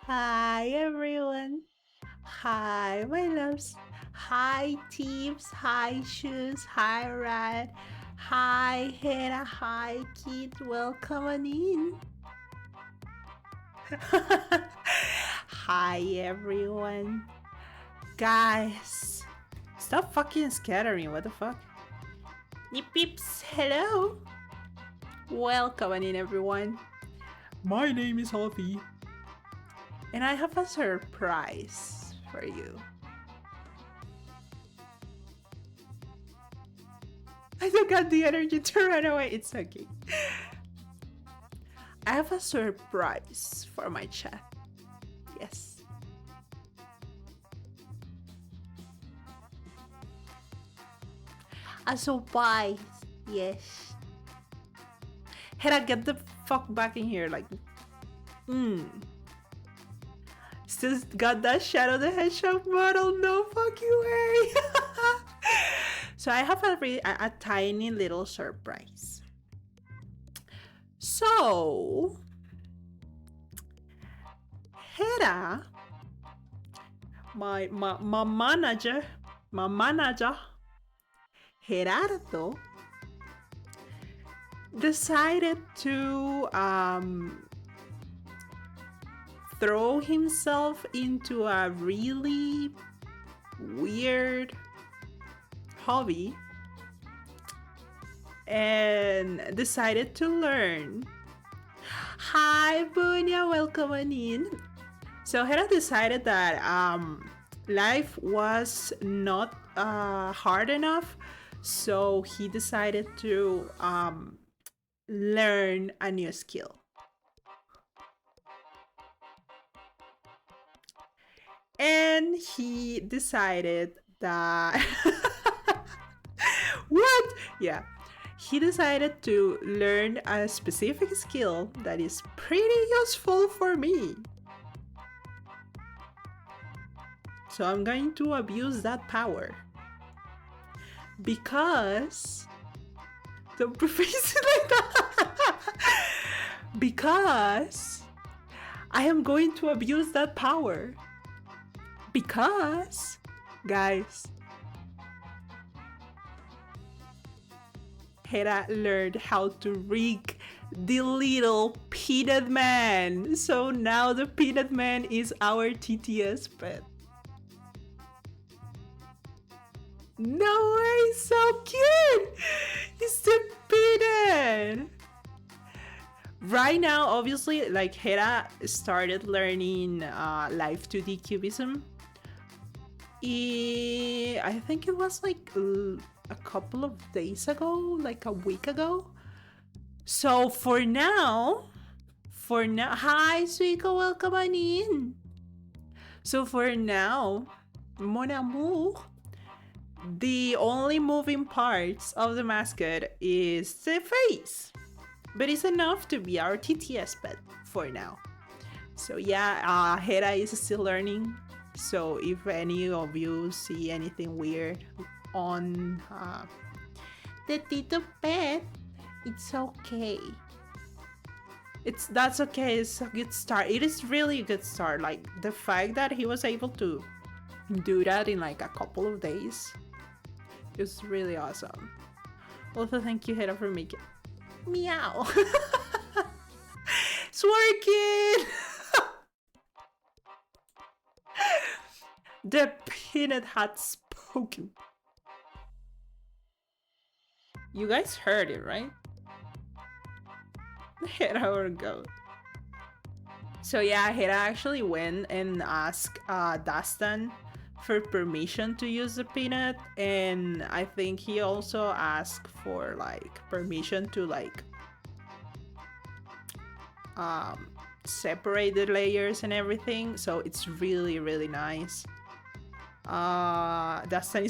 Hi everyone. Hi my loves. Hi Teebs. Hi Shoes. Hi Rad. Hi Hannah. Hi Kid. Welcome on in. Hi everyone. Guys, stop fucking scattering. What the fuck? Nip peeps. Hello. Welcome on in everyone. My name is Alfie. And I have a surprise for you. I don't got the energy to run away. It's okay. I have a surprise for my chat. Yes. A surprise. Yes. Hera, get the fuck back in here. Like, Still got that Shadow the Hedgehog model. No fucking way. So I have a tiny little surprise. So, Hera, my manager, Gerardo, decided to throw himself into a really weird hobby and decided to learn. Hi, Bunya, welcome on in. So Hera decided that life was not hard enough, so he decided to learn a new skill. And he decided that what? Yeah. He decided to learn a specific skill that is pretty useful for me. So I'm going to abuse that power. Because don't preface it like that. Because I am going to abuse that power. Because, guys, Hera learned how to rig the little Peanut Man. So now the Peanut Man is our TTS pet. No way, so cute! He's the Peanut! Right now, obviously, like Hera started learning Life 2D Cubism. I think it was like a couple of days ago, like a week ago. So for now, hi Suiko, welcome on in. So for now, mon amour, the only moving parts of the mascot is the face. But it's enough to be our TTS pet for now. So yeah, Hera is still learning. So if any of you see anything weird on the Tito pet, it's okay. That's okay. It's a good start. It is really a good start. Like the fact that he was able to do that in like a couple of days is really awesome. Also, thank you, Hera, for making meow. It's working. The peanut had spoken. You guys heard it, right? Hera or go. So yeah, Hera actually went and asked Dastan for permission to use the peanut, and I think he also asked for like permission to like separate the layers and everything. So it's really, really nice. Dastan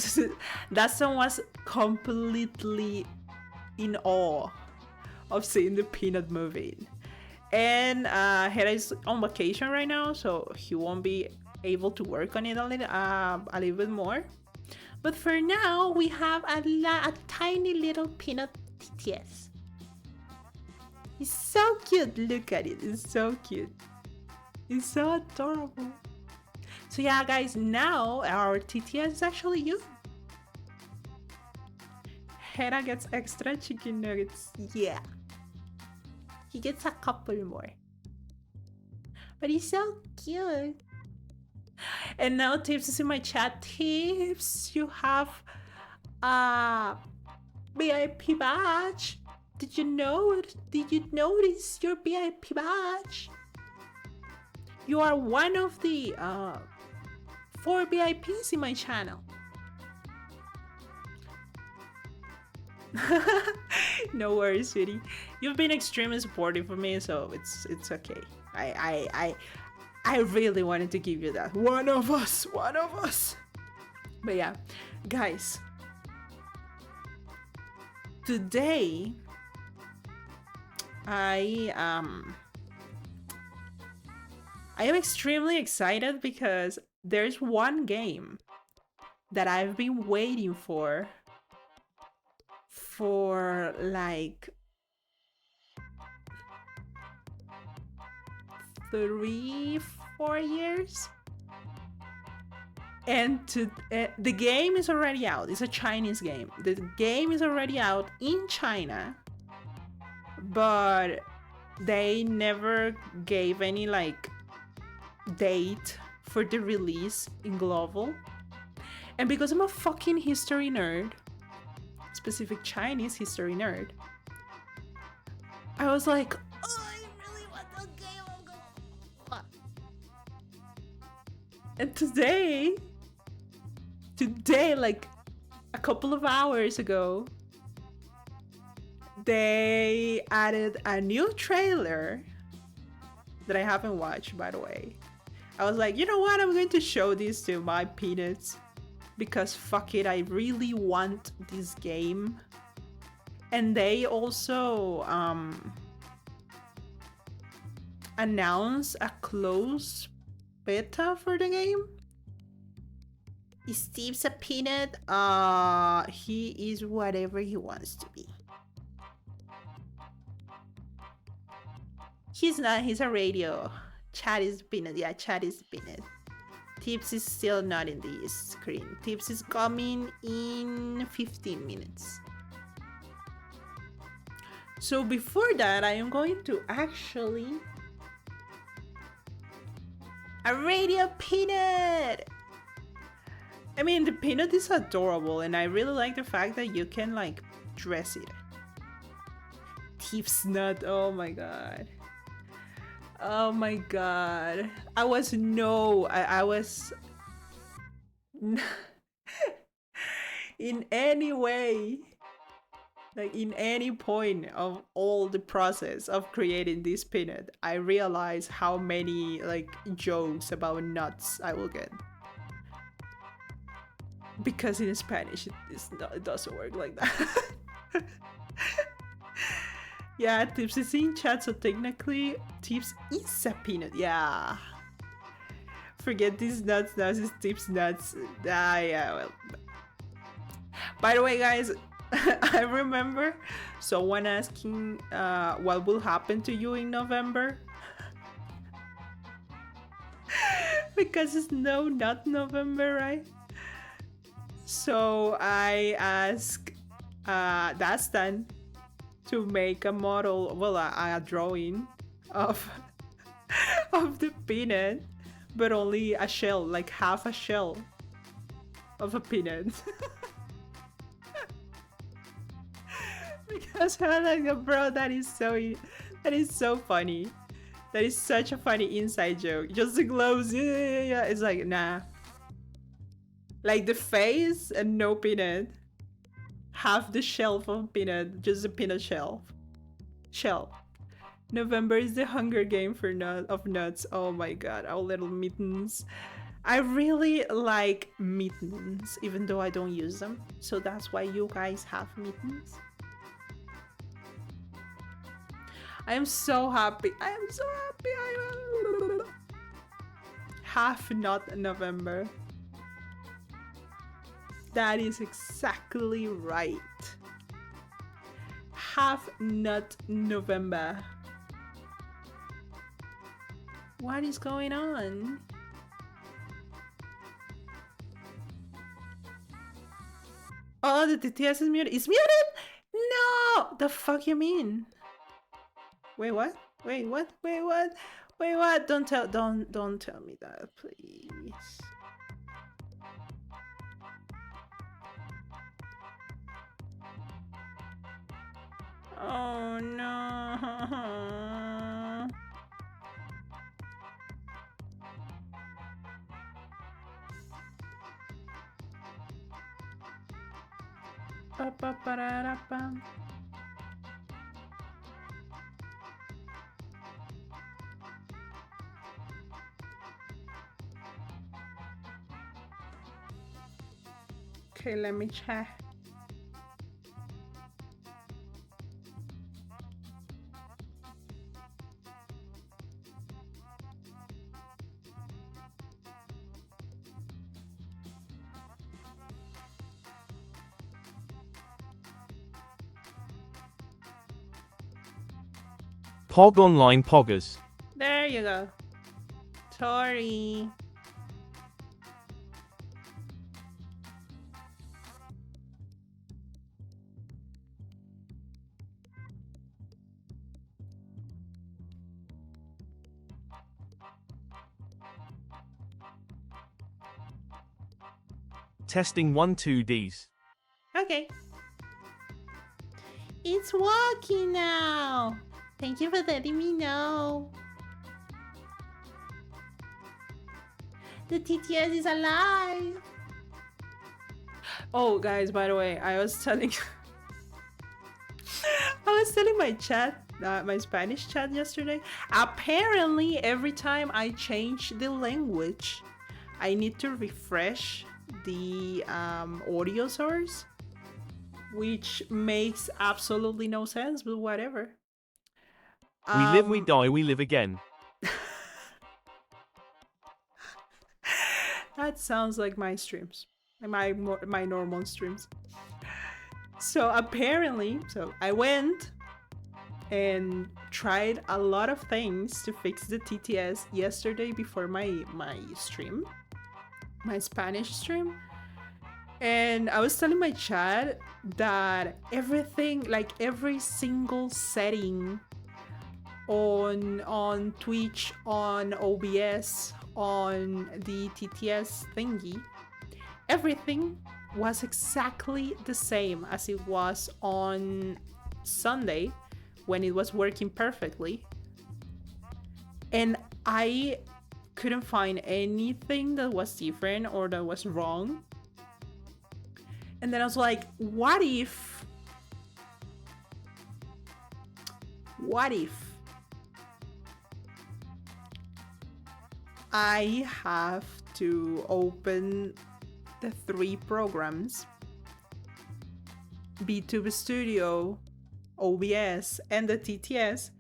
was completely in awe of seeing the peanut moving. And Hera is on vacation right now, so he won't be able to work on it a little bit more. But for now, we have a tiny little peanut TTS. It's so cute. Look at it. It's so cute. It's so adorable. So yeah, guys, now our TTS is actually you. Hera gets extra chicken nuggets. Yeah. He gets a couple more. But he's so cute. And now Teebs is in my chat. Teebs, you have a VIP badge. Did you know? Did you notice your VIP badge? You are one of the 4 VIPs in my channel. No worries, sweetie. You've been extremely supportive of me, so it's okay. I really wanted to give you that. One of us. But yeah, guys. Today, I am extremely excited because there's one game that I've been waiting for like 3-4 years. And the game is already out. It's a Chinese game. The game is already out in China, but they never gave any like date for the release in global. And because I'm a fucking history nerd, specific Chinese history nerd, I was like, oh, I really want that game. And today, like a couple of hours ago, they added a new trailer that I haven't watched, by the way. I was like, you know what? I'm going to show this to my peanuts because fuck it, I really want this game. And they also announced a closed beta for the game. Is Teebs a peanut? He is whatever he wants to be. He's not, he's a radio. Chat is peanut. Yeah, chat is peanut. Teebs is still not in the screen. Teebs is coming in 15 minutes. So before that, I am going to actually... A radio peanut! I mean, the peanut is adorable, and I really like the fact that you can, like, dress it. Teebs nut, oh my god. Oh my god. I was in any way, like in any point of all the process of creating this peanut, I realized how many like jokes about nuts I will get. Because in Spanish it doesn't work like that. Yeah, Teebs is in chat, so technically Teebs is a peanut. Yeah. Forget these nuts, now it's Teebs nuts. Yeah, well. By the way, guys, I remember someone asking what will happen to you in November. Because it's not November, right? So I asked Dastan to make a model, well, a drawing of the peanut, but only a shell, like half a shell of a peanut. Because I'm like, bro, that is so funny. That is such a funny inside joke. Just the gloves, yeah. It's like, nah. Like the face and no peanut. Half the shelf of peanut, just a peanut shell. November is the Hunger Game for nuts. Oh my god, our little mittens. I really like mittens, even though I don't use them. So that's why you guys have mittens. I am so happy. I half nut November. That is exactly right. Half nut November. What is going on? Oh, the TTS is muted. It's muted? No! The fuck you mean? Wait, what? Wait, what? Wait, what? Wait, what? Don't tell me that, please. Oh no. Okay, let me check. Pog Online Poggers. There you go. Tori. Testing 1 2Ds. Okay. It's walking now. Thank you for letting me know. The TTS is alive. Oh, guys, by the way, I was telling my chat, my Spanish chat yesterday. Apparently, every time I change the language, I need to refresh the audio source, which makes absolutely no sense, but whatever. We live, we die, we live again. That sounds like my streams, my normal streams. So apparently, I went and tried a lot of things to fix the TTS yesterday before my stream, my Spanish stream. And I was telling my chat that everything, like every single setting on Twitch, on OBS, on the TTS thingy, everything was exactly the same as it was on Sunday when it was working perfectly. And I couldn't find anything that was different or that was wrong. And then I was like, what if I have to open the 3 programs, VTube Studio, OBS, and the TTS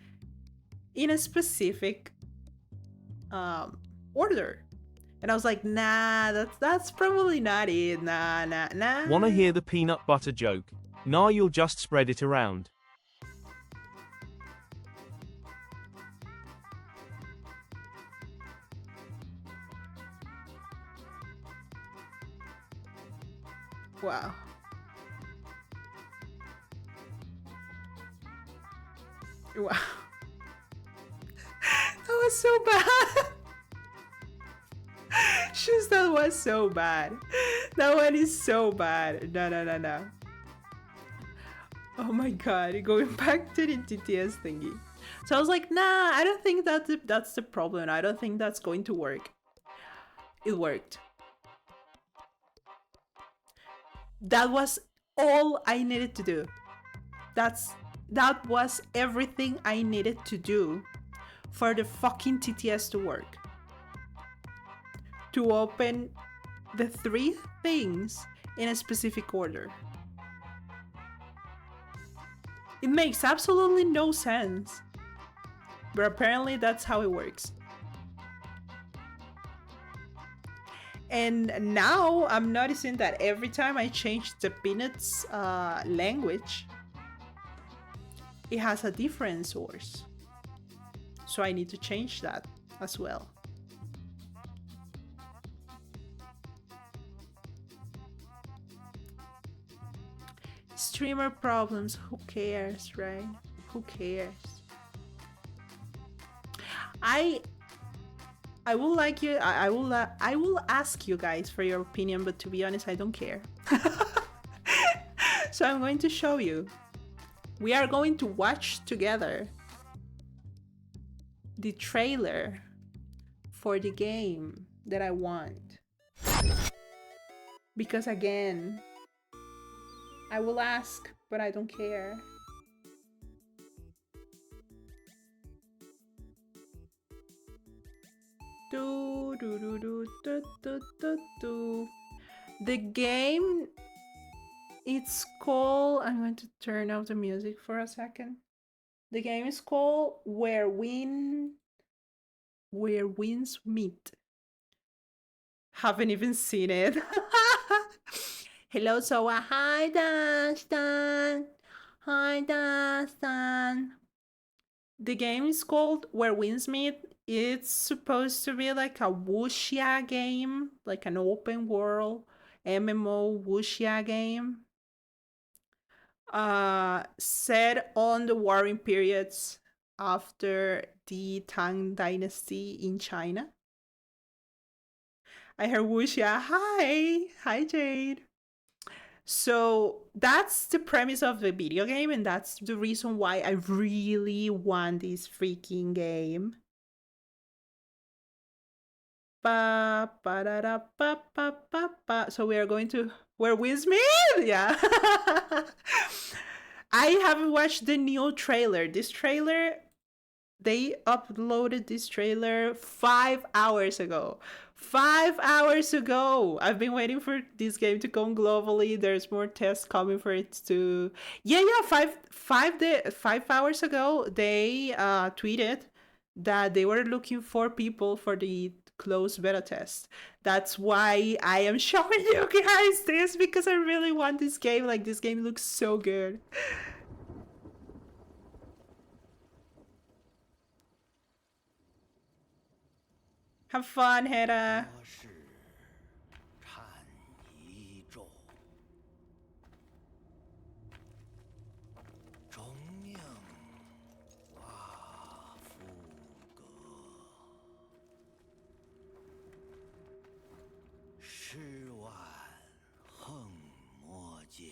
in a specific order? And I was like, nah, that's probably not it. Nah. Wanna hear the peanut butter joke? Nah, you'll just spread it around. Wow. Wow. That was so bad. Shoes, that was so bad. That one is so bad. No. Oh my god, going back to the TTS thingy. So I was like, nah, I don't think that's the problem. I don't think that's going to work. It worked. That was all I needed to do. That was everything I needed to do for the fucking TTS to work. To open the 3 things in a specific order. It makes absolutely no sense. But apparently that's how it works. And now I'm noticing that every time I change the Peanuts language, it has a different source. So I need to change that as well. Streamer problems, who cares, right? Who cares? I will like you. I will ask you guys for your opinion, but to be honest, I don't care. So I'm going to show you. We are going to watch together the trailer for the game that I want. Because again, I will ask, but I don't care. The game, it's called, I'm going to turn off the music for a second. The game is called Where Winds Meet. Haven't even seen it. Hello, Soa. Hi, Dastan. Hi, Dastan. The game is called Where Winds Meet. It's supposed to be like a wuxia game, like an open world MMO wuxia game. Set on the warring periods after the Tang Dynasty in China. I heard wuxia. Hi Jade. So that's the premise of the video game, and that's the reason why I really want this freaking game. Ba, ba, da, da, ba, ba, ba, ba. So we are going to where Will Smith? Yeah. I haven't watched the new trailer. This trailer, they uploaded this trailer 5 hours ago. 5 hours ago. I've been waiting for this game to come globally. There's more tests coming for it to. Yeah. 5 hours ago, they tweeted that they were looking for people for the closed beta test. That's why I am showing you guys this, because I really want this game. Like, this game looks so good. Have fun, Hera. 我是禅一咒，中命瓦夫格，十万横魔界，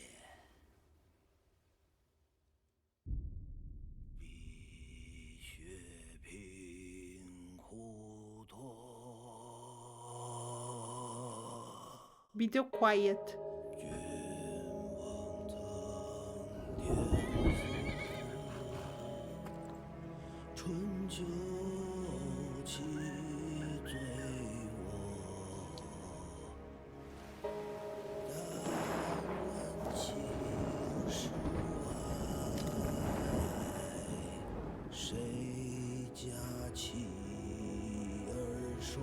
碧血平苦托。 Be too quiet. 愿望曾颠覆，春秋气醉我，但愿情是爱，谁家妻儿说？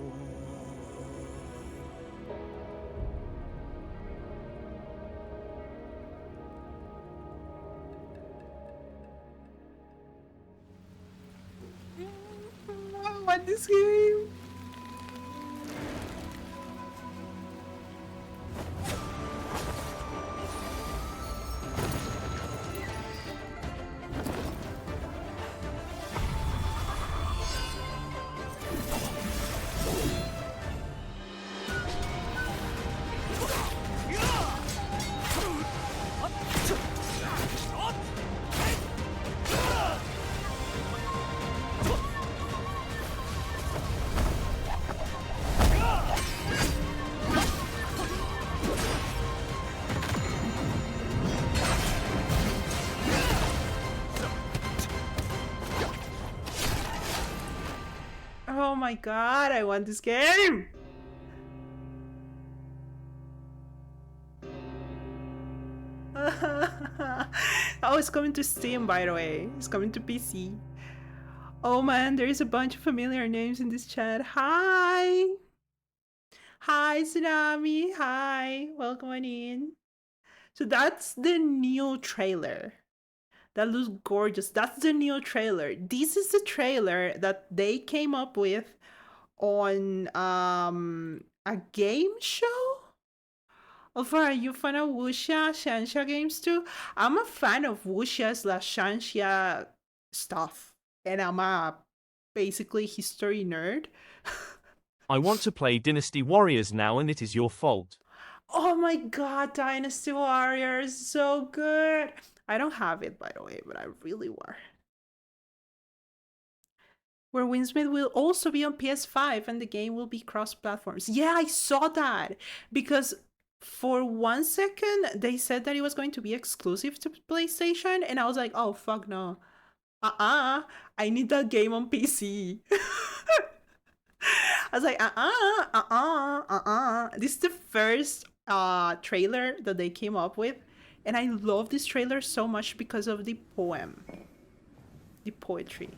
I want this game. Oh my god, I want this game! Oh, it's coming to Steam, by the way. It's coming to PC. Oh man, there is a bunch of familiar names in this chat. Hi! Hi, Tsunami. Hi. Welcome on in. So that's the new trailer. That looks gorgeous. That's the new trailer. This is the trailer that they came up with on a game show. Alpha, are you fan of wuxia, shanxia games too? I'm a fan of wuxia / shanxia stuff, and I'm a basically history nerd. I want to play Dynasty Warriors now and it is your fault. Oh my god, Dynasty Warriors, so good. I don't have it, by the way, but I really want. Where Winsmith will also be on PS5 and the game will be cross-platforms. Yeah, I saw that, because for 1 second they said that it was going to be exclusive to PlayStation, and I was like, oh fuck no. I need that game on PC. I was like, This is the first trailer that they came up with, and I love this trailer so much because of the poem, the poetry.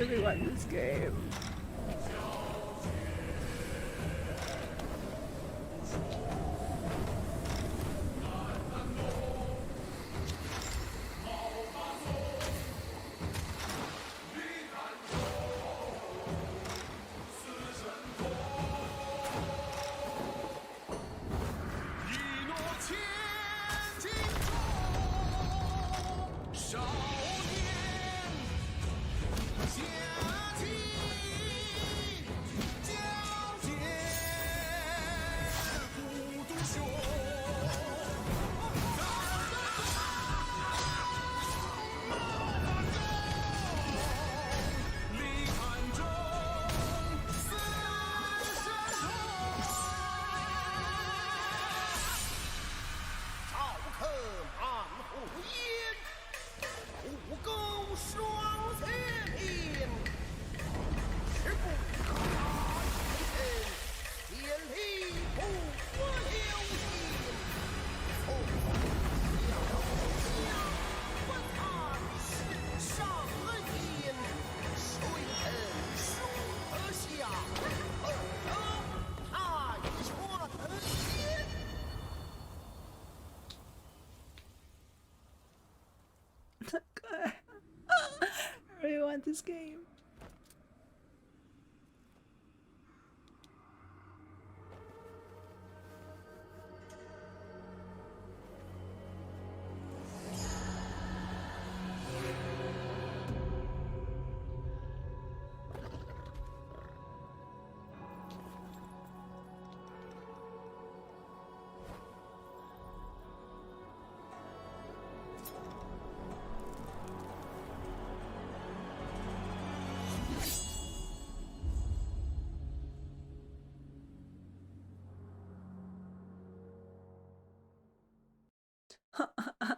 really want this game. I really want this game.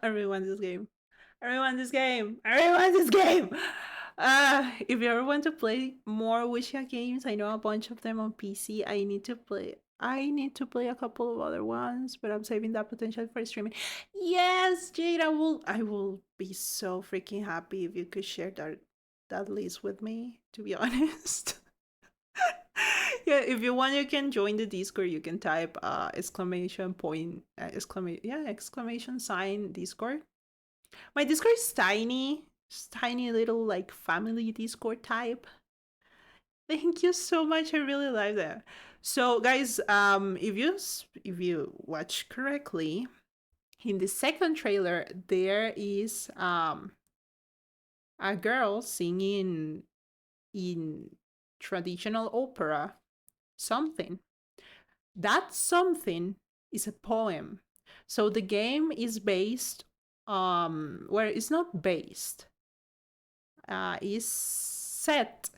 I really want this game. I really want this game. I really want this game. If you ever want to play more Wisha games, I know a bunch of them on PC. I need to play. I need to play a couple of other ones, but I'm saving that potential for streaming. Yes, Jade, I will. I will be so freaking happy if you could share that list with me. To be honest. Yeah, if you want, you can join the Discord. You can type exclamation point exclamation sign Discord. My Discord is tiny. It's tiny little like family Discord type. Thank you so much. I really like that. So guys, if you watch correctly, in the second trailer there is a girl singing in traditional opera something. That something is a poem. So the game is based where it's not based. Is set.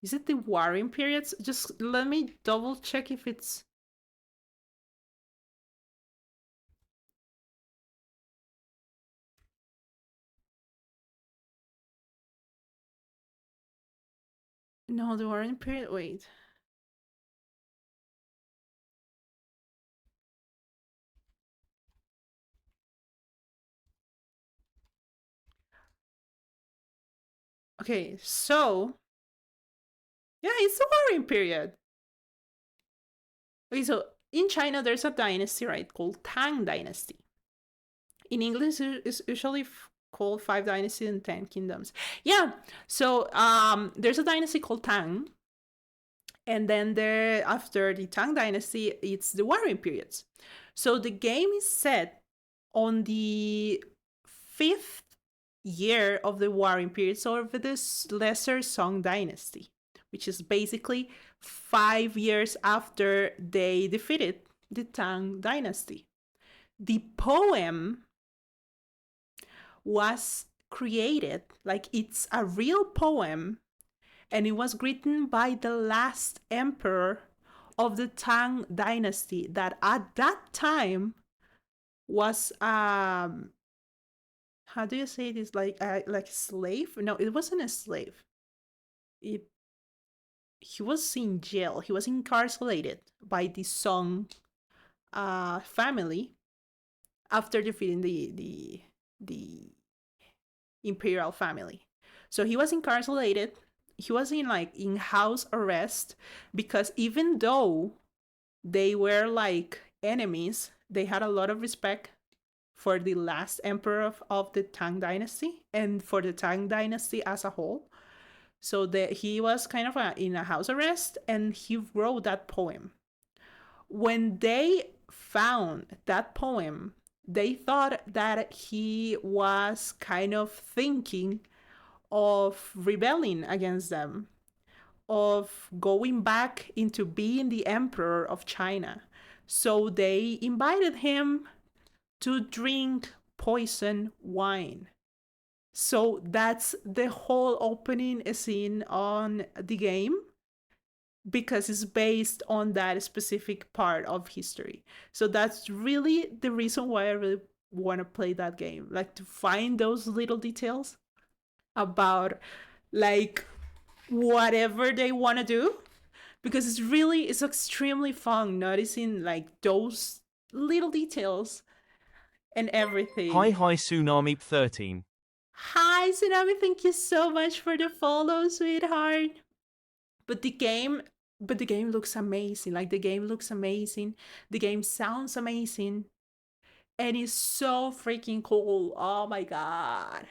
Is it the warring periods? Just let me double check if it's no, the warring period. Wait. Okay, so yeah, it's the warring period. Okay, so in China there's a dynasty, right, called Tang Dynasty. In English, it's usually called Five Dynasties and 10 Kingdoms. Yeah, so there's a dynasty called Tang, and then there after the Tang Dynasty, it's the warring periods. So the game is set on the fifth year of the warring period, so of this Lesser Song Dynasty, which is basically 5 years after they defeated the Tang Dynasty. The poem was created, like it's a real poem, and it was written by the last emperor of the Tang Dynasty that at that time was how do you say this, like slave? No, it wasn't a slave. He was in jail. He was incarcerated by the Song family after defeating the imperial family. So he was incarcerated. He was in house arrest because even though they were like enemies, they had a lot of respect for the last emperor of the Tang dynasty and for the Tang dynasty as a whole. So that he was kind of in a house arrest, and he wrote that poem. When they found that poem, they thought that he was kind of thinking of rebelling against them, of going back into being the emperor of China. So they invited him to drink poison wine. So that's the whole opening scene on the game, because it's based on that specific part of history. So that's really the reason why I really want to play that game, like to find those little details about like whatever they want to do, because it's extremely fun noticing like those little details and everything. Hi Tsunami 13. Hi Tsunami, thank you so much for the follow, sweetheart. But the game looks amazing. Like the game looks amazing. The game sounds amazing. And it's so freaking cool. Oh my god.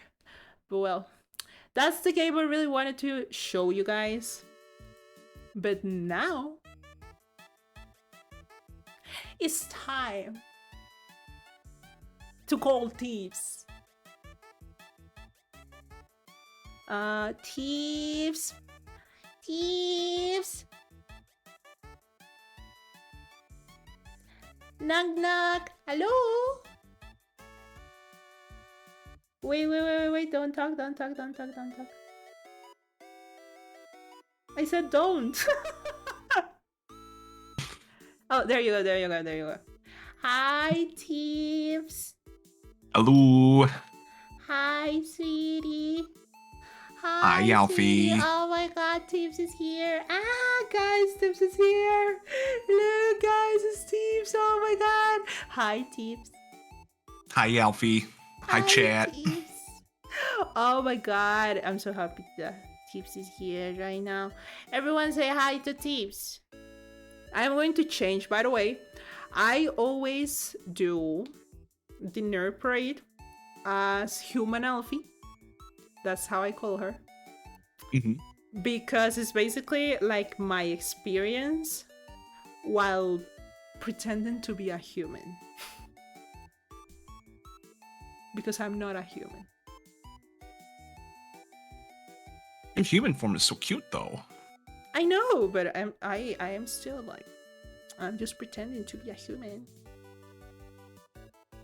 But well, that's the game I really wanted to show you guys. But now it's time to call Teebs. Teebs. Teebs. Knock knock. Hello? Wait. Don't talk. I said don't. Oh, there you go. Hi, Teebs. Hello. Hi, sweetie. Hi, Alfie. Sweetie. Oh my god, Teebs is here. Guys, Teebs is here. Look, guys, it's Teebs. Oh my god. Hi, Teebs. Hi, Alfie. Hi, chat. Teebs. Oh my god, I'm so happy that Teebs is here right now. Everyone say hi to Teebs. I'm going to change, by the way. I always do the nerd parade as human Alfie. That's how I call her. Mm-hmm. Because it's basically like my experience while pretending to be a human. Because I'm not a human. Your human form is so cute, though. I know, but I am still like, I'm just pretending to be a human.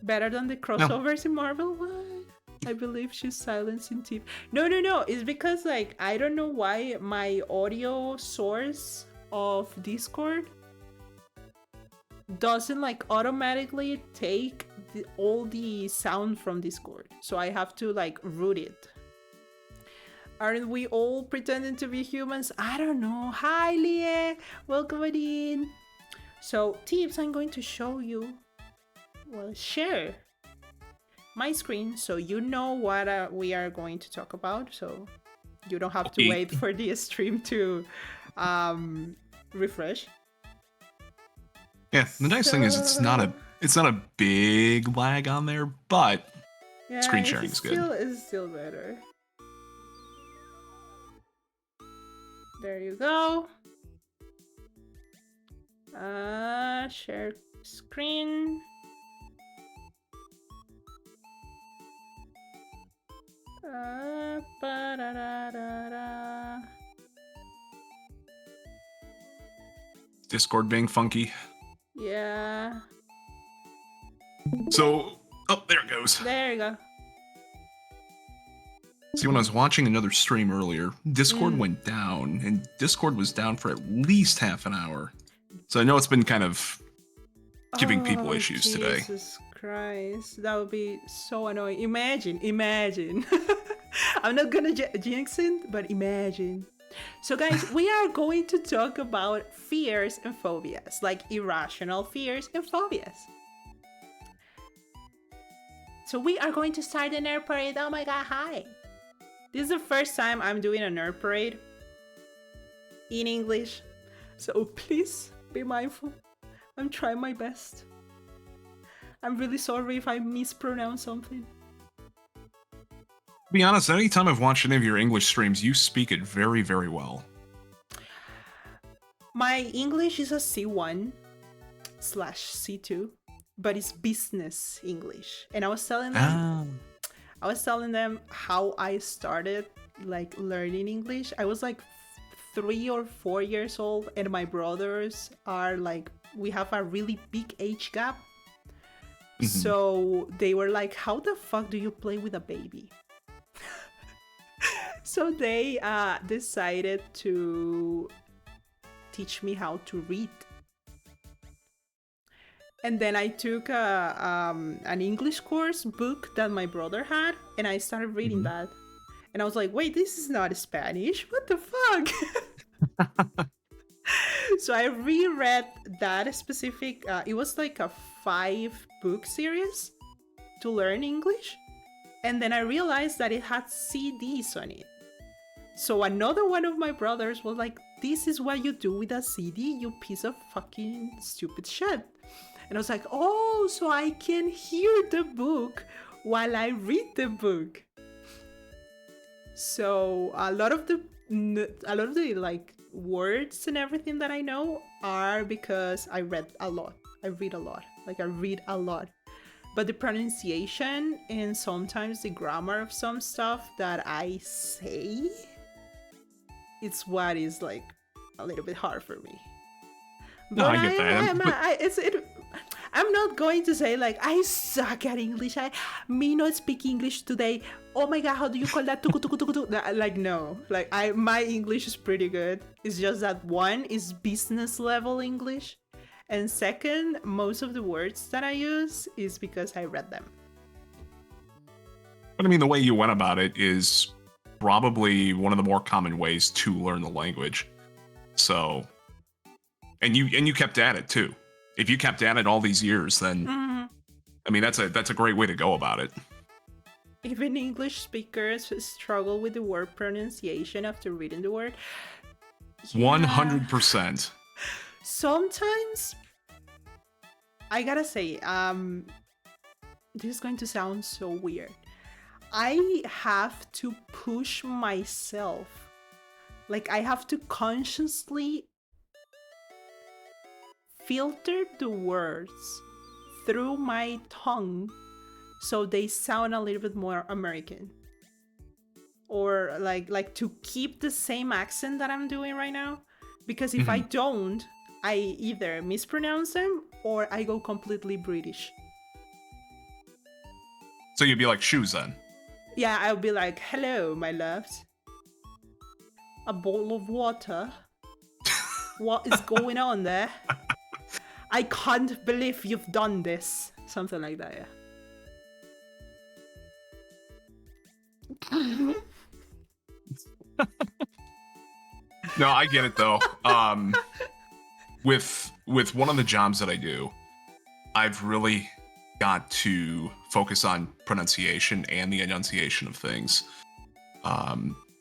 Better than the crossovers in Marvel. What? I believe she's silencing Teebs. No. It's because like I don't know why my audio source of Discord doesn't like automatically take all the sound from Discord. So I have to like root it. Aren't we all pretending to be humans? I don't know. Hi, Lie. Welcome in. So, Teebs, I'm going to show you, well, share my screen so you know what we are going to talk about. So you don't have to wait for the stream to refresh. Yeah, the nice thing is it's not a big lag on there, but yeah, screen sharing is good. It's still better. There you go. Share screen. Discord being funky. Yeah. So, oh, there it goes. There you go. See, when I was watching another stream earlier, Discord went down, and Discord was down for at least half an hour. So I know it's been kind of giving people issues today. Jesus Christ, that would be so annoying. Imagine. I'm not gonna jinx it, but imagine. So guys, we are going to talk about fears and phobias, like irrational fears and phobias. So we are going to start the nerd parade. Oh my god, hi. This is the first time I'm doing a nerd parade in English, so please be mindful. I'm trying my best. I'm really sorry if I mispronounce something. To be honest, anytime I've watched any of your English streams, you speak it very, very well. My English is a C1/C2, but it's business English. And I was telling them how I started like learning English. I was like 3 or 4 years old, and my brothers are like, we have a really big age gap. So they were like, how the fuck do you play with a baby? So they decided to teach me how to read. And then I took an English course book that my brother had, and I started reading that. And I was like, wait, this is not Spanish. What the fuck? So I reread that specific, it was like a 5-book series to learn English. And then I realized that it had CDs on it. So another one of my brothers was like, this is what you do with a CD, you piece of fucking stupid shit. And I was like, oh, so I can hear the book while I read the book. So a lot of the like words and everything that I know are because I read a lot. I read a lot. But the pronunciation and sometimes the grammar of some stuff that I say, it's what is like a little bit hard for me. No, I get that. I'm not going to say like I suck at English. Me not speak English today. Oh my god, how do you call that? Like no, like my English is pretty good. It's just that one is business level English, and second, most of the words that I use is because I read them. But I mean, the way you went about it is probably one of the more common ways to learn the language. So, and you kept at it too. If you kept at it all these years, then I mean that's a great way to go about it. Even English speakers struggle with the word pronunciation after reading the word. 100%. Sometimes I gotta say, this is going to sound so weird. I have to push myself. Like I have to consciously filter the words through my tongue so they sound a little bit more American, or like to keep the same accent that I'm doing right now, because if I don't, I either mispronounce them or I go completely British. So you'd be like shoes then? Yeah, I'll be like, hello my loves, a bowl of water. What is going on there? I can't believe you've done this. Something like that, yeah. No, I get it though. With one of the jobs that I do, I've really got to focus on pronunciation and the enunciation of things.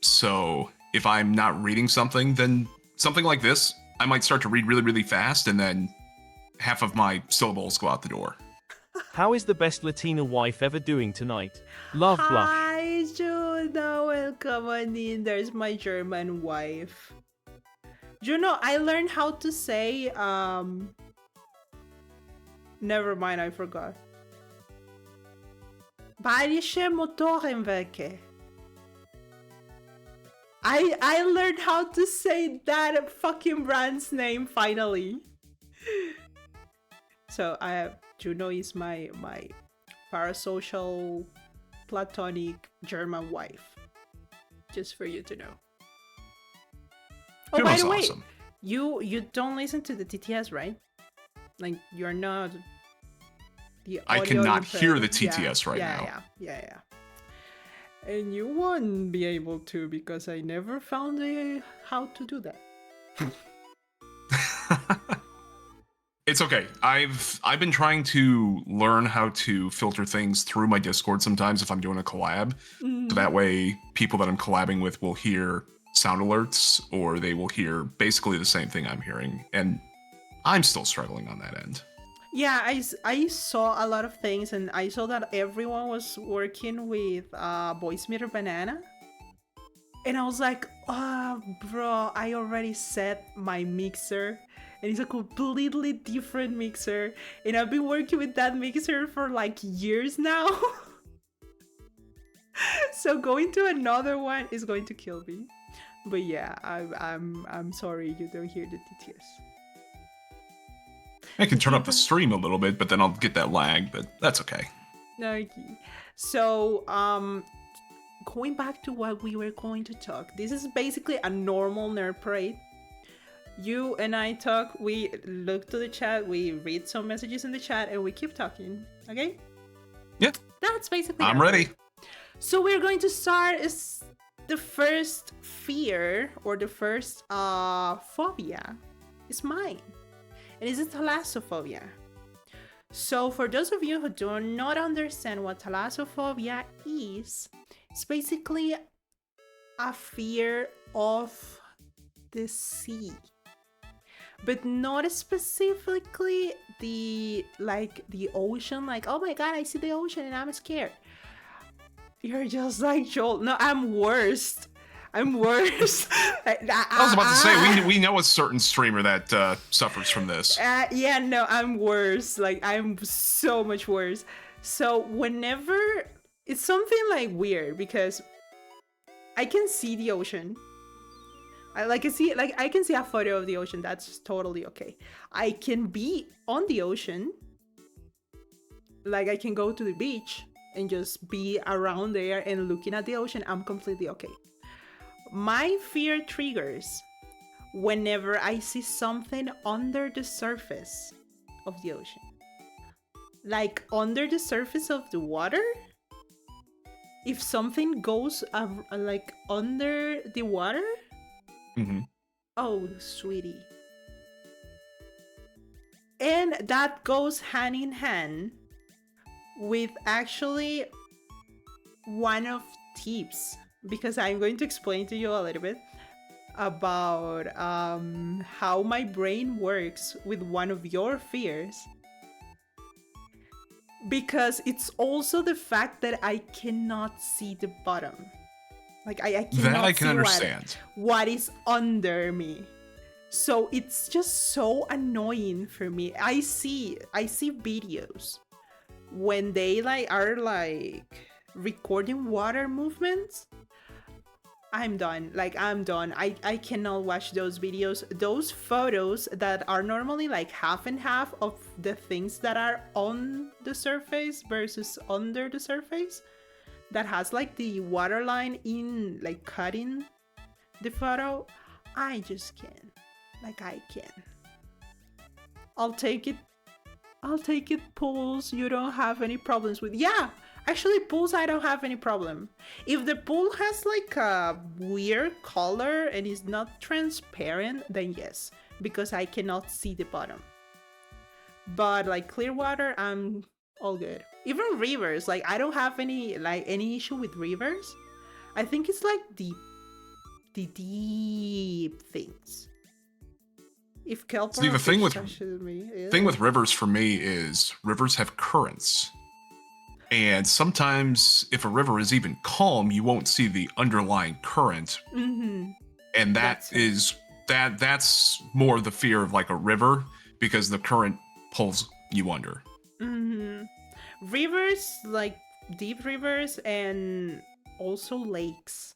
So if I'm not reading something, then something like this, I might start to read really, really fast, and then half of my syllables go out the door. How is the best Latina wife ever doing tonight? Love, Blush. Hi, Juno. Welcome on in. There's my German wife. Juno, I learned how to say, never mind, I forgot. Bayerische Motorenwerke. I learned how to say that fucking brand's name finally. So Juno is my parasocial platonic German wife. Just for you to know. Oh, by Juno's the way, awesome. you don't listen to the TTS, right? Like you're not the I audio cannot input. hear the TTS right now. Yeah. And you won't be able to because I never found how to do that. It's okay. I've been trying to learn how to filter things through my Discord sometimes if I'm doing a collab. So that way people that I'm collabing with will hear sound alerts or they will hear basically the same thing I'm hearing. And I'm still struggling on that end. Yeah, I saw a lot of things, and I saw that everyone was working with Voice Meter Banana. And I was like, oh, bro, I already set my mixer. And it's a completely different mixer. And I've been working with that mixer for like years now. So going to another one is going to kill me. But yeah, I'm sorry you don't hear the TTS. I can turn up the stream a little bit, but then I'll get that lag, but that's okay. Okay. So, going back to what we were going to talk, this is basically a normal nerd parade. You and I talk, we look to the chat, we read some messages in the chat, and we keep talking, okay? Yeah. That's basically I'm ready. So we're going to start is the first fear, or the first phobia is mine. And it's thalassophobia. So for those of you who do not understand what thalassophobia is, it's basically a fear of the sea. But not specifically the ocean, like, oh my god, I see the ocean and I'm scared. You're just like Joel. No, I'm worse. I'm worse. I was about to say, we know a certain streamer that suffers from this. Yeah, no, I'm worse. Like, I'm so much worse. So whenever, it's something like weird because I can see the ocean. I can see a photo of the ocean. That's totally okay. I can be on the ocean. Like, I can go to the beach and just be around there and looking at the ocean. I'm completely okay. My fear triggers whenever I see something under the surface of the ocean. Like under the surface of the water. If something goes like under the water. Mm-hmm. Oh, sweetie. And that goes hand in hand with actually one of Teebs. Because I'm going to explain to you a little bit about how my brain works with one of your fears. Because it's also the fact that I cannot see the bottom. Like, I cannot that I can see understand. What is under me. So it's just so annoying for me. I see videos when they are recording water movements. I'm done. I'm done. I cannot watch those videos. Those photos that are normally like half and half of the things that are on the surface versus under the surface, that has like the water line in like cutting the photo. I just can't. I can. I'll take it. Pools. You don't have any problems with. Yeah. Actually, pools, I don't have any problem. If the pool has like a weird color and is not transparent, then yes, because I cannot see the bottom. But like clear water, I'm all good. Even rivers, like I don't have any issue with rivers. I think it's like the deep things. If kelp See, the thing with rivers for me is rivers have currents. And sometimes if a river is even calm, you won't see the underlying current. Mm-hmm. And that's more the fear of like a river, because the current pulls you under. Mm-hmm. Rivers, like deep rivers, and also lakes.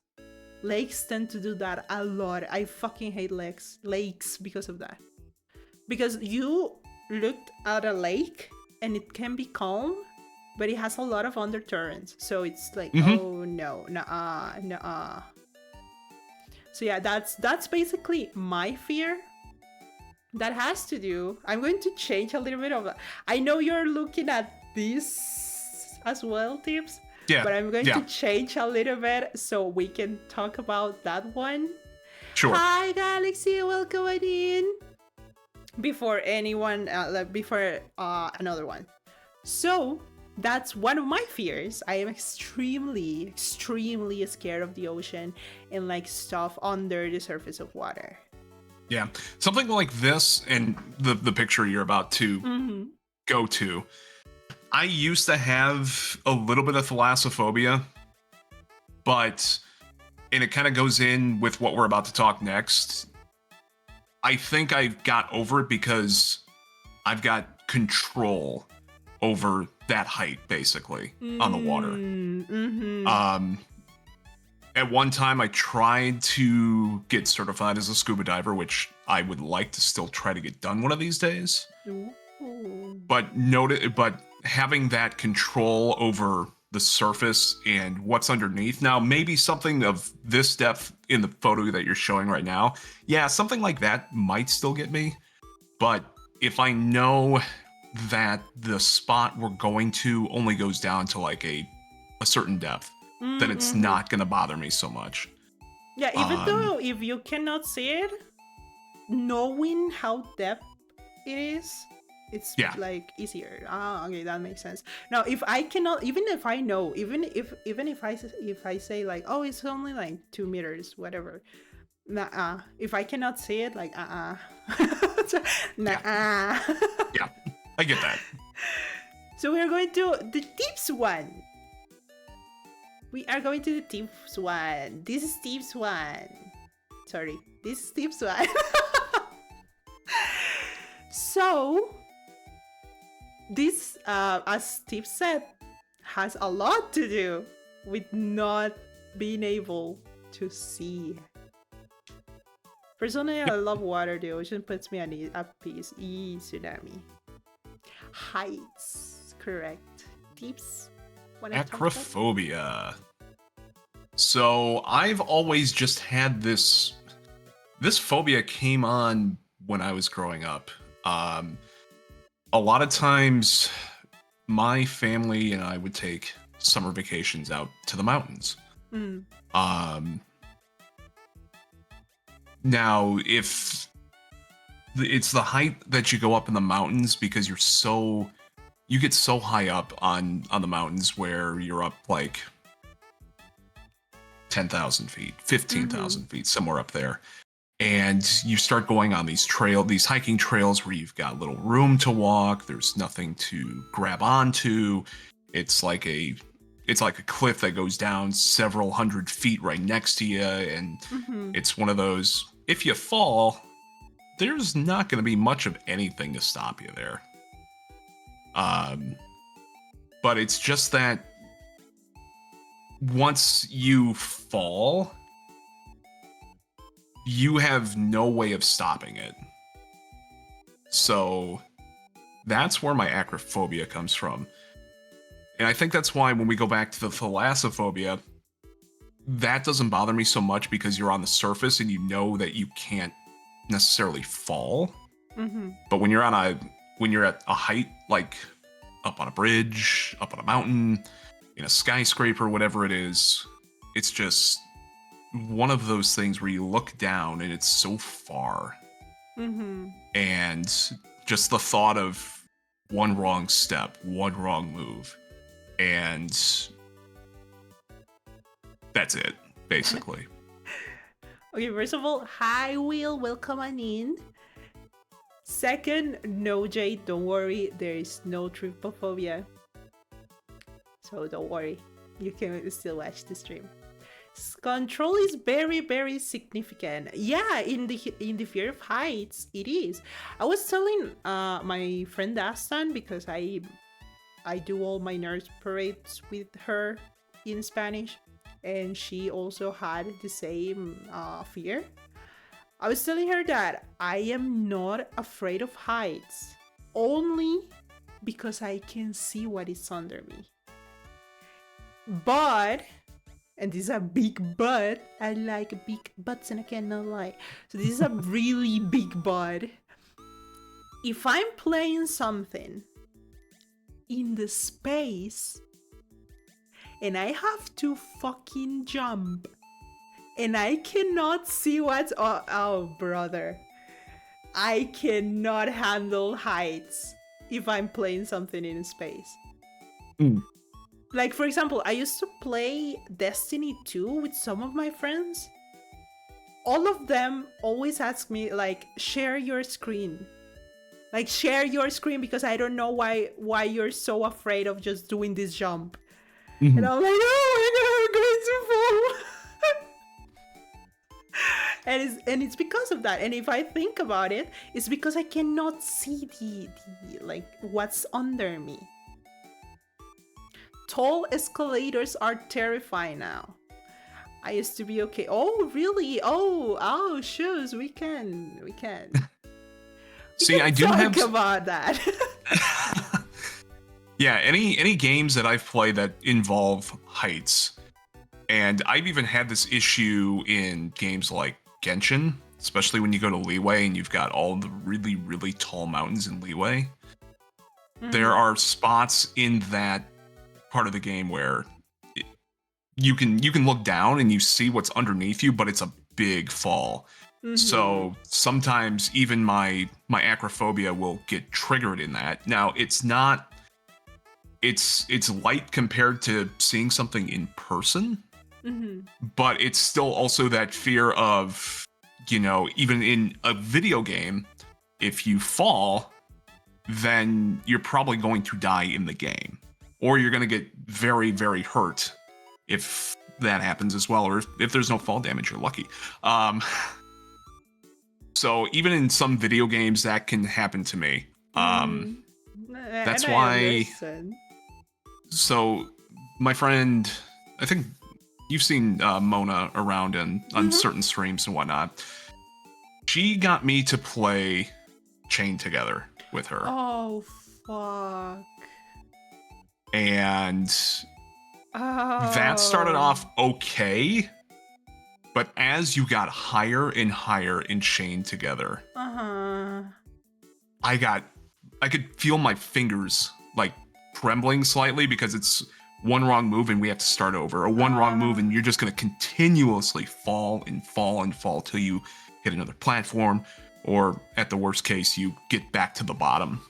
Lakes tend to do that a lot. I fucking hate lakes because of that. Because you looked at a lake and it can be calm, but it has a lot of undercurrents. So it's like, oh no, nuh-uh. So yeah, that's basically my fear. That has to do, I'm going to change a little bit of, I know you're looking at this as well, Teebs. Yeah. But I'm going to change a little bit so we can talk about that one. Sure. Hi, Galaxy, welcome in. before anyone, before another one. So that's one of my fears. I am extremely, extremely scared of the ocean and like stuff under the surface of water. Yeah, something like this and the picture you're about to go to. I used to have a little bit of thalassophobia, but and it kind of goes in with what we're about to talk next. I think I've got over it because I've got control over that height, basically, on the water. At one time, I tried to get certified as a scuba diver, which I would like to still try to get done one of these days. Ooh. But having that control over the surface and what's underneath. Now, maybe something of this depth in the photo that you're showing right now, yeah, something like that might still get me. But if I know that the spot we're going to only goes down to like a certain depth, then it's not going to bother me so much. Yeah, even though if you cannot see it, knowing how depth it is, it's like easier. Okay, that makes sense. Now, if I cannot, even if I know, even if I say like, oh, it's only like 2 meters, whatever. Nah, if I cannot see it, like, nah. Yeah, I get that. So we are going to the tips one. We are going to the tips one. This is tips one. Sorry, this is tips one. So, this, as Steve said, has a lot to do with not being able to see. Personally, I love water. The ocean puts me at peace. Tsunami. Heights. Correct. Tips. Acrophobia. So I've always just had this phobia came on when I was growing up. A lot of times my family and I would take summer vacations out to the mountains. Now, if it's the height that you go up in the mountains because you get so high up on the mountains where you're up like 10,000 feet, 15,000 feet, somewhere up there. And you start going on these hiking trails where you've got little room to walk. There's nothing to grab onto. It's like a cliff that goes down several hundred feet right next to you. And it's one of those, if you fall, there's not going to be much of anything to stop you there. But it's just that once you fall, you have no way of stopping it. So that's where my acrophobia comes from. And I think that's why when we go back to the thalassophobia, that doesn't bother me so much because you're on the surface and you know that you can't necessarily fall. But when you're at a height, like up on a bridge, up on a mountain, in a skyscraper, whatever it is, it's just one of those things where you look down and it's so far. And just the thought of one wrong step, one wrong move, and that's it, basically. Okay, first of all, hi Will, welcome on in. Second, no Jade, don't worry, there is no trypophobia. So don't worry, you can still watch the stream. Control is very, very significant. Yeah, in the fear of heights, it is. I was telling my friend Aston, because I do all my nurse parades with her in Spanish, and she also had the same fear. I was telling her that I am not afraid of heights, only because I can see what is under me. But, and this is a big but, I like big butts and I cannot lie. So this is a really big but. If I'm playing something in the space and I have to fucking jump and I cannot see what's... Oh, brother. I cannot handle heights if I'm playing something in space. Mm. Like, for example, I used to play Destiny 2 with some of my friends. All of them always ask me, like, share your screen. Like, share your screen because I don't know why you're so afraid of just doing this jump. Mhm. And I'm like, oh my god, I'm going to fall. and it's because of that. And if I think about it, it's because I cannot see the like what's under me. Tall escalators are terrifying now. I used to be okay. Oh, really? Oh, shoes. We can. See, I do talk have about that. Yeah, any games that I've played that involve heights, and I've even had this issue in games like Genshin, especially when you go to Leeway and you've got all the really, really tall mountains in Leeway. There are spots in that part of the game where you can look down and you see what's underneath you, but it's a big fall. So sometimes even my acrophobia will get triggered in that. Now it's not. It's light compared to seeing something in person, but it's still also that fear of, even in a video game, if you fall, then you're probably going to die in the game, or you're going to get very, very hurt if that happens as well, or if there's no fall damage, you're lucky. So even in some video games, that can happen to me. That's why. So, my friend, I think you've seen Mona around on certain streams and whatnot. She got me to play Chain Together with her. Oh, fuck. And that started off okay, but as you got higher and higher in Chain Together, I could feel my fingers like trembling slightly because it's one wrong move and we have to start over, or one wrong move and you're just going to continuously fall and fall and fall till you hit another platform, or at the worst case you get back to the bottom.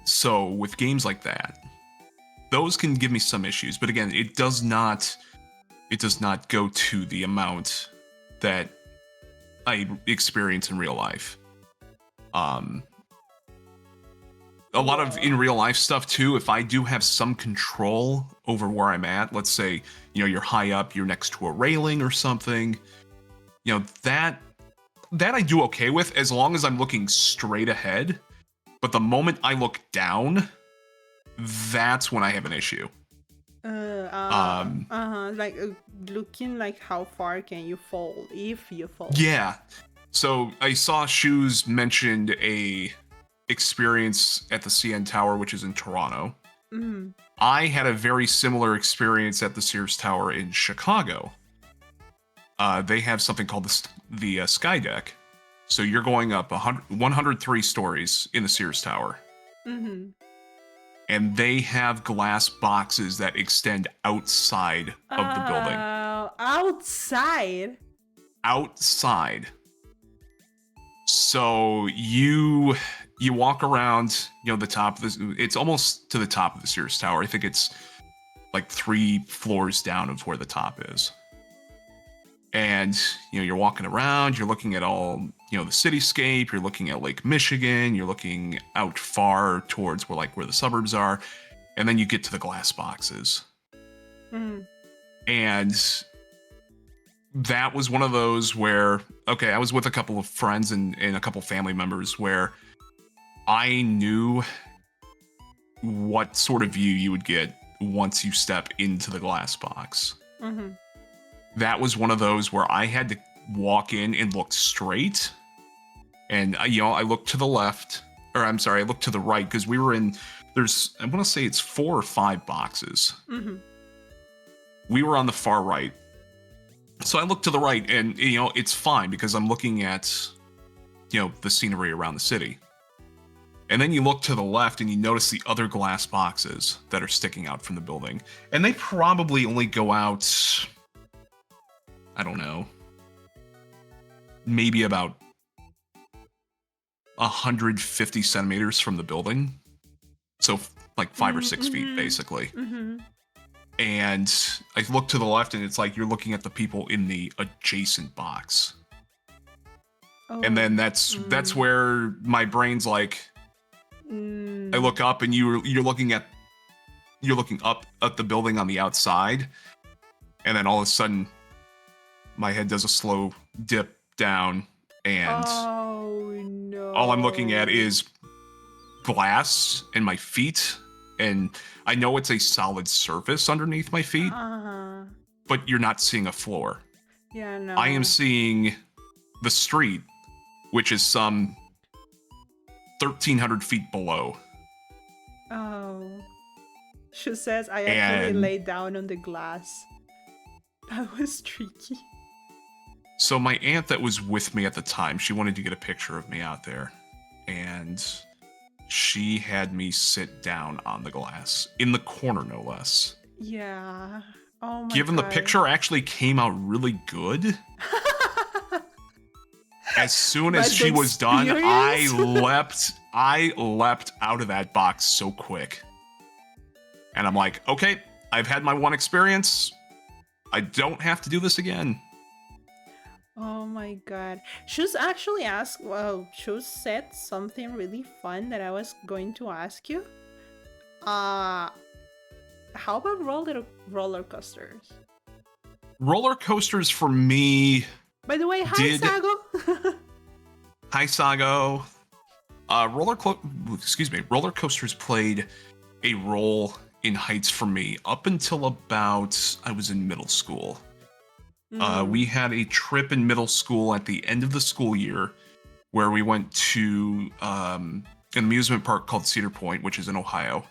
So with games like that, those can give me some issues, but again, it does not go to the amount that I experience in real life. A lot of in real life stuff too, if I do have some control over where I'm at, let's say, you're high up, you're next to a railing or something, that I do okay with as long as I'm looking straight ahead. But the moment I look down, that's when I have an issue. Like looking like how far can you fall if you fall. Yeah. So I saw Shoes mentioned a experience at the CN Tower, which is in Toronto. I had a very similar experience at the Sears Tower in Chicago. They have something called the Sky Deck. So you're going up 103 stories in the Sears Tower. And they have glass boxes that extend outside of the building. Outside? Outside. So you walk around, the top of this. It's almost to the top of the Sears Tower. I think it's like 3 floors down of where the top is. And, you're walking around, you're looking at all, the cityscape, you're looking at Lake Michigan, you're looking out far towards where the suburbs are. And then you get to the glass boxes. And that was one of those where, okay, I was with a couple of friends and a couple family members where I knew what sort of view you would get once you step into the glass box. That was one of those where I had to walk in and look straight. And, I looked to the left, or I'm sorry, I looked to the right because we were in, I want to say it's 4 or 5 boxes. We were on the far right. So I looked to the right and, it's fine because I'm looking at, the scenery around the city. And then you look to the left and you notice the other glass boxes that are sticking out from the building. And they probably only go out, I don't know, maybe about 150 centimeters from the building. So like 5 or 6 feet, basically. Mm-hmm. And I look to the left, and it's like you're looking at the people in the adjacent box. Oh. And then that's where my brain's like, I look up, and you're looking up at the building on the outside, and then all of a sudden, my head does a slow dip down, and Oh no! all I'm looking at is glass and my feet, and I know it's a solid surface underneath my feet, but you're not seeing a floor. Yeah, no. I am seeing the street, which is some 1,300 feet below. Oh. She says I actually laid down on the glass. That was tricky. So my aunt that was with me at the time, she wanted to get a picture of me out there. And she had me sit down on the glass, in the corner no less. Yeah. Oh my Given God. the picture actually came out really good. As soon as she was done, I leapt out of that box so quick. And I'm like, okay, I've had my one experience. I don't have to do this again. Oh my God. She's actually asked, well, she said something really fun that I was going to ask you. How about roller coasters? Roller coasters for me. By the way, hi Sago. Hi Sago. Roller coasters played a role in heights for me up until about I was in middle school. We had a trip in middle school at the end of the school year where we went to an amusement park called Cedar Point, which is in Ohio.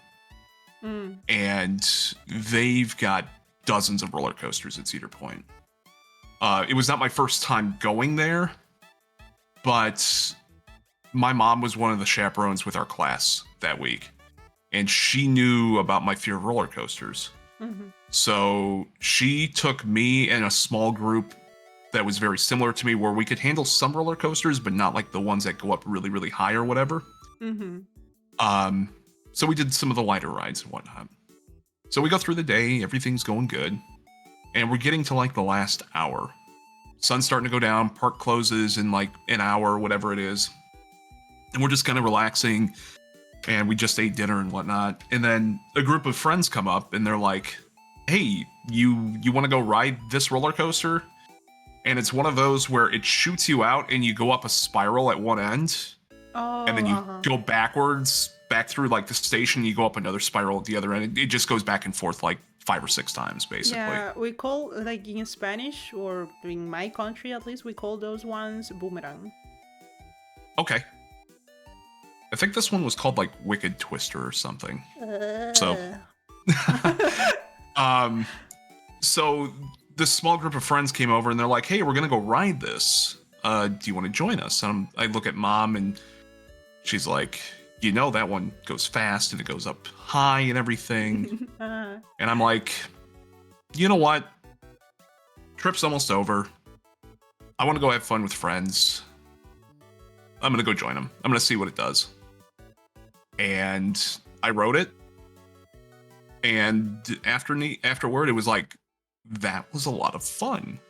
And they've got dozens of roller coasters at Cedar Point. It was not my first time going there, but my mom was one of the chaperones with our class that week, and she knew about my fear of roller coasters. So she took me and a small group that was very similar to me, where we could handle some roller coasters, but not like the ones that go up really, really high or whatever. So we did some of the lighter rides and whatnot. So we go through the day, everything's going good, and we're getting to like the last hour. Sun's starting to go down, park closes in like an hour, whatever it is. And we're just kind of relaxing, and we just ate dinner and whatnot. And then a group of friends come up, and they're like, hey, you want to go ride this roller coaster? And it's one of those where it shoots you out, and you go up a spiral at one end. And then you go backwards, back through like the station, you go up another spiral at the other end. It just goes back and forth like 5 or 6 times, basically. Yeah, we call, like in Spanish, or in my country at least, we call those ones boomerang. Okay. I think this one was called like Wicked Twister or something. So this small group of friends came over, and they're like, hey, we're going to go ride this. Do you want to join us? And I look at Mom, and she's like, you know, that one goes fast and it goes up high and everything. And I'm like, you know what? Trip's almost over. I want to go have fun with friends. I'm going to go join them. I'm going to see what it does. And I rode it. And afterward, it was like, that was a lot of fun.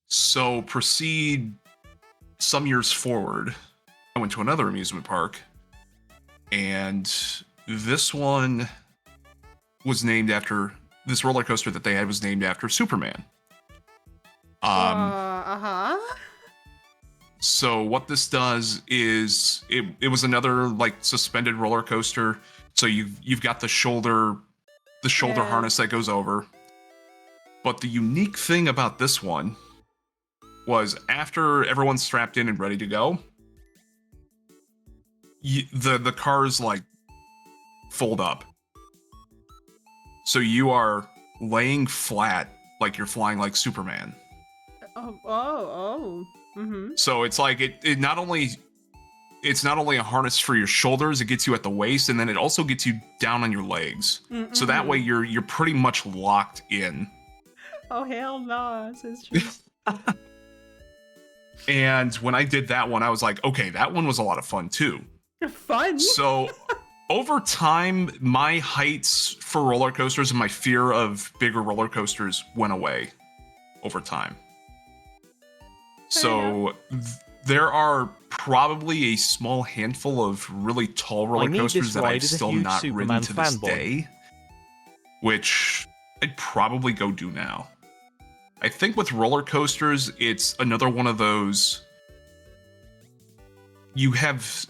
So proceed some years forward. I went to another amusement park, and this one was named after, this roller coaster that they had was named after Superman. So what this does is it was another like suspended roller coaster. So you've got the shoulder harness that goes over. But the unique thing about this one was after everyone's strapped in and ready to go, the cars like fold up. So you are laying flat like you're flying like Superman. So it's like it's not only a harness for your shoulders, it gets you at the waist, and then it also gets you down on your legs. So that way you're pretty much locked in. Oh hell no, says true. And when I did that one, I was like, okay, that one was a lot of fun too. Fun. So over time, my heights for roller coasters and my fear of bigger roller coasters went away over time. So there are probably a small handful of really tall roller need this coasters that ride I've as a still huge not ridden Superman to this fanboy. day, which I'd probably go do now. I think with roller coasters, it's another one of those. You have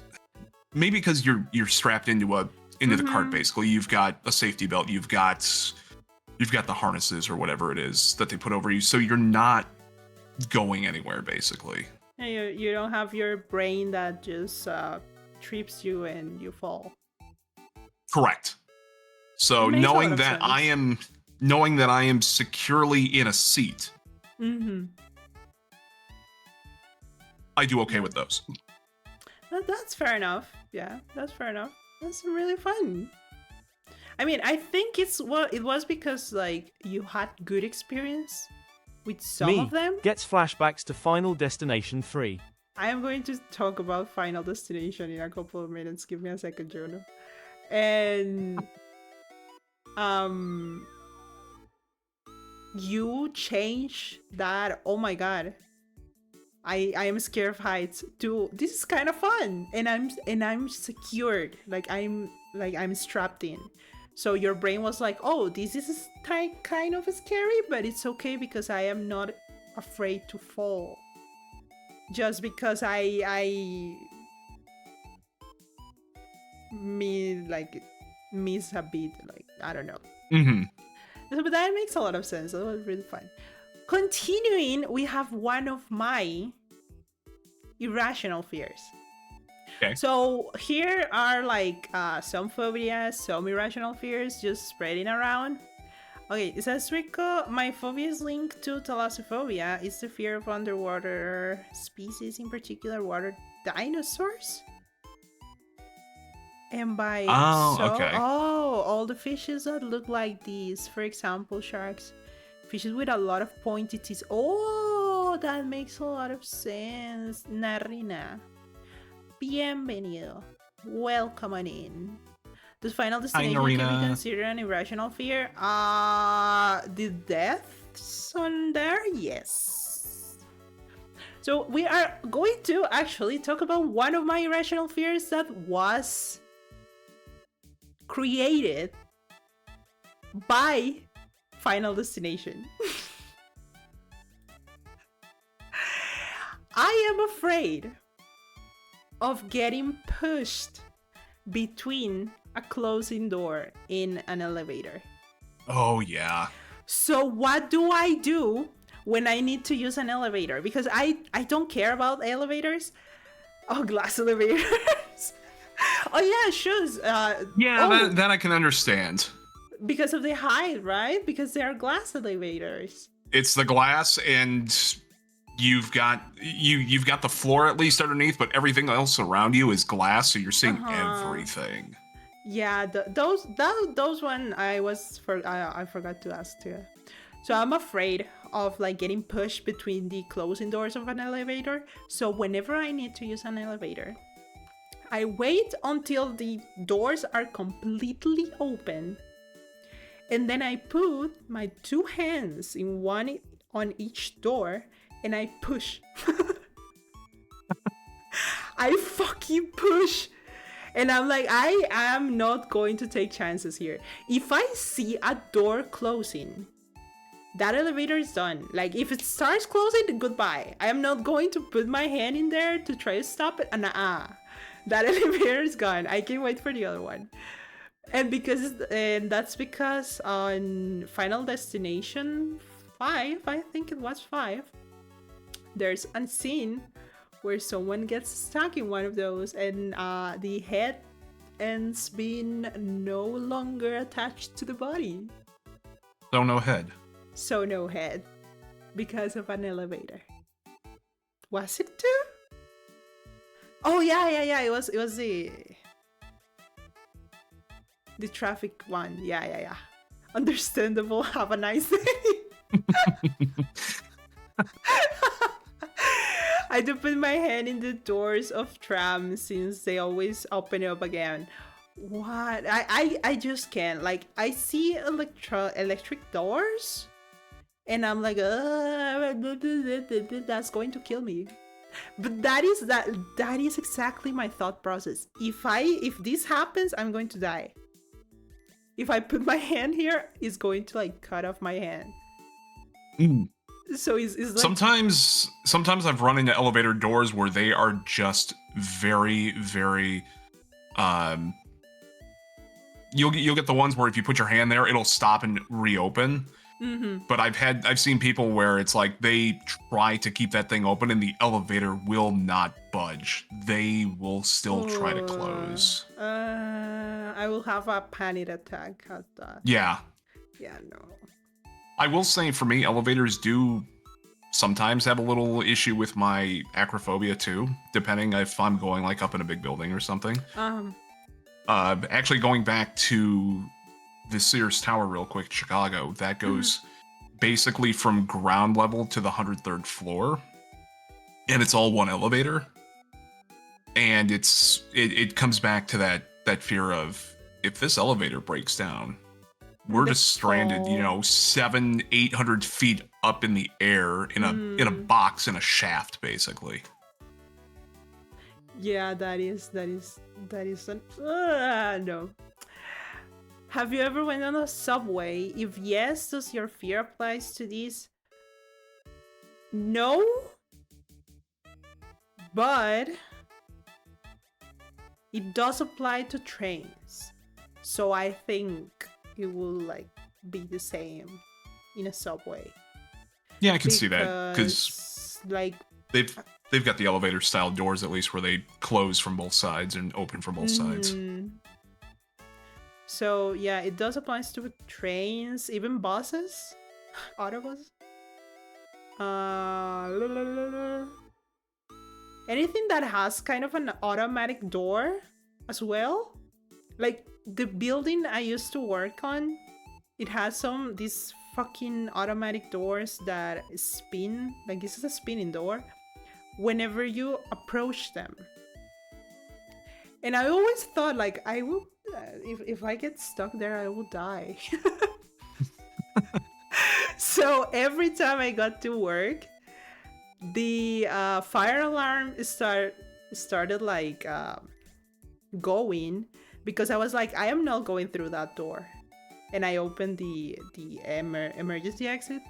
maybe because you're strapped into the cart basically. You've got a safety belt. You've got the harnesses or whatever it is that they put over you, so you're not going anywhere basically. You don't have your brain that just trips you and you fall. Correct. So It makes a lot knowing of that sense. knowing that I am securely in a seat, I do okay with those. That's fair enough. Yeah, that's fair enough. That's really fun. I mean, I think it was because like you had good experience with some of them. Gets flashbacks to Final Destination 3. I am going to talk about Final Destination in a couple of minutes. Give me a second, Jonah. And you change that. Oh my god. I am scared of heights too. This is kind of fun, and I'm secured. Like I'm strapped in. So your brain was like, oh, this is kind of scary, but it's okay because I am not afraid to fall. Just because I miss a bit, like I don't know. But that makes a lot of sense. That was really fun. Continuing, we have one of my irrational fears. Okay. So here are like some phobias, some irrational fears just spreading around. Okay, it says, Rico, my phobia is linked to thalassophobia. It's the fear of underwater species, in particular water dinosaurs. And by all the fishes that look like these, for example, sharks, fishes with a lot of pointy teeth. Oh, that makes a lot of sense. Narina, bienvenido. Welcome on in. Does Final Destination can be considered an irrational fear? The deaths on there? Yes. So we are going to actually talk about one of my irrational fears that was created by Final Destination. I am afraid of getting pushed between a closing door in an elevator. Oh yeah. So what do I do when I need to use an elevator? Because I don't care about elevators. Oh, glass elevators. Oh yeah, shoes. That I can understand. Because of the height, right? Because they are glass elevators. It's the glass, and you've got the floor at least underneath, but everything else around you is glass, so you're seeing everything. Yeah, those one I forgot to ask too. So I'm afraid of like getting pushed between the closing doors of an elevator. So whenever I need to use an elevator, I wait until the doors are completely open, and then I put my two hands in one on each door, and I push. I fucking push. And I'm like, I am not going to take chances here. If I see a door closing, that elevator is done. Like, if it starts closing, goodbye. I am not going to put my hand in there to try to stop it. That elevator is gone. I can't wait for the other one. And that's because on Final Destination 5, I think it was 5, there's a scene where someone gets stuck in one of those, and the head ends being no longer attached to the body. So no head. So no head. Because of an elevator. Was it too? Oh yeah. It was the traffic one. Yeah. Understandable. Have a nice day. I do put my hand in the doors of trams since they always open up again. What? I just can't. Like, I see electric doors, and I'm like, that's going to kill me. But that is exactly my thought process. If this happens, I'm going to die. If I put my hand here, it's going to like cut off my hand. So it's like sometimes I've run into elevator doors where they are just very, very you'll get the ones where if you put your hand there, it'll stop and reopen. Mm-hmm. But I've seen people where it's like they try to keep that thing open and the elevator will not budge. They will still try to close. I will have a panic attack at that. Yeah. Yeah, no. I will say for me, elevators do sometimes have a little issue with my acrophobia too, depending if I'm going like up in a big building or something. Actually going back to the Sears Tower real quick, Chicago, that goes basically from ground level to the 103rd floor, and it's all one elevator. And it comes back to that fear of, if this elevator breaks down, we're just stranded, 700-800 feet up in the air in a box in a shaft, basically. Yeah, that is an no. Have you ever went on a subway? If yes, does your fear applies to this? No, but it does apply to trains. So I think it will like be the same in a subway. Yeah, I can see that, because like they've got the elevator style doors at least where they close from both sides and open from both sides. So yeah, it does apply to trains, even buses, autobuses. Anything that has kind of an automatic door as well. Like the building I used to work on, it has these fucking automatic doors that spin. Like this is a spinning door whenever you approach them. And I always thought like I will, if I get stuck there, I will die. So every time I got to work, the fire alarm started like going, because I was like, I am not going through that door, and I opened the emergency exit.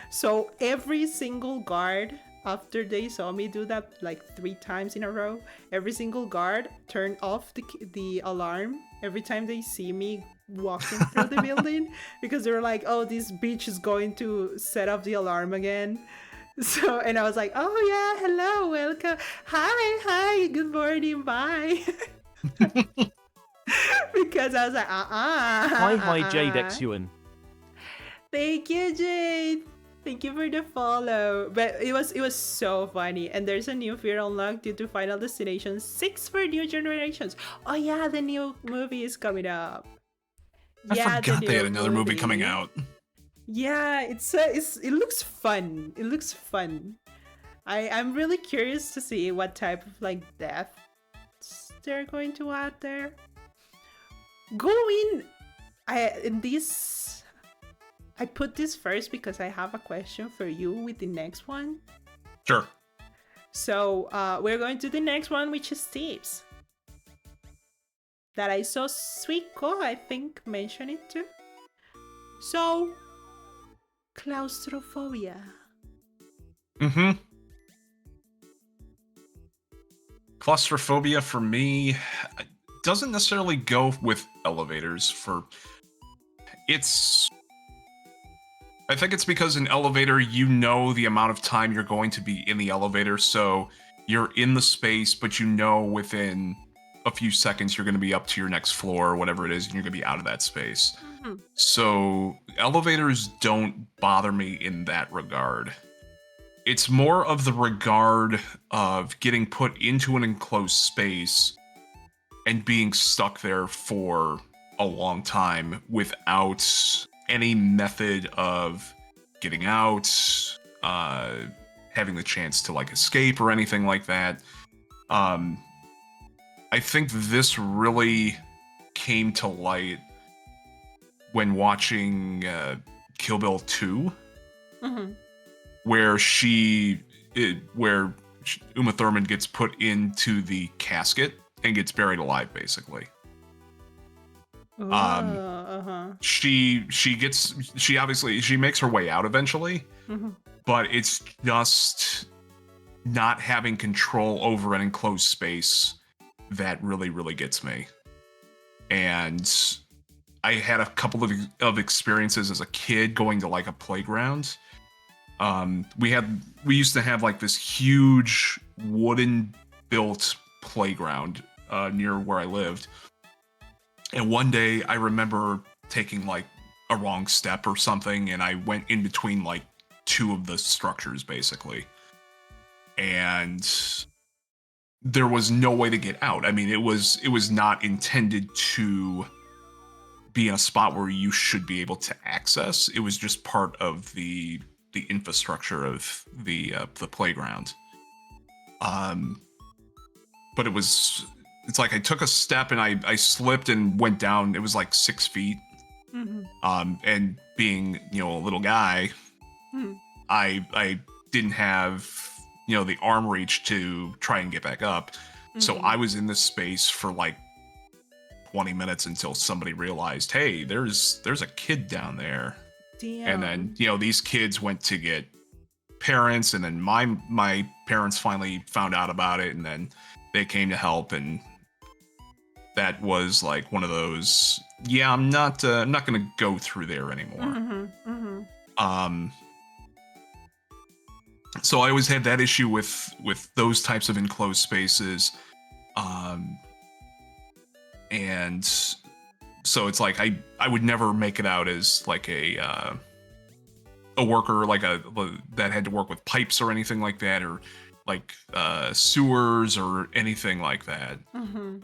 So every single guard, after they saw me do that like 3 times in a row, every single guard turned off the alarm every time they see me walking through the building, because they were like, oh, this bitch is going to set up the alarm again. So, and I was like, oh yeah, hello, welcome, hi, good morning, bye. Because I was like, Hi, Jade Xun. Thank you, Jade. Thank you for the follow. But it was so funny. And there's a new fear unlocked due to Final Destination 6 for new generations. Oh yeah, the new movie is coming up. I forgot they had another movie coming out. Yeah, it looks fun. It looks fun. I'm really curious to see what type of like deaths they're going to add there. I put this first because I have a question for you with the next one. Sure. So we're going to the next one, which is Teebs. That I saw Suiko, I think, mention it too. So, claustrophobia. Claustrophobia for me doesn't necessarily go with elevators. I think it's because in elevator, you know the amount of time you're going to be in the elevator, so you're in the space, but you know within a few seconds you're going to be up to your next floor or whatever it is, and you're going to be out of that space. So elevators don't bother me in that regard. It's more of the regard of getting put into an enclosed space and being stuck there for a long time without any method of getting out, having the chance to like escape or anything like that. I think this really came to light when watching Kill Bill 2, where Uma Thurman gets put into the casket and gets buried alive, basically. She makes her way out eventually, but it's just not having control over an enclosed space that really gets me. And I had a couple of experiences as a kid going to like a playground. We used to have like this huge wooden built playground near where I lived. And one day I remember taking like a wrong step or something, and I went in between like two of the structures basically. And there was no way to get out. I mean, it was not intended to be in a spot where you should be able to access. It was just part of the infrastructure of the playground. But it's like I took a step and I slipped and went down. It was like 6 feet. And being, a little guy, I didn't have, the arm reach to try and get back up. So I was in this space for like 20 minutes until somebody realized, hey, there's a kid down there. Damn. And then, these kids went to get parents, and then my parents finally found out about it, and then they came to help, and that was like one of those, I'm not gonna go through there anymore. So I always had that issue with those types of enclosed spaces. And so it's like I would never make it out as like a worker that had to work with pipes or anything like that, or like sewers or anything like that.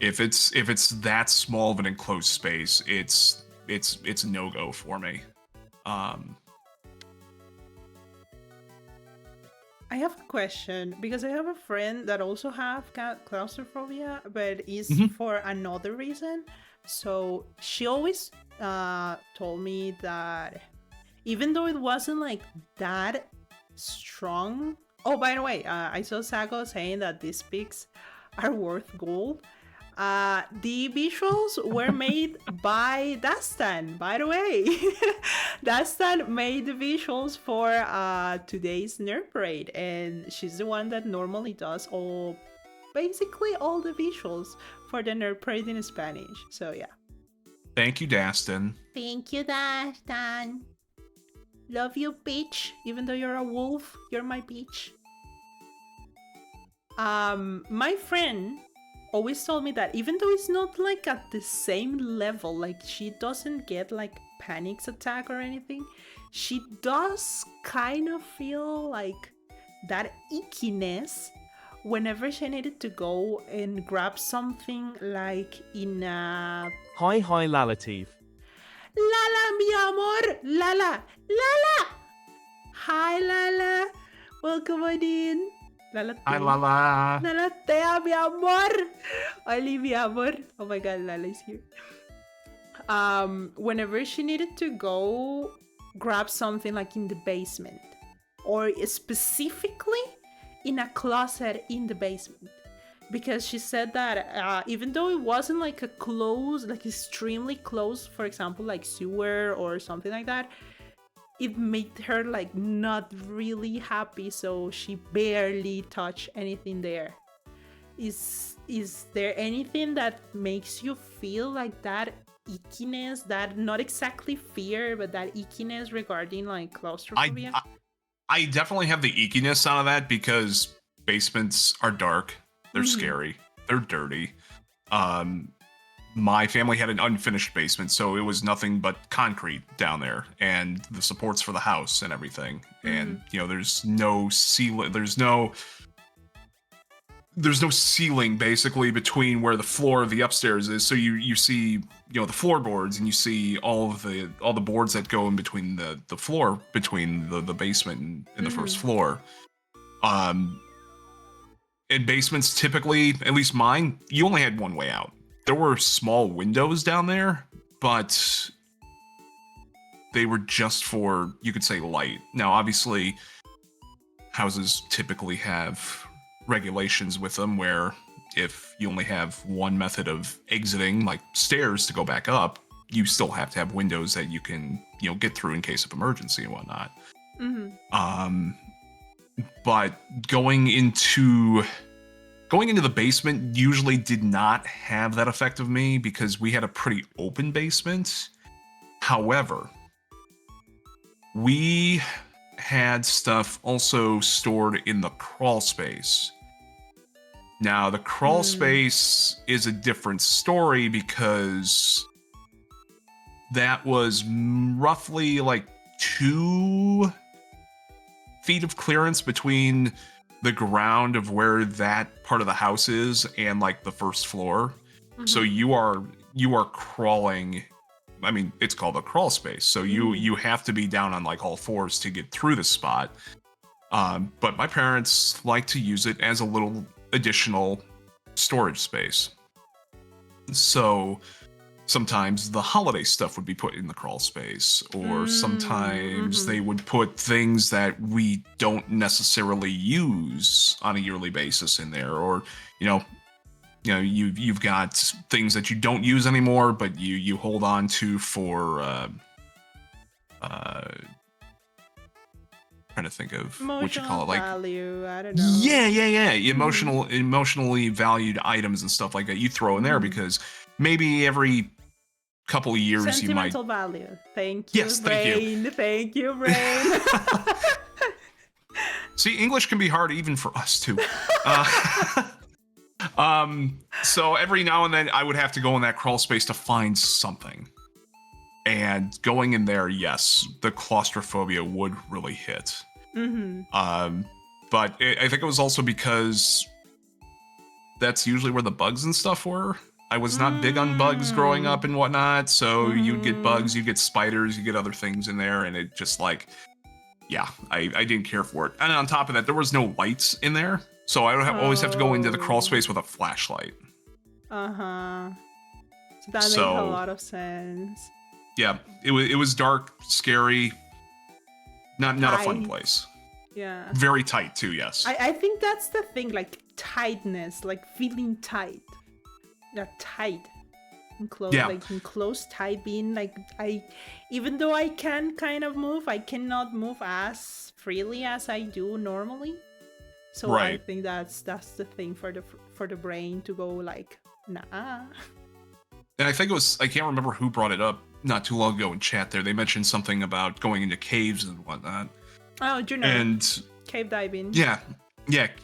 If it's that small of an enclosed space, it's a no-go for me. I have a question, because I have a friend that also have claustrophobia, but is for another reason. So she always told me that even though it wasn't like that strong. Oh, by the way, I saw Sago saying that these pics are worth gold. The visuals were made by Dastan, by the way. Dastan made the visuals for today's Nerd Parade, and she's the one that normally does basically all the visuals for the Nerd Parade in Spanish. So yeah. Thank you, Dastan. Thank you, Dastan. Love you, Peach. Even though you're a wolf, you're my Peach. My friend always told me that even though it's not like at the same level, like she doesn't get like panic attack or anything, she does kind of feel like that ickiness whenever she needed to go and grab something like in a... Hi Lalative. Lala, mi amor! Lala! Hi, Lala! Welcome on in. Lala, Hi, Lala. Lala, tea, mi amor! Oli, mi amor. Oh my god, Lala is here. Whenever she needed to go grab something like in the basement, or specifically in a closet in the basement, because she said that even though it wasn't like a close, like extremely close, for example, like sewer or something like that, it made her like not really happy, so she barely touched anything there. Is there anything that makes you feel like that ickiness, that not exactly fear, but that ickiness regarding like claustrophobia? I definitely have the ickiness out of that, because basements are dark. They're scary. They're dirty. My family had an unfinished basement, so it was nothing but concrete down there and the supports for the house and everything. And there's no ceiling. There's no ceiling basically between where the floor of the upstairs is. So you see the floorboards, and you see all the boards that go in between the floor between the basement and the first floor. In basements, typically, at least mine, you only had one way out. There were small windows down there, but they were just for, you could say, light. Now, obviously, houses typically have regulations with them where if you only have one method of exiting, like stairs to go back up, you still have to have windows that you can, get through in case of emergency and whatnot. But going into the basement usually did not have that effect of me because we had a pretty open basement. However, we had stuff also stored in the crawl space. Now, the crawl space is a different story because that was roughly like 2 feet of clearance between the ground of where that part of the house is and like the first floor. So you are crawling. I mean, it's called a crawl space. So you have to be down on like all fours to get through the spot. But my parents like to use it as a little additional storage space. So sometimes the holiday stuff would be put in the crawl space, or sometimes they would put things that we don't necessarily use on a yearly basis in there, or you've got things that you don't use anymore, but you hold on to for trying to think of what you call it, like value. I don't know. Yeah. Emotionally valued items and stuff like that. You throw in there because maybe every couple of years Sentimental you might value. Thank you, Yes, brain. Thank you, brain. See, English can be hard even for us too. So every now and then I would have to go in that crawl space to find something. And going in there, yes, the claustrophobia would really hit. But I think it was also because that's usually where the bugs and stuff were. I was not big on bugs growing up and whatnot, so you'd get bugs, you'd get spiders, you get other things in there, and it just like, yeah, I didn't care for it. And on top of that, there was no lights in there, so I would always have to go into the crawl space with a flashlight. So that makes a lot of sense. Yeah, it was dark, scary, not a fun place. Yeah. Very tight too, yes. I think that's the thing, like tightness, like feeling tight. Yeah, tight. Enclosed, tight, being like, even though I can kind of move, I cannot move as freely as I do normally. So I think that's the thing for the brain to go like, nah. And I think it was, I can't remember who brought it up not too long ago in chat there. They mentioned something about going into caves and whatnot. Oh, do you know? And cave diving. Yeah,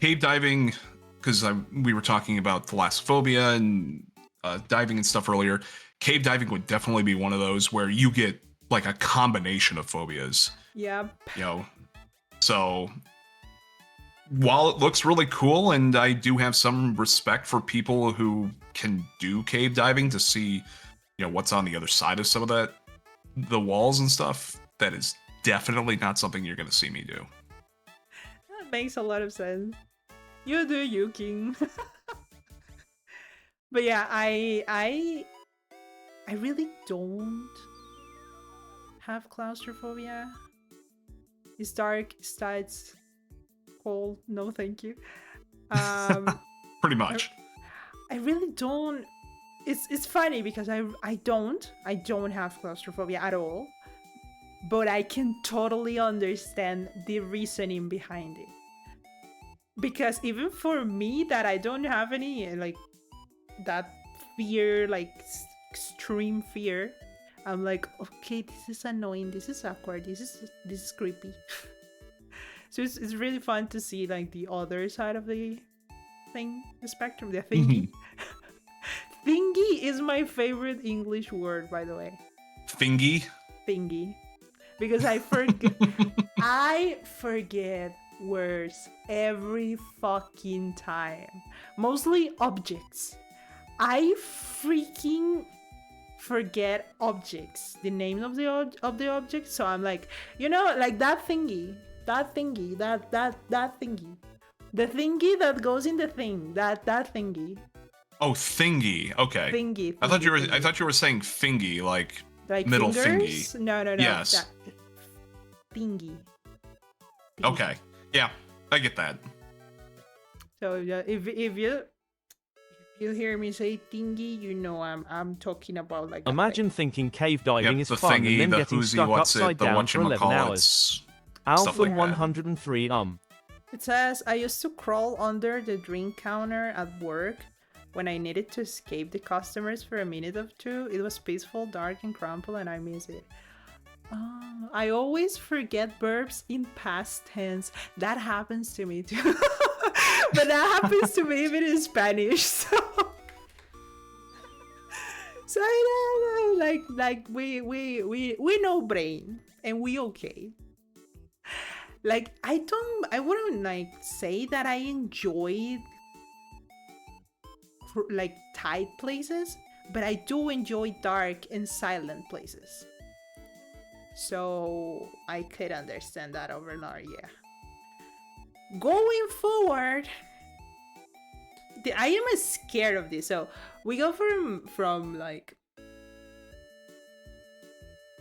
cave diving, because we were talking about thalassophobia and diving and stuff earlier. Cave diving would definitely be one of those where you get like a combination of phobias. Yep. So while it looks really cool, and I do have some respect for people who can do cave diving to see, what's on the other side of some of the walls and stuff, that is definitely not something you're going to see me do. That makes a lot of sense. You do you, King. But yeah, I really don't have claustrophobia. It's dark, it's cold. No, thank you. Pretty much. I really don't. It's funny because I don't have claustrophobia at all. But I can totally understand the reasoning behind it. Because even for me, that I don't have any, like, that fear, like, extreme fear, I'm like, okay, this is annoying, this is awkward, this is creepy. So it's really fun to see, like, the other side of the thing, the spectrum, the thingy. Thingy is my favorite English word, by the way. Thingy? Thingy. Because I forget words every fucking time. Mostly objects. I freaking forget objects, the names of the objects. So I'm like, like that thingy. That thingy, that thingy. The thingy that goes in the thing. That thingy. Oh, thingy. Okay. Thingy. I thought you were thingy. saying fingy, like middle fingers? fingy. No. Yes. That thingy. Okay. Yeah, I get that. So if you hear me say thingy, you know I'm talking about like. Imagine thinking cave diving Yep, is the fun and thingy, then the getting who's stuck what's upside it, the down for 11 hours. whatchamacallits, stuff like Alpha that. 103 It says, I used to crawl under the drink counter at work when I needed to escape the customers for a minute or two. It was peaceful, dark, and crumpled, and I miss it. I always forget verbs in past tense. That happens to me too. But that happens to me even in Spanish. So I know, like we know brain and we okay. Like I wouldn't like say that I enjoy like tight places, but I do enjoy dark and silent places. So I could understand that overlord, yeah. Going forward, I am scared of this. So we go from like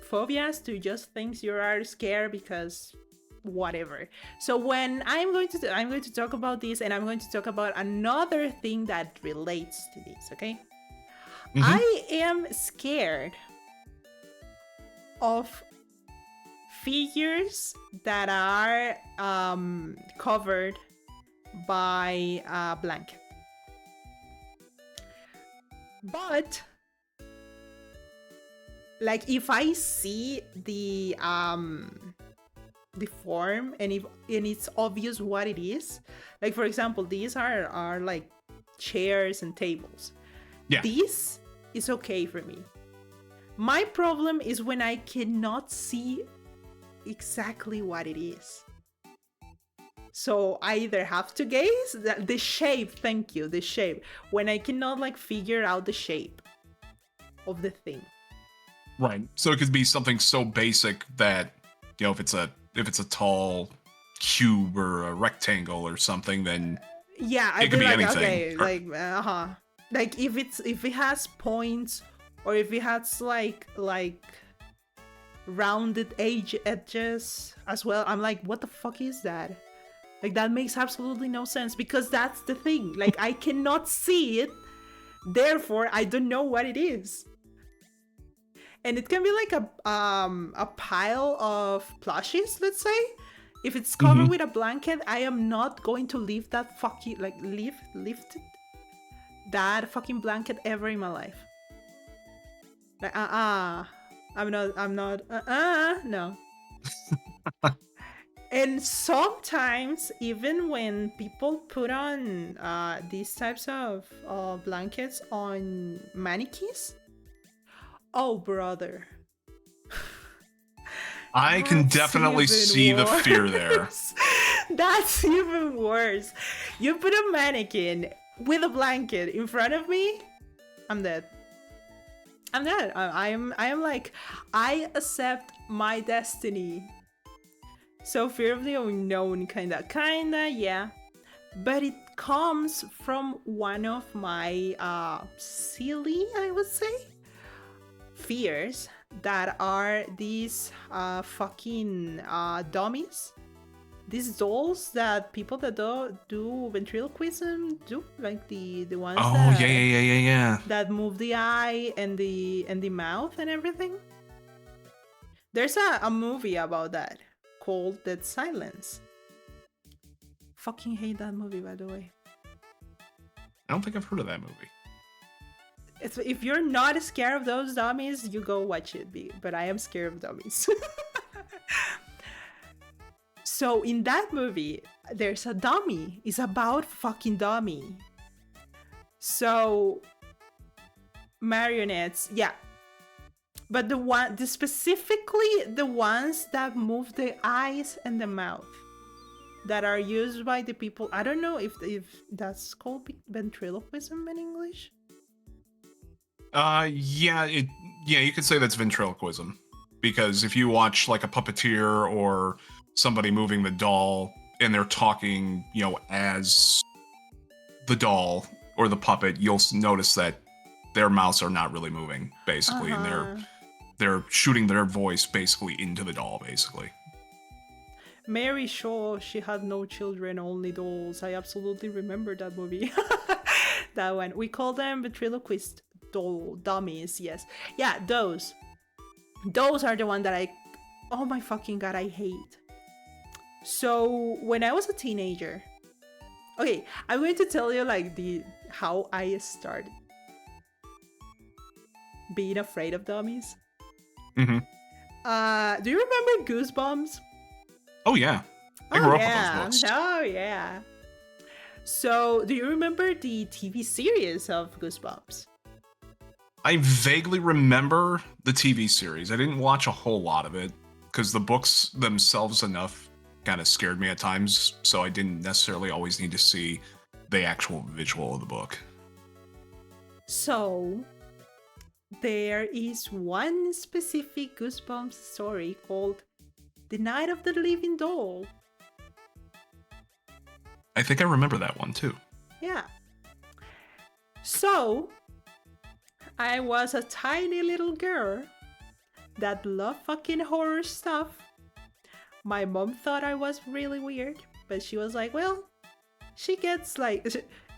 phobias to just things you are scared because whatever. So when I'm going to talk about this, and I'm going to talk about another thing that relates to this, okay? I am scared of figures that are covered by a blanket. But like if I see the form and it's obvious what it is, like for example, these are like chairs and tables. Yeah. This is okay for me. My problem is when I cannot see exactly what it is. So I either have to gaze the shape, thank you, the shape, when I cannot like figure out the shape of the thing. Right. So it could be something so basic that, you know, if it's a tall cube or a rectangle or something, then yeah, it could be like, anything. Okay, like if it has points, or if it has like rounded edges as well, I'm like, what the fuck is that? Like that makes absolutely no sense, because that's the thing. Like I cannot see it, therefore I don't know what it is. And it can be like a pile of plushies, let's say. If it's covered with a blanket, I am not going to leave that fucking lift that fucking blanket ever in my life. Like I'm not no. And sometimes even when people put on these types of blankets on mannequins, oh brother, I can definitely see the fear there. That's even worse. You put a mannequin with a blanket in front of me, I'm dead. I'm dead. I am like, I accept my destiny. So fear of the unknown, kinda, yeah. But it comes from one of my silly, I would say, fears that are these fucking dummies. These dolls that people that do ventriloquism do, like the ones that move the eye and the mouth and everything. There's a movie about that called Dead Silence. Fucking hate that movie, by the way. I don't think I've heard of that movie. If you're not scared of those dummies, you go watch it. But I am scared of dummies. So in that movie, there's a dummy. It's about fucking dummy. So marionettes, yeah. But specifically the ones that move the eyes and the mouth, that are used by the people. I don't know if that's called ventriloquism in English. Yeah, you could say that's ventriloquism, because if you watch like a puppeteer or somebody moving the doll and they're talking, as the doll or the puppet, you'll notice that their mouths are not really moving, basically, and they're shooting their voice basically into the doll, basically. Mary Shaw, she had no children, only dolls. I absolutely remember that movie. That one. We call them ventriloquist doll dummies, yes. Yeah, those. Those are the one that oh my fucking god, I hate. So when I was a teenager, okay, I'm going to tell you like how I started being afraid of dummies. Mm-hmm. Do you remember Goosebumps? Oh yeah, I grew up with those books. Oh yeah. So do you remember the TV series of Goosebumps? I vaguely remember the TV series. I didn't watch a whole lot of it because the books themselves enough kind of scared me at times, so I didn't necessarily always need to see the actual visual of the book. So there is one specific Goosebumps story called The Night of the Living Doll. I think I remember that one too. Yeah. So I was a tiny little girl that loved fucking horror stuff. My mom thought I was really weird, but she was like, well, she gets like,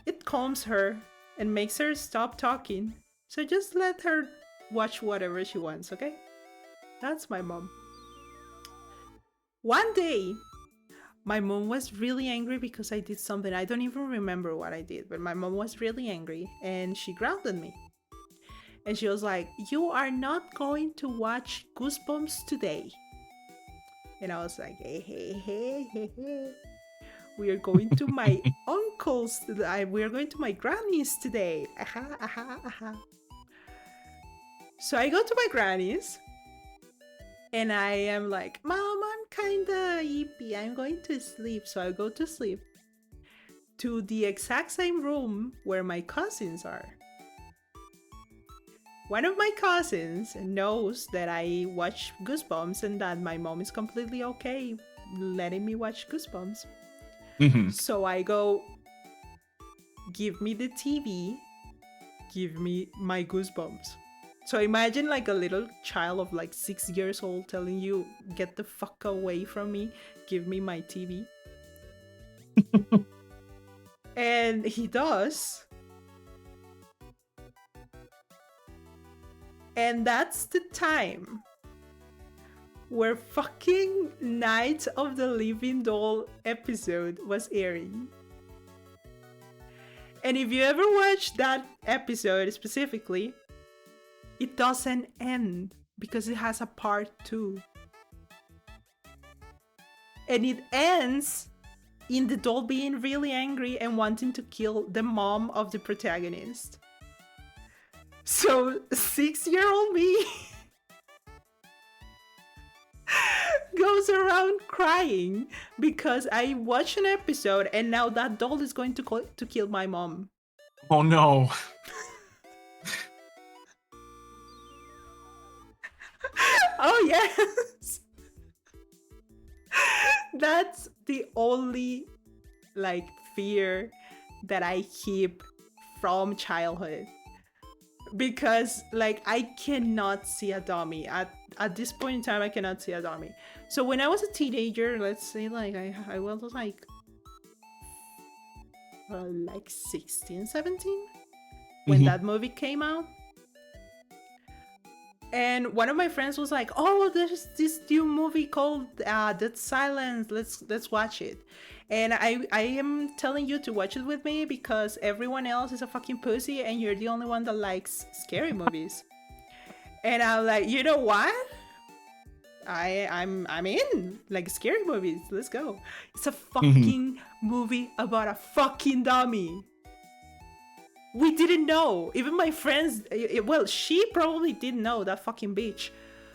it calms her and makes her stop talking. So just let her watch whatever she wants, okay? That's my mom. One day, my mom was really angry because I did something. I don't even remember what I did, but my mom was really angry and she grounded me. And she was like, you are not going to watch Goosebumps today. And I was like, hey. We are going to my uncle's, we are going to my granny's today. Aha. So I go to my granny's and I am like, Mom, I'm kinda yippy. I'm going to sleep. So I go to sleep to the exact same room where my cousins are. One of my cousins knows that I watch Goosebumps and that my mom is completely okay letting me watch Goosebumps. Mm-hmm. So I go, give me the TV, give me my Goosebumps. So imagine like a little child of like 6 years old telling you, get the fuck away from me, give me my TV. And he does. And that's the time where fucking Night of the Living Doll episode was airing. And if you ever watch that episode specifically, it doesn't end because it has a part 2. And it ends in the doll being really angry and wanting to kill the mom of the protagonist. So 6-year-old me goes around crying because I watched an episode and now that doll is going to kill my mom. Oh no. Oh yes. That's the only like fear that I keep from childhood. Because like I cannot see a dummy at this point in time. I cannot see a dummy. So when I was a teenager, let's say like I was like 16, 17 when that movie came out. And one of my friends was like, "Oh, there's this new movie called Dead Silence. Let's watch it." And I am telling you to watch it with me because everyone else is a fucking pussy and you're the only one that likes scary movies. And I'm like, you know what? I'm in. Like scary movies. Let's go. It's a fucking movie about a fucking dummy. We didn't know. Even my friends, well, she probably didn't know, that fucking bitch.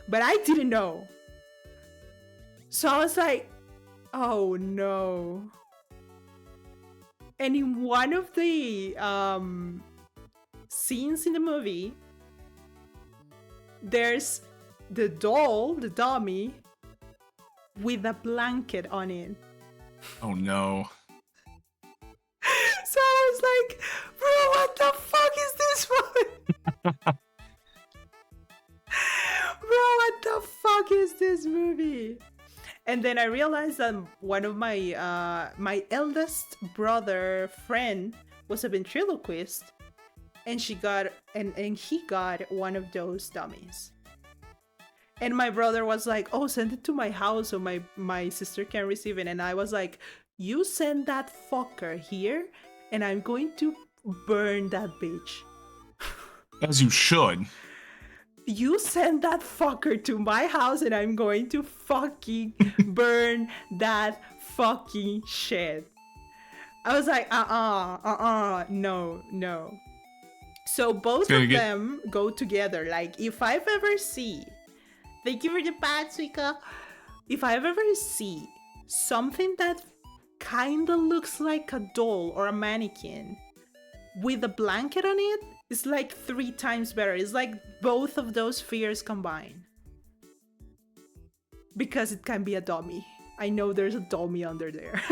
But I didn't know. So I was like, oh no. And in one of the scenes in the movie, there's the doll, the dummy, with a blanket on it. Oh no. So I was like, bro, what the fuck is this movie? Bro, what the fuck is this movie? And then I realized that one of my my eldest brother friend was a ventriloquist, and he got one of those dummies. And my brother was like, "Oh, send it to my house so my sister can receive it." And I was like, "You send that fucker here, and I'm going to burn that bitch." As you should. You send that fucker to my house, and I'm going to fucking burn that fucking shit. I was like, no. So both of them go together. Like, if I've ever see, thank you for the pat, Suika. If I've ever see something that kinda looks like a doll or a mannequin with a blanket on it, it's like 3 times better. It's like both of those fears combined. Because it can be a dummy. I know there's a dummy under there.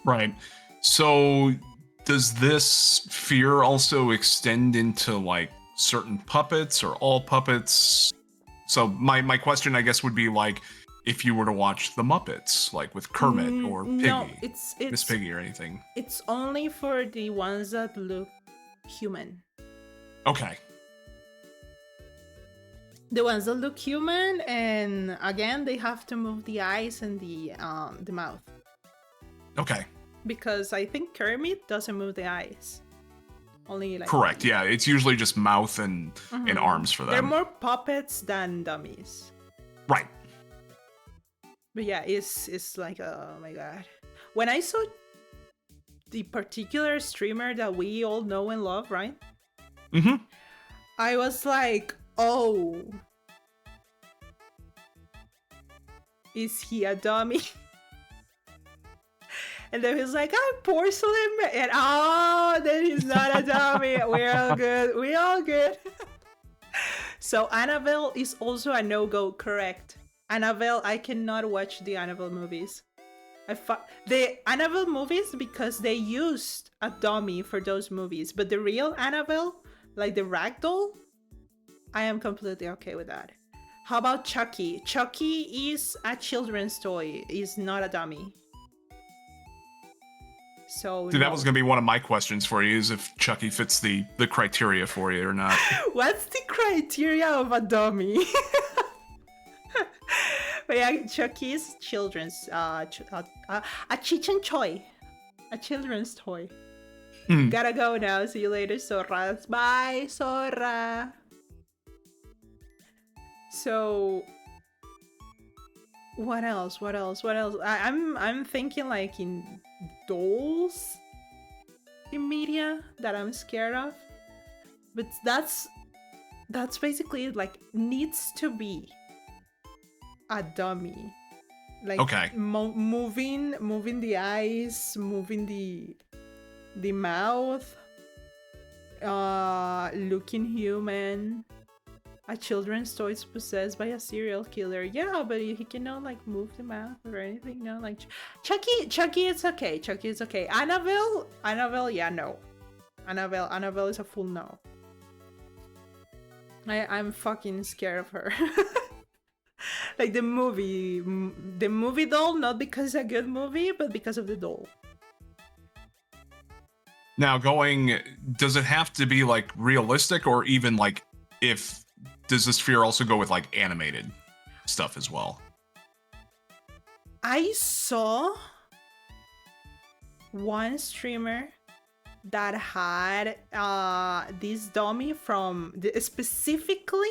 Right. So does this fear also extend into like certain puppets or all puppets? So my question, I guess, would be like, if you were to watch the Muppets, like with Kermit or Piggy, no, Miss Piggy or anything. It's only for the ones that look human. Okay. The ones that look human, and again, they have to move the eyes and the mouth. Okay. Because I think Kermit doesn't move the eyes. Only like correct. Yeah, it's usually just mouth and arms for them. They're more puppets than dummies. Right. But yeah, it's like, oh my god. When I saw the particular streamer that we all know and love, right? Mm-hmm. I was like, oh, is he a dummy? And then he's like, I'm porcelain, and oh, then he's not a dummy. We're all good. We're all good. So Annabelle is also a no-go, correct? Annabelle, I cannot watch the Annabelle movies. The Annabelle movies, because they used a dummy for those movies, but the real Annabelle, like the ragdoll, I am completely okay with that. How about Chucky? Chucky is a children's toy, is not a dummy. So see, that was gonna be one of my questions for you, is if Chucky fits the criteria for you or not. What's the criteria of a dummy? But yeah, Chucky is children's a children's toy. A children's toy. Gotta go now. See you later, Sora. Bye, Sora. So what else? I'm thinking like in dolls in media that I'm scared of. But that's basically like needs to be a dummy, like okay. moving the eyes, moving the mouth, looking human. A children's toy is possessed by a serial killer. Yeah, but he cannot like move the mouth or anything. No, like Chucky, it's okay. Chucky is okay. Annabelle, yeah, no. Annabelle is a full no. I'm fucking scared of her. Like the movie doll, not because it's a good movie, but because of the doll. Now does it have to be like realistic, or even like does this fear also go with like animated stuff as well? I saw one streamer that had this dummy from specifically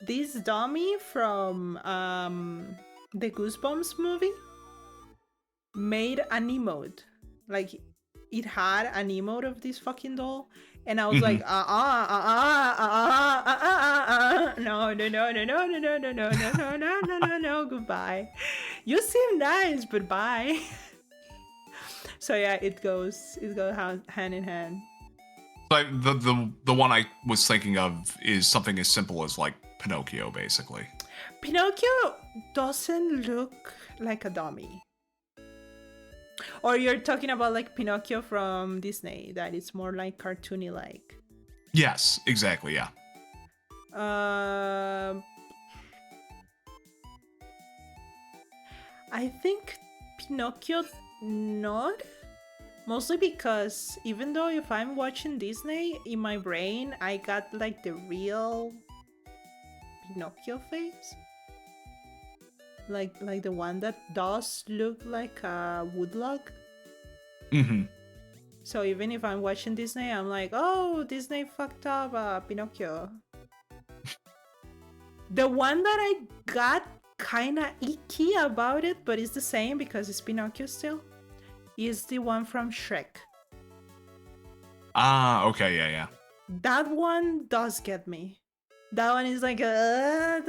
this dummy from the Goosebumps movie made an emote. Like it had an emote of this fucking doll, and I was like, no, goodbye. You seem nice, but bye. So yeah, it goes hand in hand. Like the one I was thinking of is something as simple as like Pinocchio, basically. Pinocchio doesn't look like a dummy. Or you're talking about like Pinocchio from Disney, that is more like cartoony like. Yes, exactly, yeah. I think Pinocchio not. Mostly because even though if I'm watching Disney, in my brain I got like the real Pinocchio face. Like the one that does look like a woodlog. Mm-hmm. So even if I'm watching Disney, I'm like, oh, Disney fucked up Pinocchio. The one that I got kinda icky about it, but it's the same because it's Pinocchio still, is the one from Shrek. Ah, okay, yeah. That one does get me. That one is like, get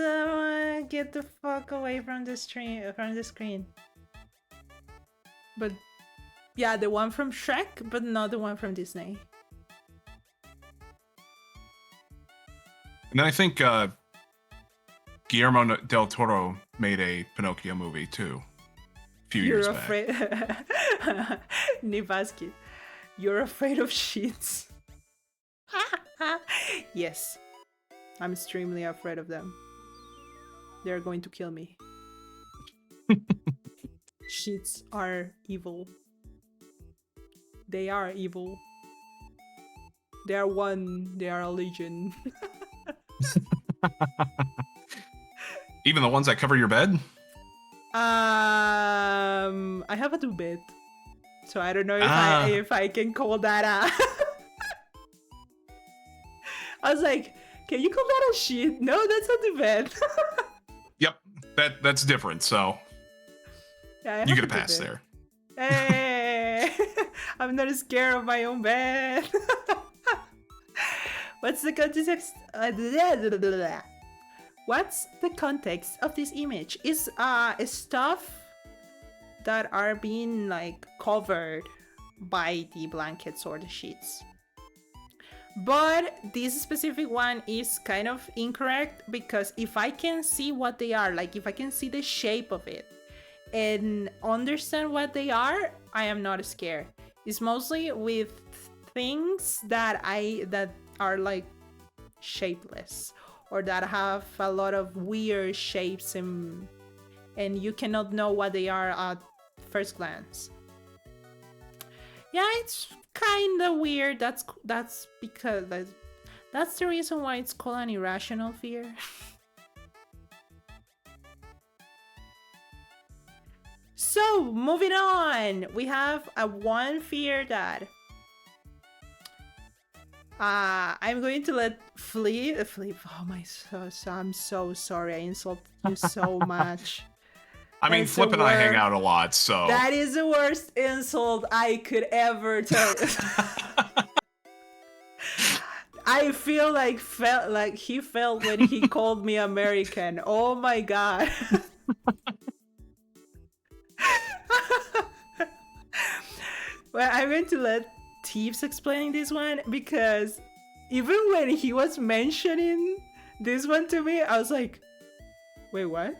the fuck away from the screen. But yeah, the one from Shrek, but not the one from Disney. And then I think Guillermo del Toro made a Pinocchio movie too, a few years back. You're afraid, Nivaski. You're afraid of sheets. Yes, I'm extremely afraid of them. They're going to kill me. Sheets are evil. They are evil. They are one. They are a legion. Even the ones that cover your bed? I have a two bed, so I don't know if I can call that a. I was like, can you call that a sheet? No, that's not the bed. Yep, that's different. So yeah, you get a pass there. Hey, I'm not scared of my own bed. What's the context? What's the context of this image? Is stuff that are being like covered by the blankets or the sheets. But this specific one is kind of incorrect because if I can see what they are, like if I can see the shape of it and understand what they are, I am not scared. It's mostly with things that are like shapeless or that have a lot of weird shapes and you cannot know what they are at first glance. Yeah, it's kind of weird. That's because that's the reason why it's called an irrational fear. So moving on, we have a one fear that I'm going to let Flip. Oh my, I'm so sorry. I insulted you so much. I mean, Flip and I hang out a lot, so that is the worst insult I could ever tell. I feel like he felt when he called me American. Oh my god. Well, I'm going to let Teebs explain this one because even when he was mentioning this one to me, I was like, wait, what?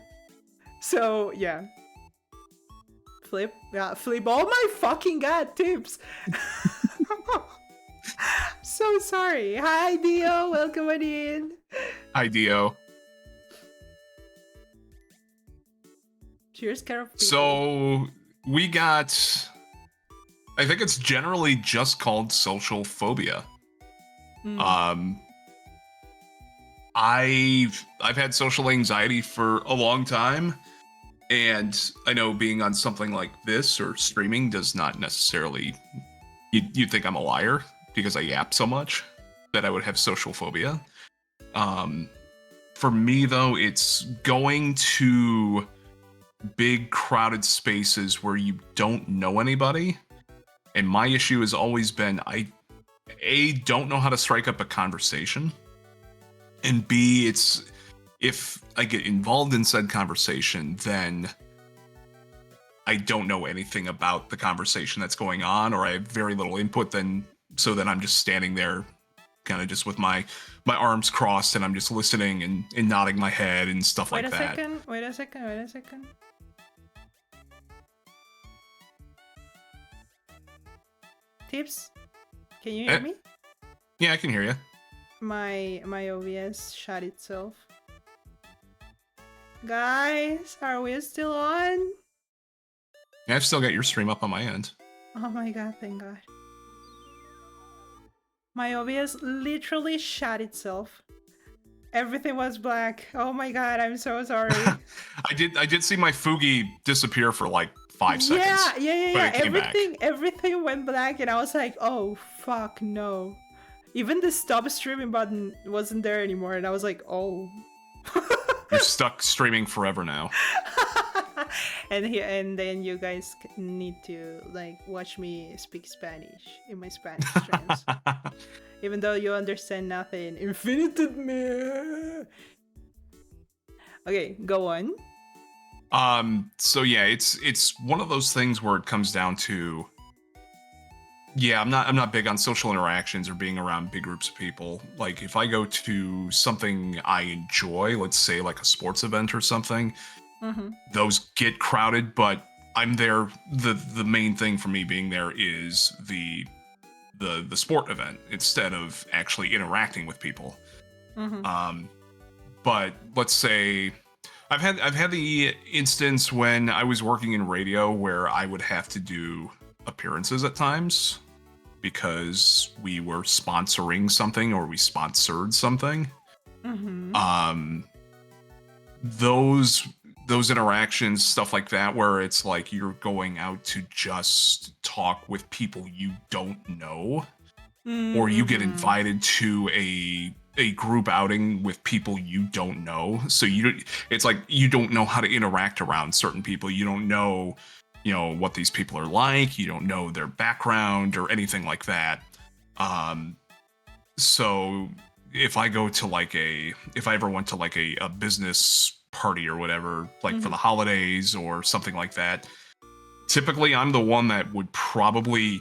So yeah, Flip. Oh my fucking god, Tips. So sorry. Hi Dio, welcome on in. Hi Dio. Cheers, Carol. So we got, I think it's generally just called social phobia. I've had social anxiety for a long time, and I know being on something like this or streaming does not necessarily, you'd think I'm a liar because I yap so much that I would have social phobia. For me though, it's going to big crowded spaces where you don't know anybody, and my issue has always been I don't know how to strike up a conversation, and B, it's if I get involved in said conversation, then I don't know anything about the conversation that's going on, or I have very little input, so then I'm just standing there kind of just with my arms crossed, and I'm just listening and nodding my head and stuff like that. Wait a second. Teebs, can you hear me? Yeah, I can hear you. My OBS shut itself. Guys, are we still on? Yeah, I've still got your stream up on my end. Oh my god, thank god. My OBS literally shut itself. Everything was black. Oh my god, I'm so sorry. I did see my Fugi disappear for like 5 seconds. Yeah. Everything went black, and I was like, oh fuck no. Even the stop streaming button wasn't there anymore, and I was like, oh. You're stuck streaming forever now. And then you guys need to like watch me speak Spanish in my Spanish streams. Even though you understand nothing. Infinited me. Okay, go on. So yeah, it's one of those things where it comes down to, yeah, I'm not big on social interactions or being around big groups of people. Like if I go to something I enjoy, let's say like a sports event or something, those get crowded, but I'm there. The main thing for me being there is the sport event instead of actually interacting with people. But let's say I've had the instance when I was working in radio where I would have to do appearances at times because we were sponsoring something or we sponsored something. Those interactions, stuff like that, where it's like you're going out to just talk with people you don't know, or you get invited to a group outing with people you don't know. So it's like you don't know how to interact around certain people. You don't know, what these people are like. You don't know their background or anything like that. So if I go to if I ever went to like a business party or whatever, like for the holidays or something like that, typically I'm the one that would probably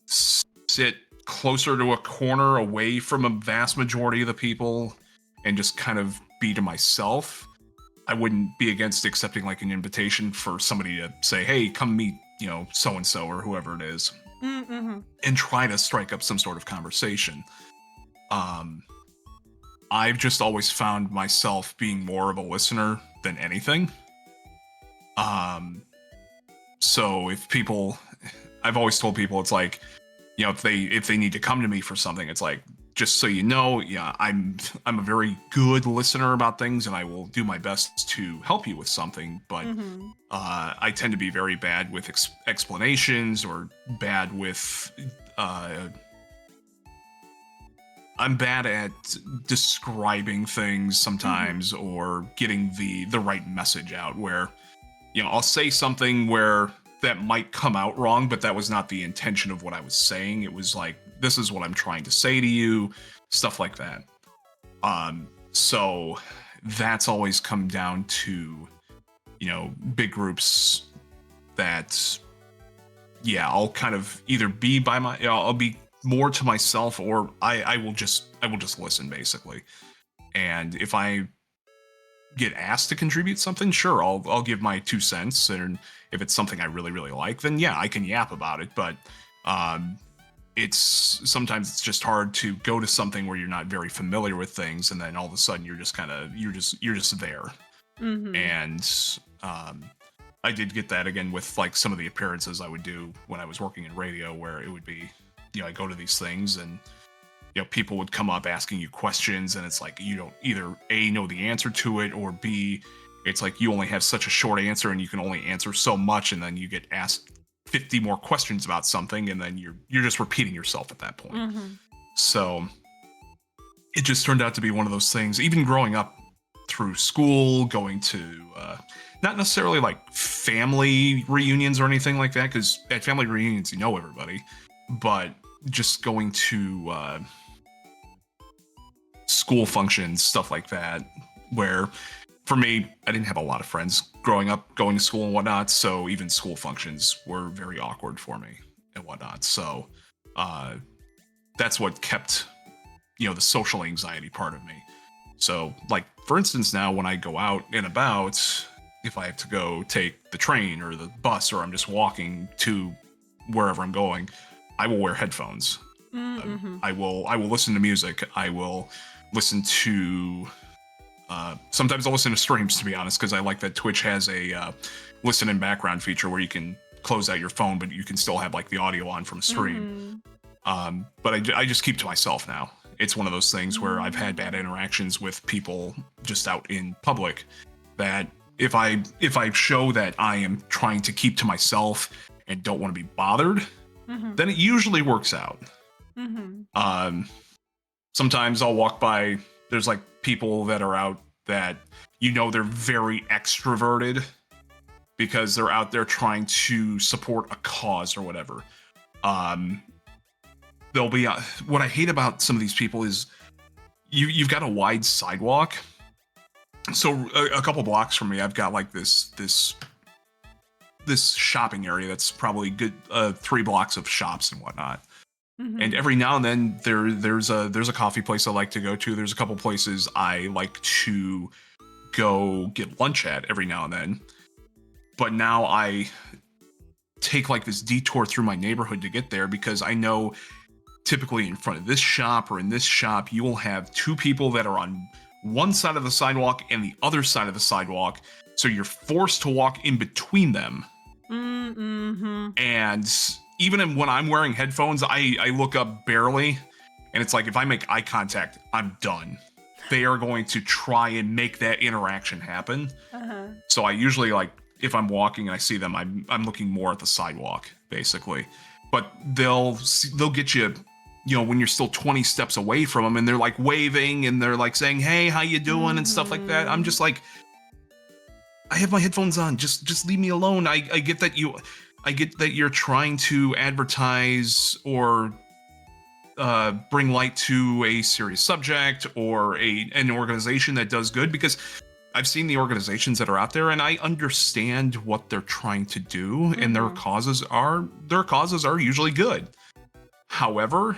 sit closer to a corner away from a vast majority of the people and just kind of be to myself. I wouldn't be against accepting like an invitation for somebody to say, hey, come meet, so-and-so or whoever it is, and try to strike up some sort of conversation. I've just always found myself being more of a listener than anything. So I've always told people, it's like, if they need to come to me for something, it's like, just so you know, yeah, I'm a very good listener about things, and I will do my best to help you with something. But I tend to be very bad with explanations, or bad with I'm bad at describing things sometimes, or getting the right message out, where, I'll say something where that might come out wrong, but that was not the intention of what I was saying. It was like, this is what I'm trying to say to you, stuff like that. So that's always come down to, big groups that, I'll kind of either be I'll be more to myself, or I will just listen, basically. And if I get asked to contribute something, sure, I'll give my 2 cents, and if it's something I really, really like, then yeah, I can yap about it. But sometimes it's just hard to go to something where you're not very familiar with things, and then all of a sudden you're just there. And I did get that again with like some of the appearances I would do when I was working in radio, where it would be, I go to these things and, people would come up asking you questions, and it's like, you don't either A, know the answer to it, or B, it's like you only have such a short answer and you can only answer so much, and then you get asked 50 more questions about something, and then you're just repeating yourself at that point. So it just turned out to be one of those things, even growing up through school, going to not necessarily like family reunions or anything like that, because at family reunions you know everybody, but just going to school functions, stuff like that, where for me, I didn't have a lot of friends growing up, going to school and whatnot, so even school functions were very awkward for me and whatnot. So that's what kept the social anxiety part of me. So, like, for instance, now when I go out and about, if I have to go take the train or the bus, or I'm just walking to wherever I'm going, I will wear headphones. I will listen to music. I will listen to. Sometimes I'll listen to streams, to be honest, because I like that Twitch has a listen in background feature where you can close out your phone, but you can still have like the audio on from a stream. But I just keep to myself now. It's one of those things where I've had bad interactions with people just out in public that if I show that I am trying to keep to myself and don't want to be bothered, then it usually works out. Sometimes I'll walk by, there's like people that are out that they're very extroverted because they're out there trying to support a cause or whatever. They'll be what I hate about some of these people is you've got a wide sidewalk. So a couple blocks from me, I've got like this shopping area that's probably good 3 blocks of shops and whatnot. And every now and then there's a coffee place I like to go to. There's a couple places I like to go get lunch at every now and then. But now I take like this detour through my neighborhood to get there because I know typically in front of this shop or in this shop, you will have 2 people that are on one side of the sidewalk and the other side of the sidewalk. So you're forced to walk in between them. And even when I'm wearing headphones, I look up barely. And it's like, if I make eye contact, I'm done. They are going to try and make that interaction happen. So I usually, like, if I'm walking and I see them, I'm looking more at the sidewalk, basically. But they'll get you, when you're still 20 steps away from them, and they're like waving and they're like saying, "Hey, how you doing?" and stuff like that. I'm just like, I have my headphones on. Just leave me alone. I get that you're trying to advertise or bring light to a serious subject or an organization that does good, because I've seen the organizations that are out there and I understand what they're trying to do, and their causes are usually good. However,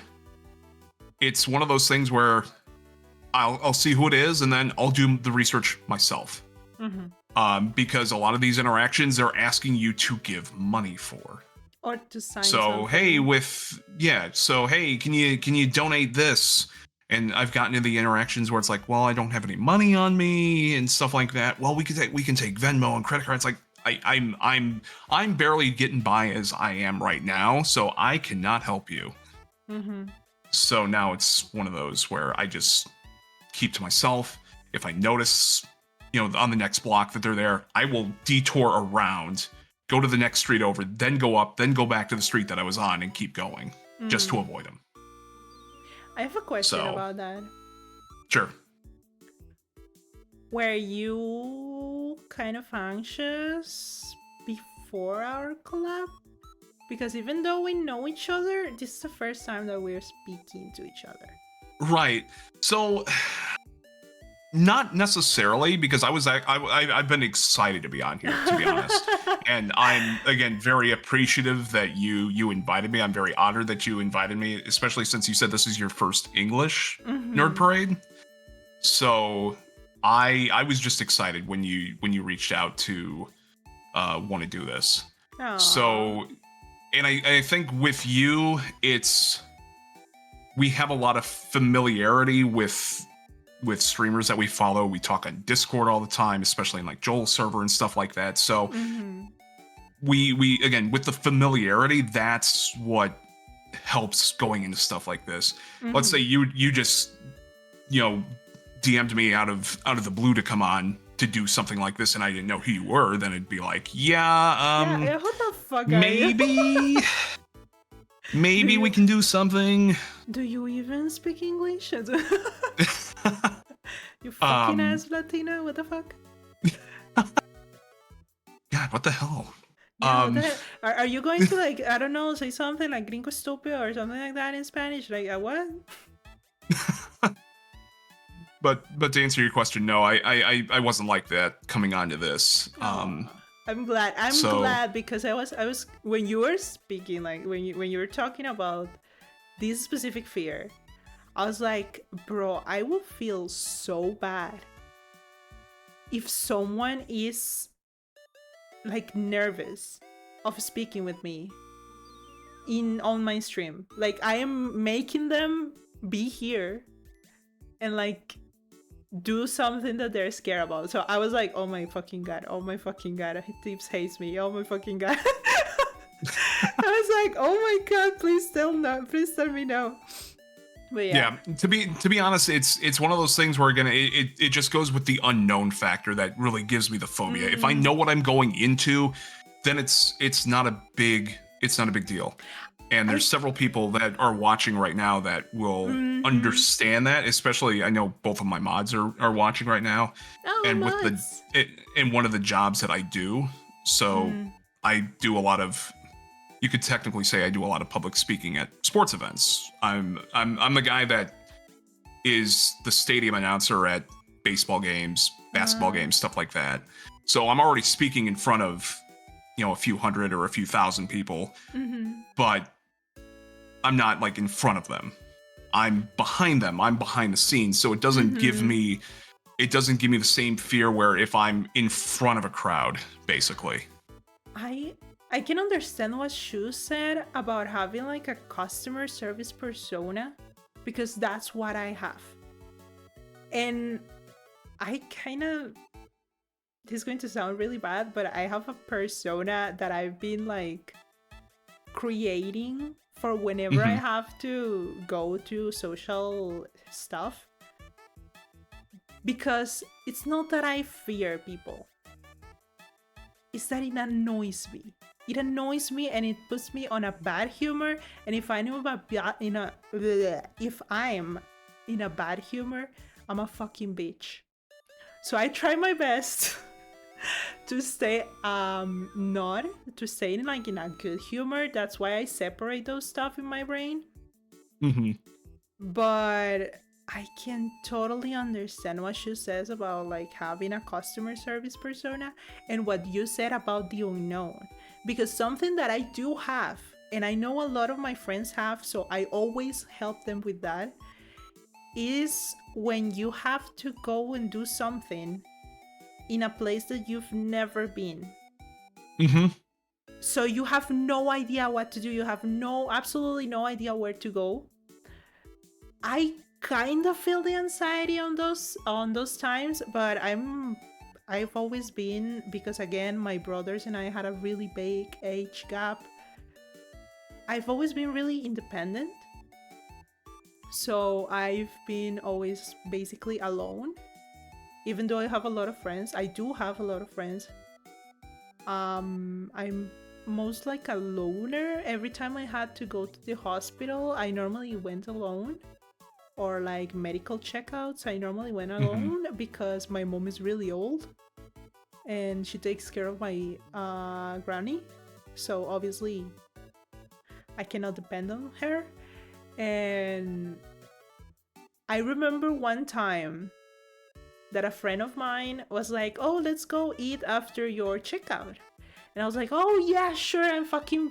it's one of those things where I'll see who it is and then I'll do the research myself. Because a lot of these interactions they're asking you to give money for. Or to sign something. Hey, can you donate this? And I've gotten into the interactions where it's like, well, I don't have any money on me and stuff like that. Well, we can take Venmo and credit cards. Like I'm barely getting by as I am right now, so I cannot help you. So now it's one of those where I just keep to myself. If I notice, on the next block that they're there, I will detour around, go to the next street over, then go up, then go back to the street that I was on and keep going just to avoid them. I have a question about that. Sure. Were you kind of anxious before our collab? Because even though we know each other, this is the first time that we're speaking to each other. Right. So, not necessarily, because I've been excited to be on here, to be honest. And I'm, again, very appreciative that you invited me. I'm very honored that you invited me, especially since you said this is your first English Nerd Parade. So I was just excited when you reached out to want to do this. Aww. So, and I think with you, we have a lot of familiarity with streamers that we follow. We talk on Discord all the time, especially in like Joel's server and stuff like that. So we again, with the familiarity, that's what helps going into stuff like this. Let's say you just DM'd me out of the blue to come on to do something like this, and I didn't know who you were, then it'd be like, yeah, what the fuck maybe maybe we can do something. Do you even speak English? You fucking ass Latina, what the fuck? God, what the hell? Yeah, what the hell? Are you going to, like, I don't know, say something like gringo estúpido or something like that in Spanish? Like, what? But to answer your question, no, I wasn't like that coming onto this. I'm glad. I'm glad, because I was when you were speaking, like when you were talking about this specific fear, I was like, bro, I will feel so bad if someone is like nervous of speaking with me on my stream. Like, I am making them be here and like do something that they're scared about. So I was like, oh my fucking god, oh my fucking god, Teebs hates me, oh my fucking god. I was like, oh my god, please tell me no. But yeah. To be honest, it's one of those things where it just goes with the unknown factor that really gives me the phobia. If I know what I'm going into, then it's not a big deal. And there's several people that are watching right now that will understand that. Especially, I know both of my mods are watching right now, and with in one of the jobs that I do, so I do a lot of. You could technically say I do a lot of public speaking at sports events. I'm the guy that is the stadium announcer at baseball games, basketball games, stuff like that. So I'm already speaking in front of, a few hundred or a few thousand people, but I'm not like in front of them. I'm behind them. I'm behind the scenes. So it doesn't give me the same fear where if I'm in front of a crowd, basically. I can understand what Shu said about having like a customer service persona, because that's what I have. And I kind of, this is going to sound really bad, but I have a persona that I've been like creating for whenever I have to go to social stuff. Because it's not that I fear people. It's that it annoys me. It annoys me and it puts me on a bad humor. And if I'm in a bad humor, I'm a fucking bitch. So I try my best to stay not to stay in like in a good humor. That's why I separate those stuff in my brain. But I can totally understand what she says about like having a customer service persona and what you said about the unknown. Because something that I do have, and I know a lot of my friends have, so I always help them with that, is when you have to go and do something in a place that you've never been. So you have no idea what to do. You have absolutely no idea where to go. I kind of feel the anxiety on those times, but I've always been, because again, my brothers and I had a really big age gap. I've always been really independent. So I've been always basically alone. Even though I have a lot of friends, I do have a lot of friends. I'm most like a loner. Every time I had to go to the hospital, I normally went alone. Or like medical checkouts, I normally went alone because my mom is really old and she takes care of my granny. So obviously I cannot depend on her. And I remember one time that a friend of mine was like, oh, let's go eat after your checkout. And I was like, oh yeah, sure, I'm fucking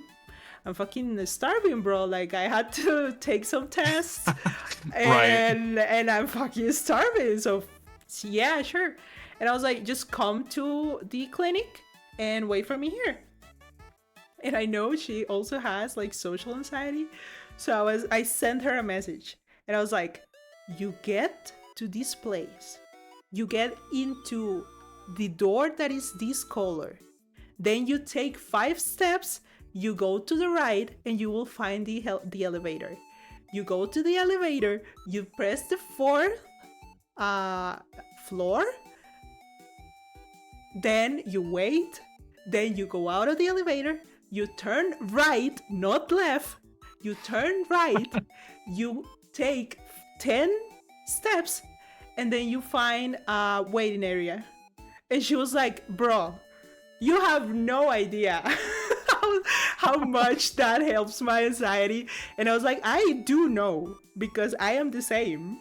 starving, bro. Like, I had to take some tests and I'm fucking starving. So yeah, sure. And I was like, just come to the clinic and wait for me here. And I know she also has like social anxiety. So I sent her a message and I was like, you get to this place. You get into the door that is this color. Then you take 5 steps. You go to the right and you will find the elevator. You go to the elevator, you press the 4th floor, then you wait, then you go out of the elevator, you turn right, not left, you turn right, you take 10 steps, and then you find a waiting area. And she was like, bro, you have no idea how much that helps my anxiety. And I was like, I do know, because I am the same.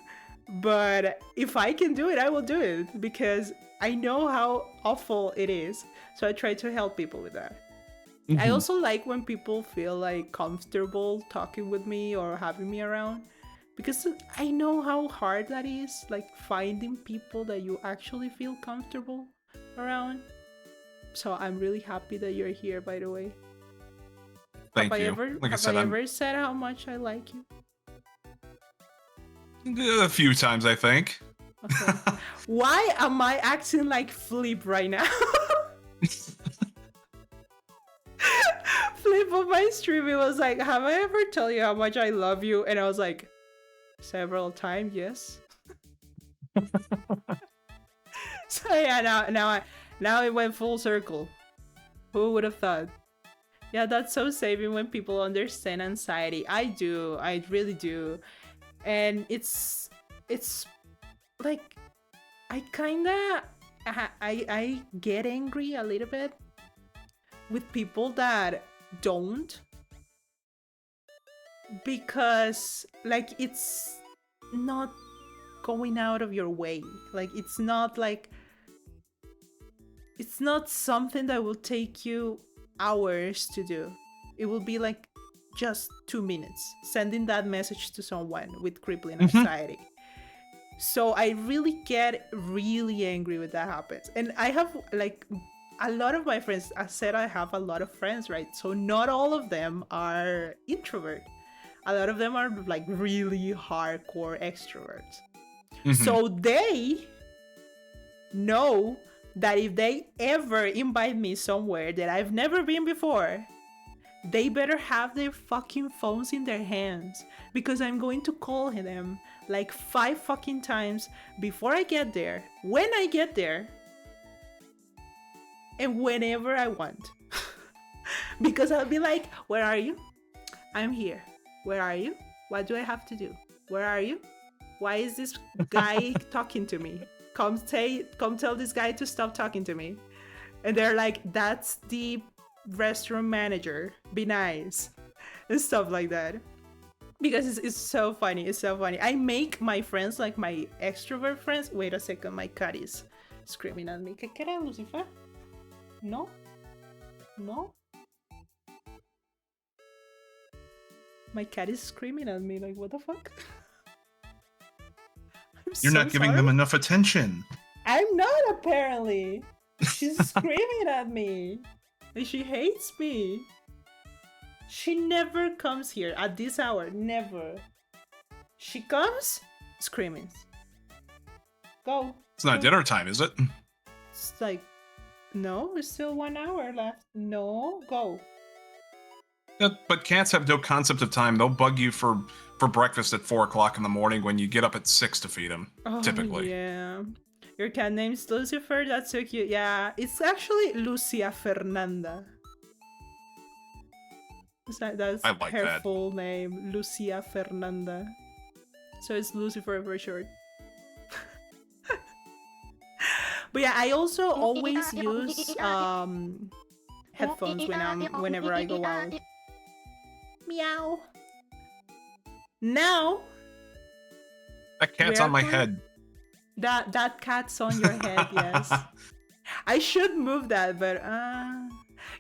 But if I can do it, I will do it, because I know how awful it is. So I try to help people with that. I also like when people feel like comfortable talking with me or having me around, because I know how hard that is, like finding people that you actually feel comfortable around. So I'm really happy that you're here, by the way. Thank you. Like I Have said, I I'm ever said how much I like you? a few times, I think. Okay. Why am I acting like Flip right now? Flip on my stream, it was like, have I ever told you how much I love you? And I was like, several times, yes. So yeah, now it went full circle. Who would have thought? Yeah, that's so saving when people understand anxiety. I do, I really do. And it's like I kinda I get angry a little bit with people that don't, because like it's not going out of your way. Like it's not something that will take you hours to do. It will be like just 2 minutes sending that message to someone with crippling anxiety. So I really get really angry when that happens. And I have like a lot of my friends, I said I have a lot of friends, right? So not all of them are introvert. A lot of them are like really hardcore extroverts. So they know that if they ever invite me somewhere that I've never been before, they better have their fucking phones in their hands, because I'm going to call them like 5 fucking times before I get there, when I get there, and whenever I want. Because I'll be like, where are you? I'm here. Where are you? What do I have to do? Where are you? Why is this guy talking to me? Come tell this guy to stop talking to me. And they're like, that's the restaurant manager. Be nice. And stuff like that. Because it's so funny. It's so funny. I make my friends, like my extrovert friends. Wait a second, my cat is screaming at me. ¿Qué quieres, Lucifer? No? No? My cat is screaming at me. Like, what the fuck? You're not giving them enough attention. I'm not, apparently. She's screaming at me. And she hates me. She never comes here at this hour. Never. She comes, screaming. Go. It's not dinner time, is it? It's like, no, it's still 1 hour left. No, go. But cats have no concept of time. They'll bug you for breakfast at 4 o'clock in the morning when you get up at 6 to feed them, typically. Yeah. Your cat name's Lucifer? That's so cute. Yeah, it's actually Lucia Fernanda. That's I like her that. full name, Lucia Fernanda. So it's Lucifer for short. But yeah, I also always use headphones whenever I go out. Meow. Now That cat's on my head. That cat's on your head, yes. I should move that, but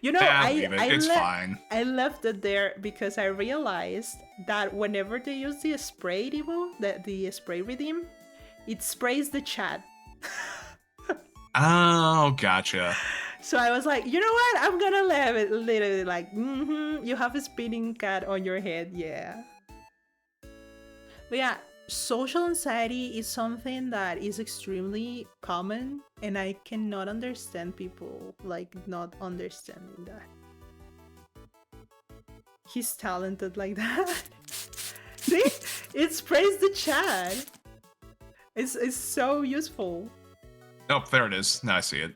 you know, it's fine. I left it there because I realized that whenever they use the spray demo, the spray redeem, it sprays the chat. Oh, gotcha. So I was like, you know what? I'm gonna leave it literally like, you have a spinning cat on your head, yeah. But yeah, social anxiety is something that is extremely common, and I cannot understand people like not understanding that. He's talented like that. See? It sprays the chat. It's so useful. Oh, there it is. Now I see it.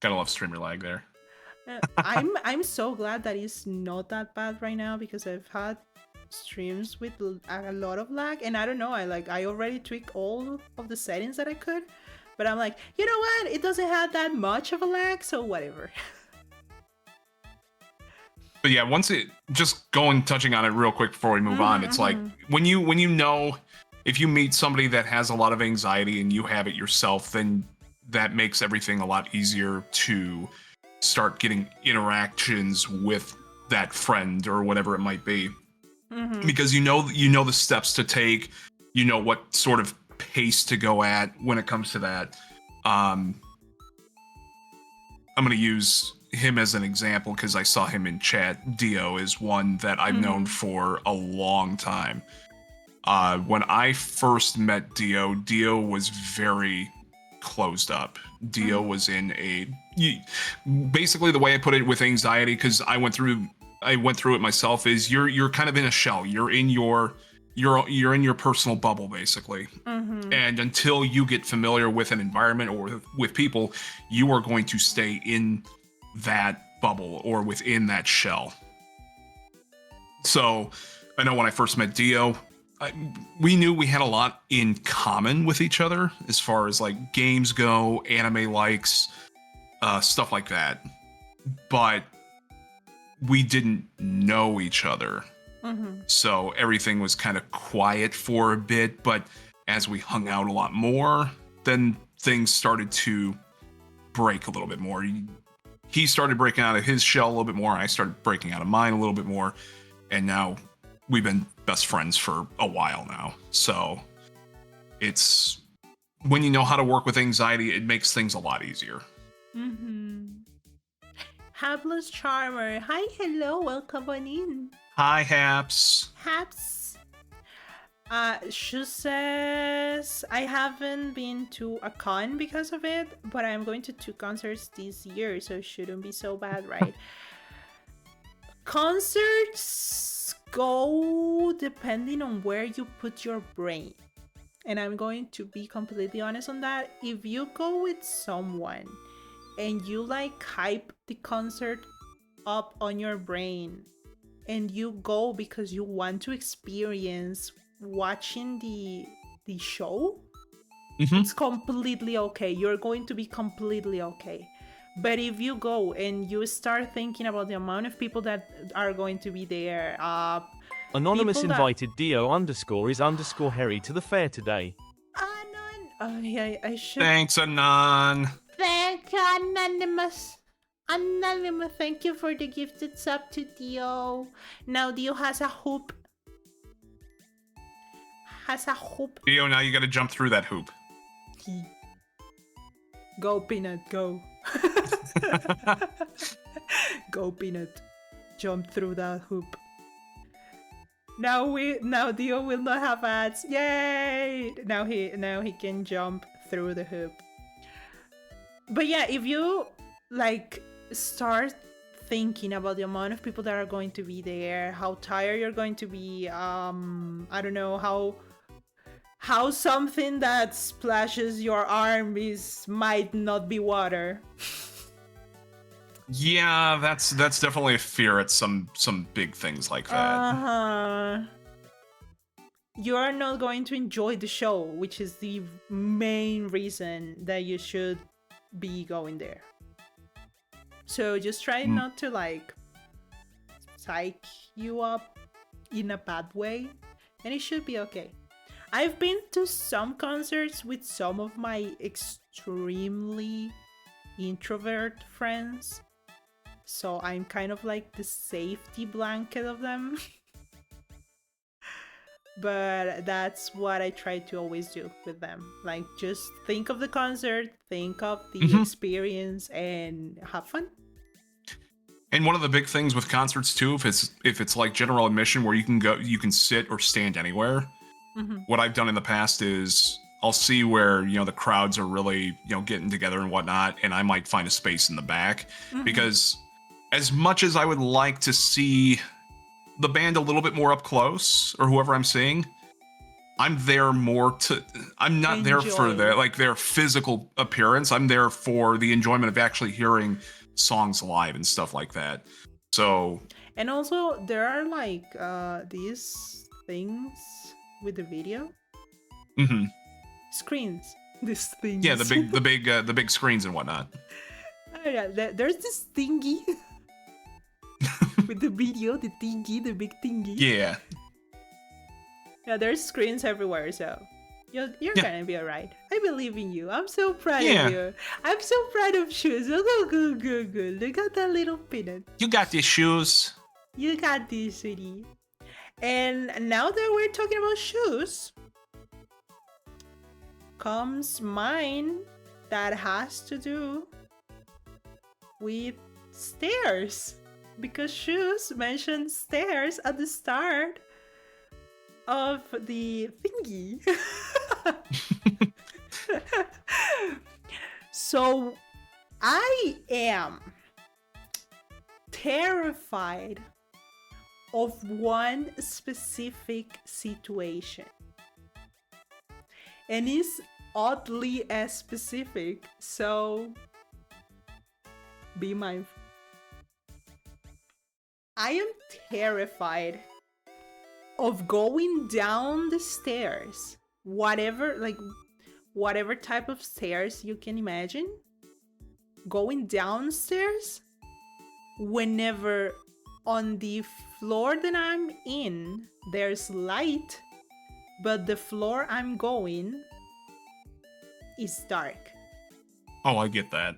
Gotta love streamer lag there. I'm so glad that it's not that bad right now, because I've had streams with a lot of lag, and I don't know, I already tweaked all of the settings that I could, but I'm like, you know what, it doesn't have that much of a lag, so whatever. But yeah, touching on it real quick before we move on, it's like when you know, if you meet somebody that has a lot of anxiety and you have it yourself, then that makes everything a lot easier to start getting interactions with that friend or whatever it might be. because you know the steps to take, you know what sort of pace to go at when it comes to that. I'm going to use him as an example because I saw him in chat. Dio is one that I've known for a long time. When I first met Dio, Dio was very closed up. Dio was in basically the way I put it with anxiety, because I went through it myself, is you're kind of in a shell. You're in your personal bubble, basically. And until you get familiar with an environment or with people, you are going to stay in that bubble or within that shell. So I know when I first met Dio, we knew we had a lot in common with each other as far as like games go, anime likes, stuff like that. But we didn't know each other. So everything was kind of quiet for a bit, but as we hung out a lot more, then things started to break a little bit more. He started breaking out of his shell a little bit more. I started breaking out of mine a little bit more. And now we've been best friends for a while now. So it's, when you know how to work with anxiety, it makes things a lot easier. Hapless Charmer. Hi, hello, welcome on in. Hi, Haps. Haps. She says, I haven't been to a con because of it, but I'm going to 2 concerts this year, so it shouldn't be so bad, right? Concerts go depending on where you put your brain. And I'm going to be completely honest on that. If you go with someone and you like hype the concert up on your brain, and you go because you want to experience watching the show, it's completely okay. You're going to be completely okay. But if you go and you start thinking about the amount of people that are going to be there, Anonymous invited Dio_is_Harry to the fair today. Anon. Oh yeah, I should. Thanks, Anon. Thank you, Anonymous. Anonymous, thank you for the gifted sub to Dio. Now Dio has a hoop. Dio, now you gotta jump through that hoop. Go, Peanut, go. Go, Peanut. Jump through that hoop. Now Dio will not have ads. Yay! Now he can jump through the hoop. But yeah, if you like start thinking about the amount of people that are going to be there, how tired you're going to be, I don't know, how something that splashes your arm might not be water. Yeah, that's definitely a fear at some big things like that. You are not going to enjoy the show, which is the main reason that you should be going there. So just try not to like psych you up in a bad way, and it should be okay. I've been to some concerts with some of my extremely introvert friends, so I'm kind of like the safety blanket of them. But that's what I try to always do with them. Like, just think of the concert, think of the experience, and have fun. And one of the big things with concerts too, if it's like general admission where you can sit or stand anywhere. What I've done in the past is I'll see where, the crowds are really, getting together and whatnot, and I might find a space in the back, because as much as I would like to see the band a little bit more up close, or whoever I'm seeing, I'm not there for their physical appearance. I'm there for the enjoyment of actually hearing songs live and stuff like that. So, and also there are like these things with the video screens. These things. Yeah, the big screens and whatnot. Oh yeah, there's this thingy with the video, the big thingy. Yeah. Yeah, there's screens everywhere, so you're gonna be alright. I believe in you. I'm so proud of you. I'm so proud of Shoes. Oh, good. Look at that little peanut. You got these shoes. You got this, sweetie. And now that we're talking about shoes, comes mine that has to do with stairs. Because shoes mentioned stairs at the start of the thingy. So I am terrified of one specific situation. And it's oddly as specific, so be mindful. I am terrified of going down the stairs, whatever type of stairs you can imagine, going downstairs whenever on the floor that I'm in there's light, but the floor I'm going is dark. Oh, I get that.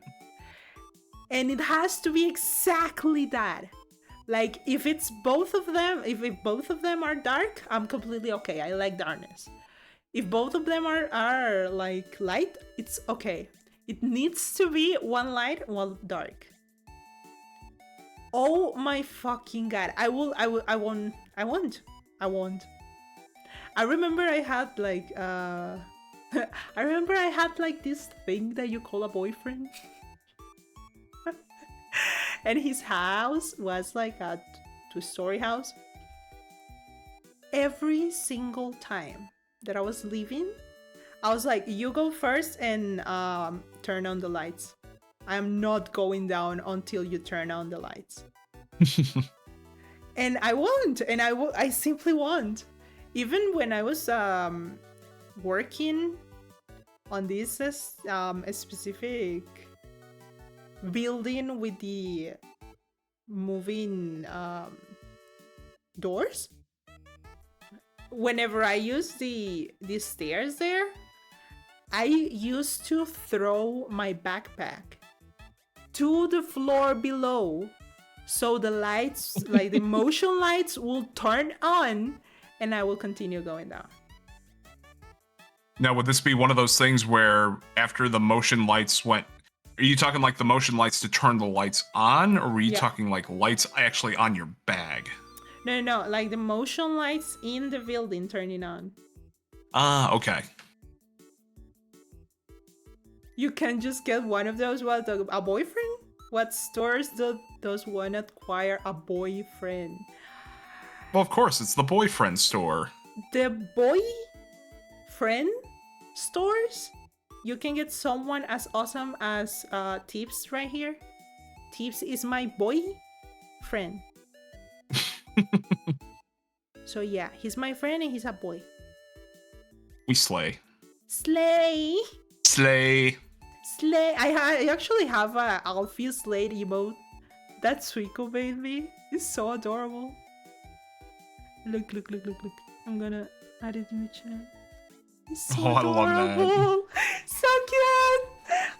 And it has to be exactly that. Like if it's both of them, if both of them are dark, I'm completely okay. I like darkness. If both of them are like light, it's okay. It needs to be one light, one dark. Oh my fucking god. I won't. I remember I had like this thing that you call a boyfriend. And his house was like a 2-story house. Every single time that I was leaving, I was like, you go first and turn on the lights. I'm not going down until you turn on the lights. And I won't. And I simply won't. Even when I was working on this specific building with the moving doors, whenever I use the stairs there, I used to throw my backpack to the floor below, so the lights, like the motion lights, will turn on and I will continue going down. Now, would this be one of those things where after the motion lights went, are you talking like the motion lights to turn the lights on, or were you talking like lights actually on your bag? No, like the motion lights in the building turning on. Ah, okay. You can just get one of those. What, a boyfriend? What stores does one acquire a boyfriend? Well, of course, it's the boyfriend store. The boyfriend stores? You can get someone as awesome as Teebs right here. Teebs is my boyfriend. So yeah, he's my friend and he's a boy. We slay. Slay! Slay. Slay! I actually have a Alfie Slade emote. That Suiko made me. It's so adorable. Look. I'm gonna add it in the chat. It's so adorable. I love that. So cute.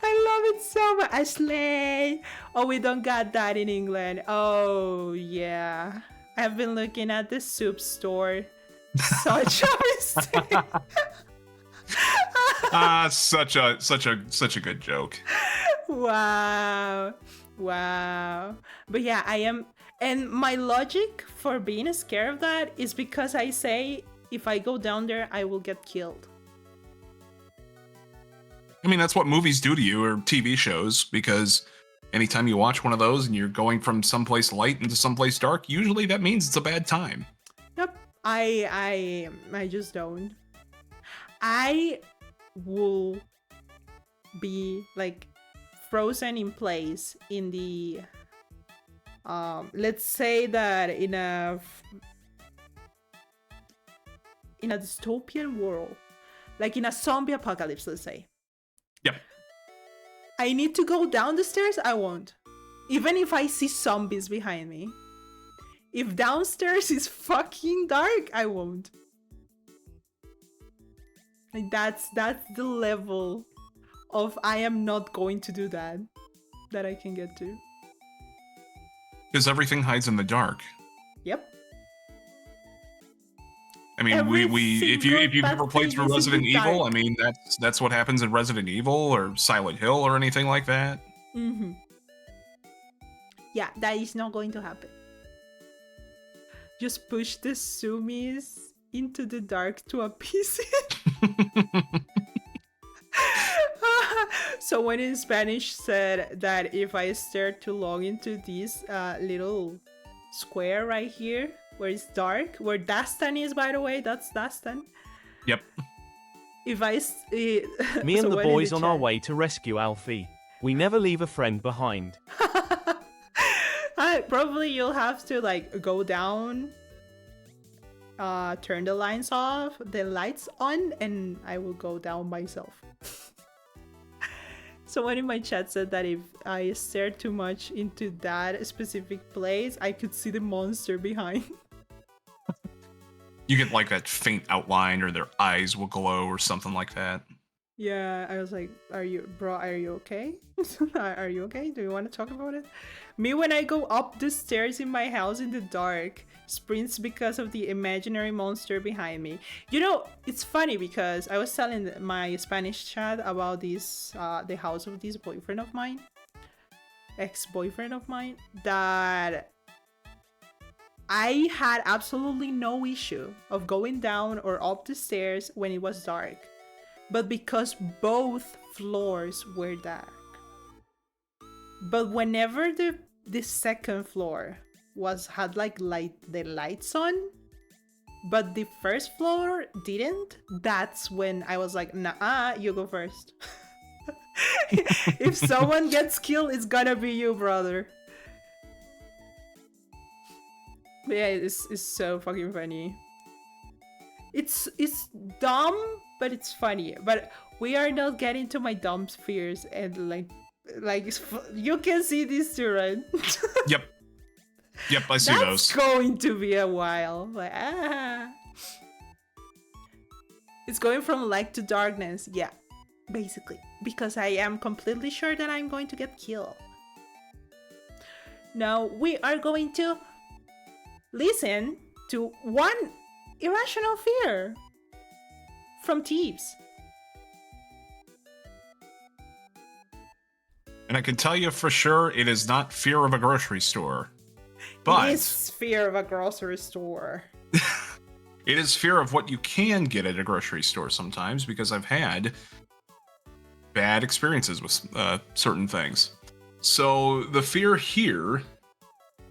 I love it so much. A slay. Oh, we don't got that in England. Oh yeah. I've been looking at the soup store. Such a mistake. Such a good joke. Wow. But yeah, I am, and my logic for being scared of that is because I say if I go down there, I will get killed. I mean, that's what movies do to you, or TV shows, because anytime you watch one of those and you're going from someplace light into someplace dark, usually that means it's a bad time. Yep. I just don't. I will be like frozen in place in the let's say that in a dystopian world, like in a zombie apocalypse, let's say. Yep. I need to go down the stairs, I won't. Even if I see zombies behind me. If downstairs is fucking dark, I won't. Like that's the level of I am not going to do that I can get to. Because everything hides in the dark. Yep. I mean, Every we single if you've bad ever played thing through is in the Resident Evil, I dark. mean that's what happens in Resident Evil or Silent Hill or anything like that. Mm-hmm. Yeah, that is not going to happen. Just push the sumis into the dark to appease it. Someone in Spanish said that if I stare too long into this little square right here, where it's dark, where Dastan is, by the way, that's Dastan. Yep. If I, Me and the someone in boys on our chat- way to rescue Alfie. We never leave a friend behind. Probably you'll have to like go down, turn the lines off, the lights on, and I will go down myself. Someone in my chat said that if I stare too much into that specific place, I could see the monster behind. You get like that faint outline, or their eyes will glow, or something like that. Yeah, I was like, are you okay? Are you okay? Do you want to talk about it? Me, when I go up the stairs in my house in the dark, sprints because of the imaginary monster behind me. You know, it's funny because I was telling my Spanish chat about this, the house of this boyfriend of mine, ex-boyfriend of mine, that I had absolutely no issue of going down or up the stairs when it was dark. But because both floors were dark. But whenever the second floor had like the lights on, but the first floor didn't, that's when I was like, nah, you go first. If someone gets killed, it's gonna be you, brother. But yeah, it's so fucking funny. It's dumb, but it's funny. But we are not getting to my dumb fears, and like you can see these two, right? Yep, I see That's those. going to be a while. Like it's going from light to darkness. Yeah, basically, because I am completely sure that I'm going to get killed. Now we are going to listen to one irrational fear from Teebs. And I can tell you for sure, it is not fear of a grocery store. But It is fear of a grocery store. it is fear of what you can get at a grocery store sometimes, because I've had bad experiences with certain things. So the fear here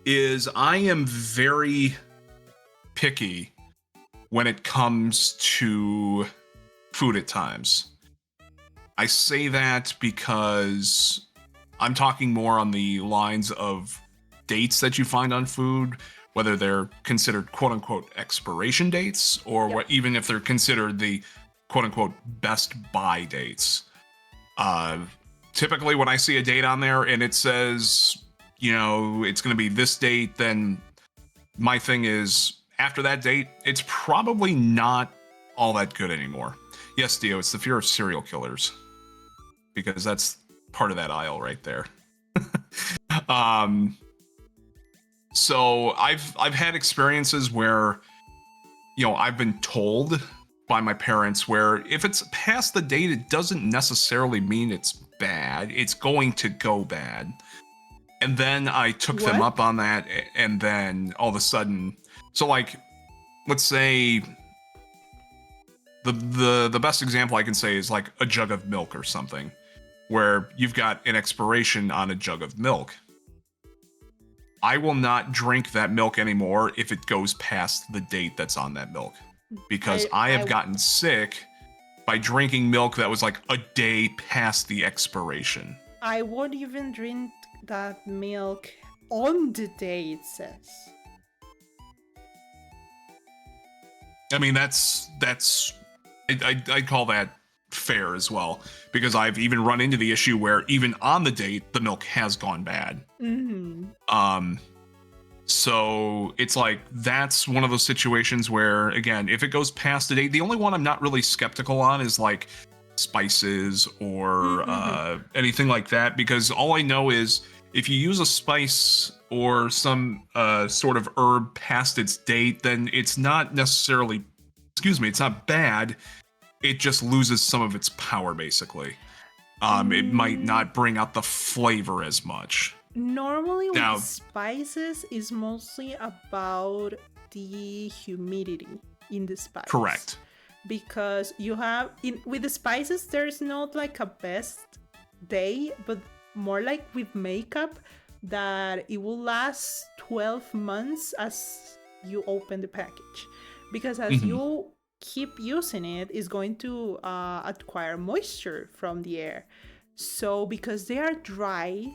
is I am very picky when it comes to food at times. I say that because I'm talking more on the lines of dates that you find on food, whether they're considered quote-unquote expiration dates, or Yep. what, even if they're considered the quote-unquote best buy dates. Typically when I see a date on there and it says, you know, it's going to be this date, then my thing is, after that date, it's probably not all that good anymore. Yes, Dio, it's the fear of serial killers, because that's part of that aisle right there. So I've had experiences where, you know, I've been told by my parents where if it's past the date, it doesn't necessarily mean it's bad. It's going to go bad. And then I took them What? up on that, and then all of a sudden, so like, let's say the best example I can say is like a jug of milk or something, where you've got an expiration on a jug of milk. I will not drink that milk anymore if it goes past the date that's on that milk, because I have gotten sick by drinking milk that was like a day past the expiration. I won't even drink that milk on the day it says. I mean, I'd call that fair as well, because I've even run into the issue where even on the date, the milk has gone bad. Mm-hmm. So it's like, that's one of those situations where, again, if it goes past the date, the only one I'm not really skeptical on is like spices or anything like that, because all I know is if you use a spice or some sort of herb past its date, then it's not necessarily excuse me, it's not bad. It just loses some of its power, basically. It might not bring out the flavor as much. Normally with Now- spices is mostly about the humidity in the spice. Correct. Because you have with the spices there's not like a best day, but more like with makeup that it will last 12 months as you open the package. Because as you keep using it, it's going to acquire moisture from the air. So because they are dry,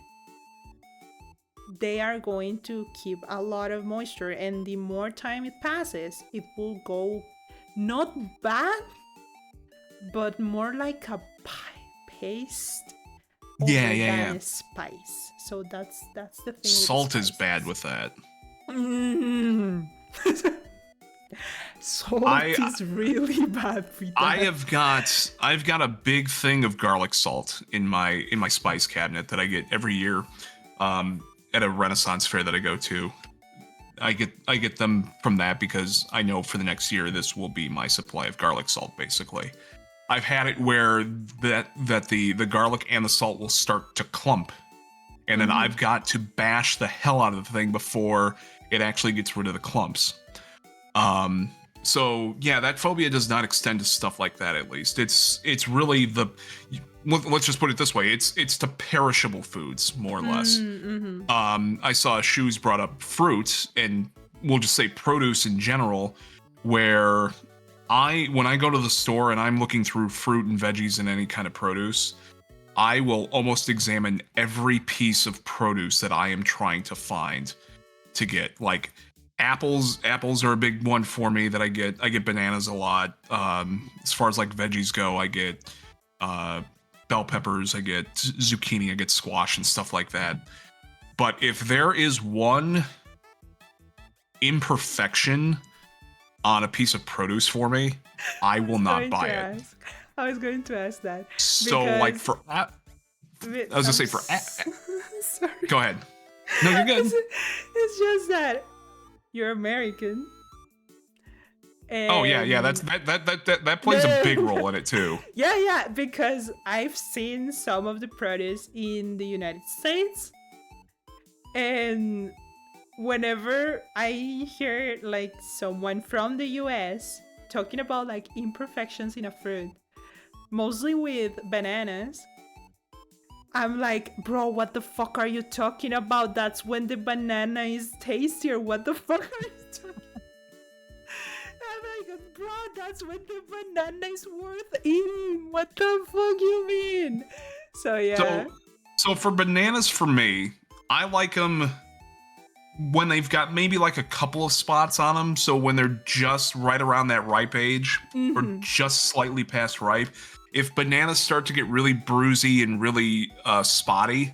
they are going to keep a lot of moisture, and the more time it passes, it will go not bad, but more like a paste Yeah, than a spice. So that's the thing. Salt is bad with that. Salt is really bad with that. I've got a big thing of garlic salt in my spice cabinet that I get every year at a Renaissance fair that I go to. I get them from that because I know for the next year this will be my supply of garlic salt, basically. I've had it where the garlic and the salt will start to clump, and then I've got to bash the hell out of the thing before it actually gets rid of the clumps. So yeah, that phobia does not extend to stuff like that. At least it's really let's just put it this way: it's to perishable foods more or less. I saw Shoes brought up fruit, and we'll just say produce in general, where when I go to the store and I'm looking through fruit and veggies and any kind of produce, I will almost examine every piece of produce that I am trying to find to get. Like apples are a big one for me that I get. I get bananas a lot. As far as like veggies go, I get bell peppers, I get zucchini, I get squash and stuff like that. But if there is one imperfection on a piece of produce for me, I will not buy it. I was going to ask that. So like for I was gonna say for sorry. Go ahead. No, you're good. It's just that you're American. Oh yeah, that plays a big role in it too. Yeah, because I've seen some of the produce in the United States, and whenever I hear like someone from the US talking about like imperfections in a fruit, mostly with bananas, I'm like, bro, what the fuck are you talking about? That's when the banana is tastier. What the fuck are you talking about? I'm like, bro, that's when the banana is worth eating. What the fuck you mean? So yeah. So for bananas, for me, I like them when they've got maybe like a couple of spots on them. So when they're just right around that ripe age or just slightly past ripe. If bananas start to get really bruisey and really spotty,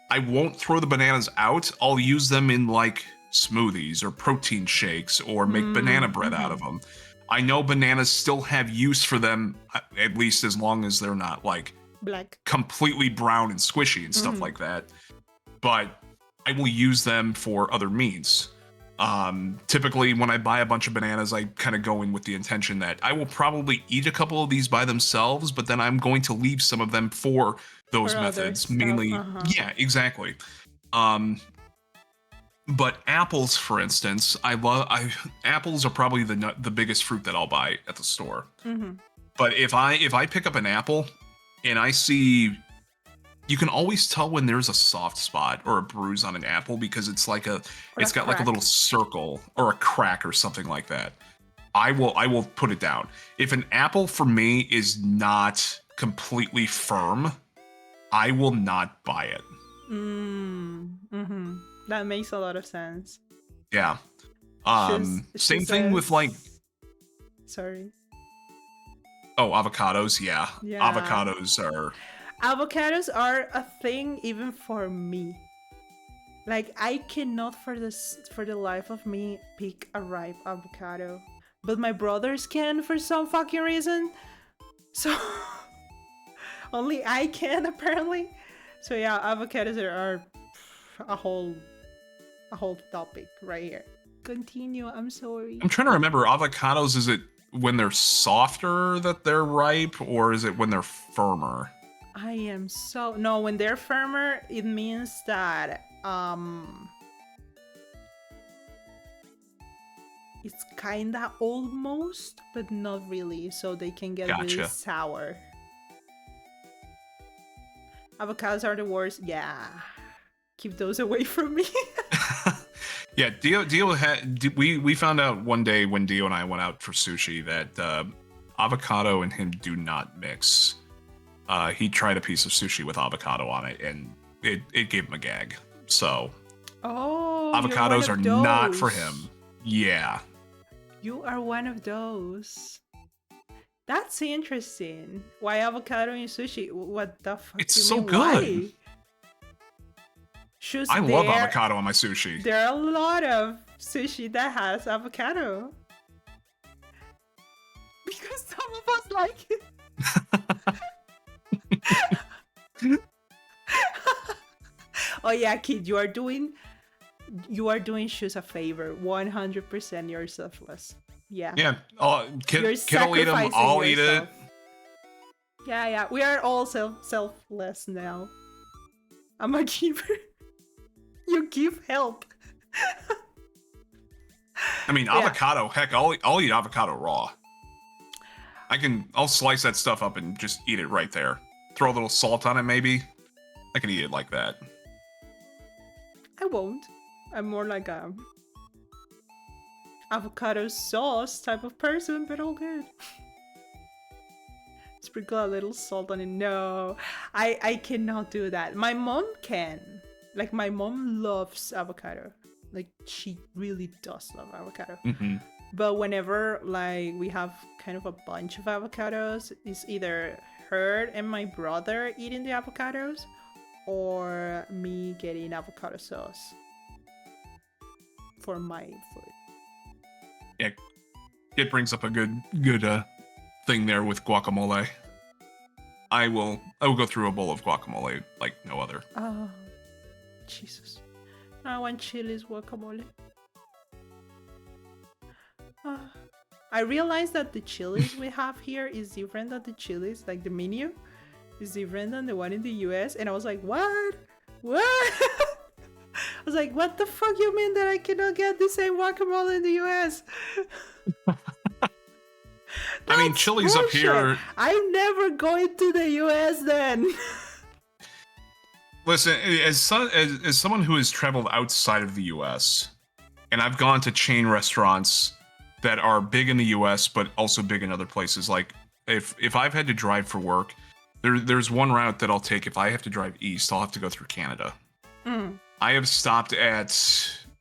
I won't throw the bananas out. I'll use them in like smoothies or protein shakes or make banana bread out of them. I know bananas still have use for them, at least as long as they're not like black, completely brown and squishy and stuff like that. But I will use them for other means. Typically when I buy a bunch of bananas, I kind of go in with the intention that I will probably eat a couple of these by themselves, but then I'm going to leave some of them for those methods. Mainly, yeah, exactly. But apples, for instance, apples are probably the biggest fruit that I'll buy at the store. But if I pick up an apple and I see, you can always tell when there's a soft spot or a bruise on an apple because it's like it's got like a little circle or a crack or something like that. I will put it down. If an apple for me is not completely firm, I will not buy it. That makes a lot of sense. Yeah. Same thing with like. Sorry. Oh, avocados. Yeah. Avocados are a thing even for me. Like I cannot for the life of me pick a ripe avocado, but my brothers can for some fucking reason. So only I can apparently. So yeah, avocados are a whole topic right here. Continue. I'm sorry. I'm trying to remember avocados. when they're softer that they're ripe, or is it when they're firmer? I am so no. When they're firmer, it means that it's kinda almost, but not really. So they can get really Gotcha. sour. Avocados are the worst. Yeah, keep those away from me. Yeah, Dio had we found out one day when Dio and I went out for sushi that avocado and him do not mix. He tried a piece of sushi with avocado on it, and it gave him a gag. So Oh, avocados you're are one of not for those. him. Yeah. You are one of those. That's interesting. Why avocado in sushi? What the fuck? It's you so mean, good. why? Shoes, I love avocado on my sushi. There are a lot of sushi that has avocado. Because some of us like it. Oh yeah, kid, you are doing shoes a favor. 100% you're selfless. Yeah. Yeah. You're Kid will eat them. sacrificing I'll eat yourself. it. Yeah. We are all selfless now. I'm a giver. You give help. I mean, avocado. Heck, I'll eat avocado raw. I'll slice that stuff up and just eat it right there. Throw a little salt on it, maybe. I can eat it like that. I won't. I'm more like a avocado sauce type of person, but all good. Sprinkle a little salt on it. No, I cannot do that. My mom can. Like, my mom loves avocado. Like, she really does love avocado. Mm-hmm. But whenever, like, we have kind of a bunch of avocados, it's either her and my brother eating the avocados or me getting avocado sauce for my food. Yeah, it brings up a good thing there with guacamole. I will go through a bowl of guacamole like no other. Oh, Jesus. I want chili's guacamole. I realized that the chilies we have here is different than the chilies, like the menu is different than the one in the US. And I was like, what? I was like, what the fuck you mean that I cannot get the same guacamole in the US? I mean, chili's up here. I'm never going to the US then. Listen, as someone who has traveled outside of the US, and I've gone to chain restaurants that are big in the US but also big in other places. Like if I've had to drive for work, there's one route that I'll take. If I have to drive east, I'll have to go through Canada. I have stopped at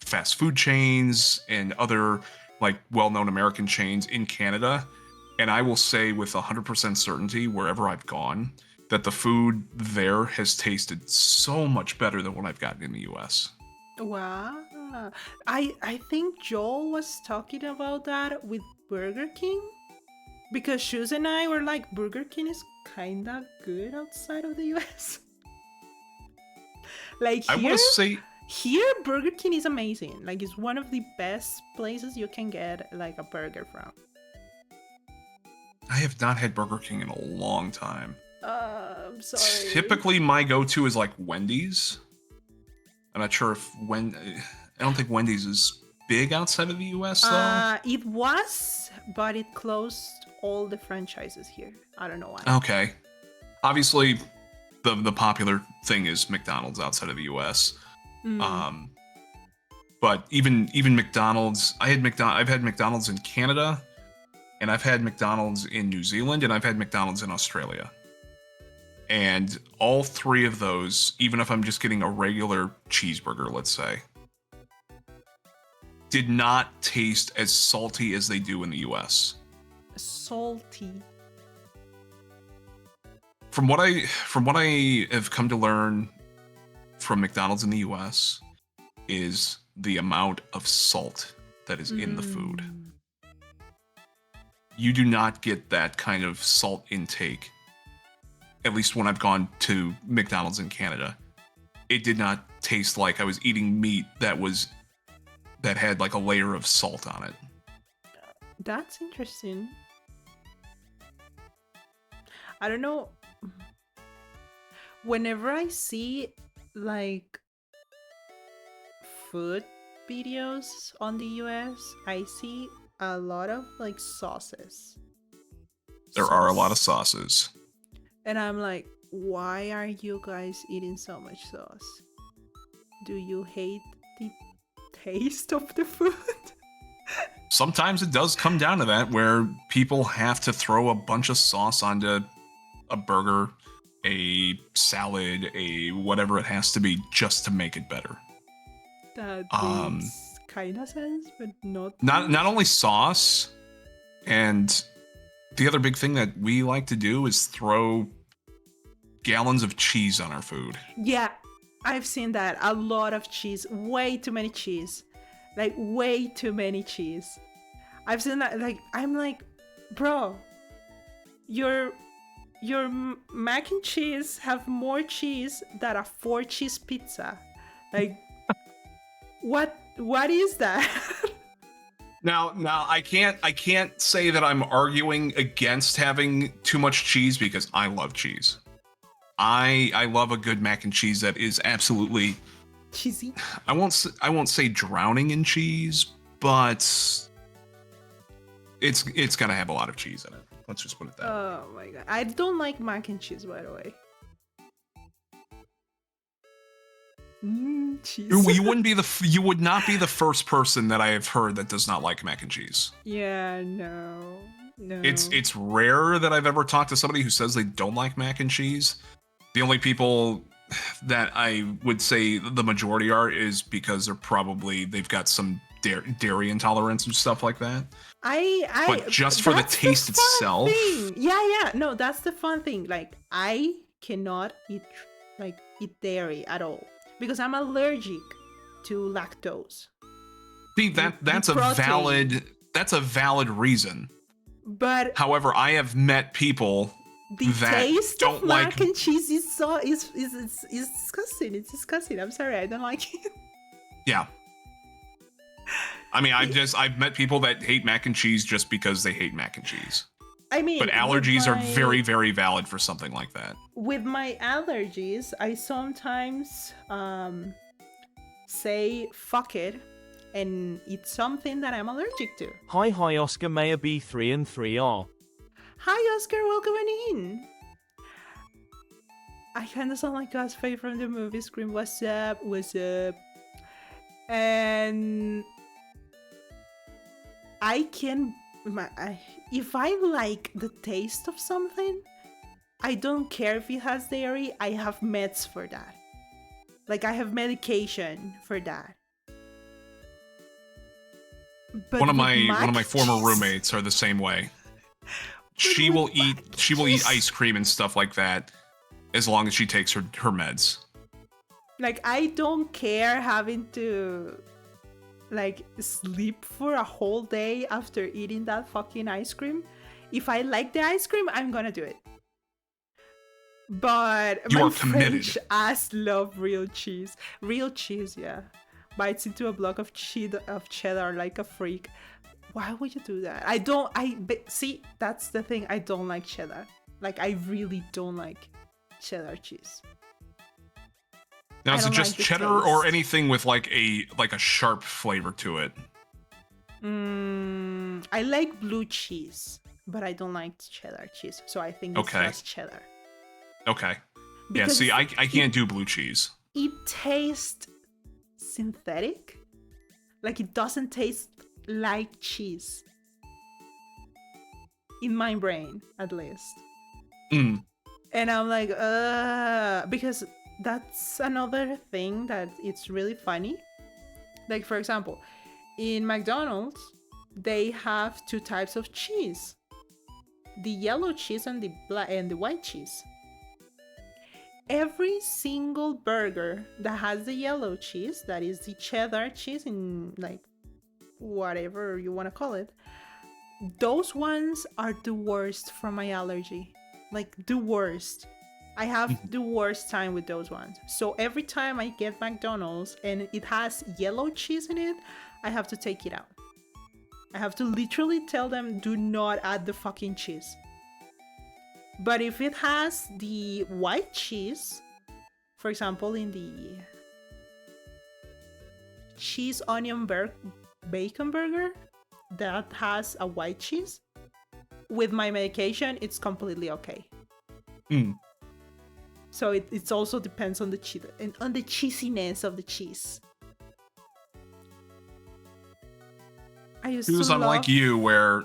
fast food chains and other like well-known American chains in Canada, and I will say with 100% certainty wherever I've gone that the food there has tasted so much better than what I've gotten in the US. Wow. I think Joel was talking about that with Burger King. Because Shoes and I were like, Burger King is kinda good outside of the US. Like, I want to say here Burger King is amazing. Like, it's one of the best places you can get like a burger from. I have not had Burger King in a long time. I'm sorry. Typically, my go-to is like Wendy's. I'm not sure if I don't think Wendy's is big outside of the US though. It was, but it closed all the franchises here. I don't know why. Okay. Obviously, the popular thing is McDonald's outside of the US. But even McDonald's, I've had McDonald's in Canada, and I've had McDonald's in New Zealand, and I've had McDonald's in Australia. And all three of those, even if I'm just getting a regular cheeseburger, let's say, did not taste as salty as they do in the US. Salty. From what I have come to learn from McDonald's in the US is the amount of salt that is in the food. You do not get that kind of salt intake, at least when I've gone to McDonald's in Canada. It did not taste like I was eating meat that had like a layer of salt on it. That's interesting. I don't know. Whenever I see like food videos on the US, I see a lot of like sauces. There are a lot of Sauce. sauces. And I'm like, why are you guys eating so much sauce? Do you hate the taste of the food? Sometimes it does come down to that, where people have to throw a bunch of sauce onto a burger, a salad, a whatever it has to be, just to make it better. That Um, makes kind of sense, but not. not only sauce, and the other big thing that we like to do is throw gallons of cheese on our food. Yeah, I've seen that. A lot of cheese. Way too many cheese. Like, way too many cheese. I've seen that. Like, I'm like, bro, your mac and cheese have more cheese than a 4-cheese pizza. Like, what is that? Now I can't say that I'm arguing against having too much cheese, because I love cheese. I love a good mac and cheese that is absolutely, Cheesy. I won't say drowning in cheese, but it's gonna have a lot of cheese in it. Let's just put it that way. Oh my god. I don't like mac and cheese, by the way. Cheese. You would not be the first person that I have heard that does not like mac and cheese. Yeah, no. It's rare that I've ever talked to somebody who says they don't like mac and cheese. The only people that I would say the majority are is because they've got some dairy intolerance and stuff like that. But just for the taste itself. Yeah. No, that's the fun thing. Like, I cannot eat dairy at all because I'm allergic to lactose. See, that's a valid reason. But however, I have met people the that taste don't of mac like and cheese is disgusting. It's disgusting. I'm sorry, I don't like it. Yeah. I mean, I've met people that hate mac and cheese just because they hate mac and cheese. I mean, but allergies are very, very valid for something like that. With my allergies, I sometimes say fuck it and eat something that I'm allergic to. Hi Oscar Mayer B3 and 3R. Hi Oscar, welcome in. I kinda sound like Cosplay from the movie Scream. What's up? And if I like the taste of something, I don't care if it has dairy. I have meds for that. Like, I have medication for that. But one of my former roommates are the same way. She will eat ice cream and stuff like that as long as she takes her meds. Like, I don't care having to like sleep for a whole day after eating that fucking ice cream. If I like the ice cream, I'm gonna do it. But you my are committed. French ass love real cheese. Real cheese, yeah. Bites into a block of cheddar like a freak. Why would you do that? See, that's the thing. I don't like cheddar. Like, I really don't like cheddar cheese. Now, is it just cheddar or anything with like a sharp flavor to it? I like blue cheese, but I don't like cheddar cheese. So I think it's just cheddar. Okay. Because yeah, see, I can't do blue cheese. It tastes synthetic. Like, it doesn't taste like cheese. In my brain, at least. And I'm like, because that's another thing that it's really funny. Like, for example, in McDonald's, they have 2 types of cheese. The yellow cheese and the white cheese. Every single burger that has the yellow cheese, that is the cheddar cheese in, like, whatever you want to call it, those ones are the worst for my allergy. Like, the worst. I have the worst time with those ones. So every time I get McDonald's and it has yellow cheese in it, I have to take it out. I have to literally tell them, do not add the fucking cheese. But if it has the white cheese, for example, in the cheese onion bacon burger that has a white cheese, with my medication, it's completely okay. Mm. So it also depends on the cheese and on the cheesiness of the cheese. I used to Because I'm like love- you, where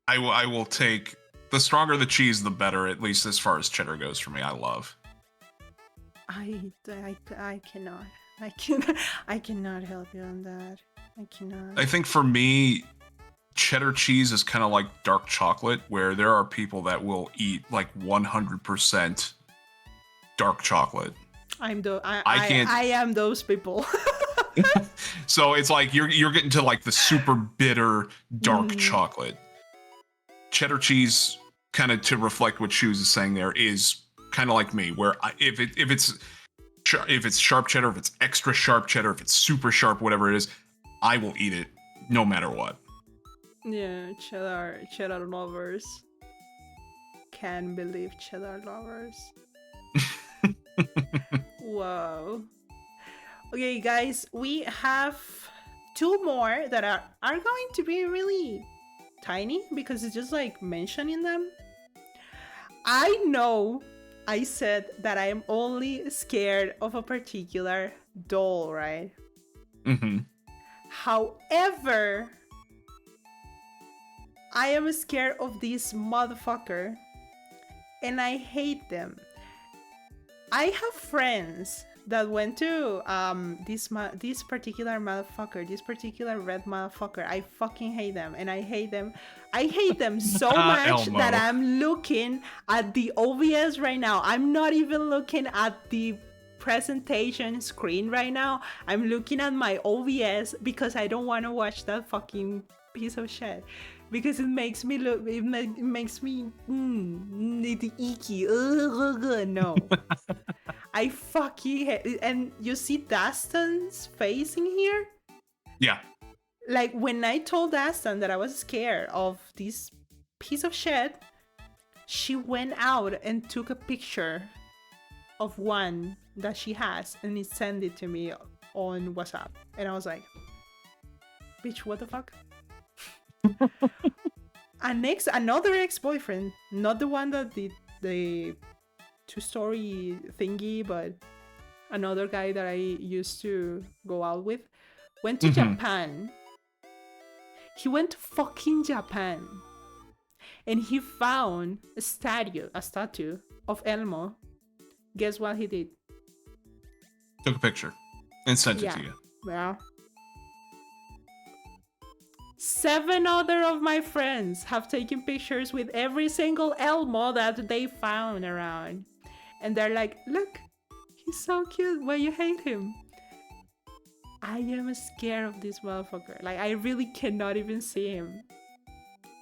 I will take the stronger the cheese, the better. At least as far as cheddar goes for me, I love. I cannot. I cannot help you on that. I cannot. I think for me, cheddar cheese is kind of like dark chocolate, where there are people that will eat like 100% dark chocolate. I can't- I am those people. So it's like you're getting to like the super bitter dark chocolate. Cheddar cheese, kind of to reflect what Shoes is saying there, is kind of like me, where if it's sharp cheddar, if it's extra sharp cheddar, if it's super sharp, whatever it is, I will eat it no matter what. Yeah, cheddar lovers. Can't believe cheddar lovers. Whoa. Okay, guys, we have 2 more that are going to be really tiny because it's just like mentioning them. I know I said that I am only scared of a particular doll, right? Mm-hmm. However, I am scared of this motherfucker and I hate them. I have friends that went to this particular motherfucker, this particular red motherfucker. I fucking hate them, and I hate them. I hate them so much Elmo. that I'm looking at the OBS right now. I'm not even looking at the presentation screen right now. I'm looking at my OBS because I don't want to watch that fucking piece of shit. Because it makes me look, it makes me icky. No. I fucking hate it. And you see Daston's face in here? Yeah. Like when I told Daston that I was scared of this piece of shit, she went out and took a picture of one that she has and it sent it to me on WhatsApp. And I was like, bitch, what the fuck? Another ex-boyfriend, not the one that did the 2-story thingy, but another guy that I used to go out with, went to Japan. He went to fucking Japan. And he found a statue of Elmo. Guess what he did? Took a picture and sent it to you. Yeah. 7 other of my friends have taken pictures with every single Elmo that they found around. And they're like, look, he's so cute. Why you hate him? I am scared of this motherfucker. Like, I really cannot even see him.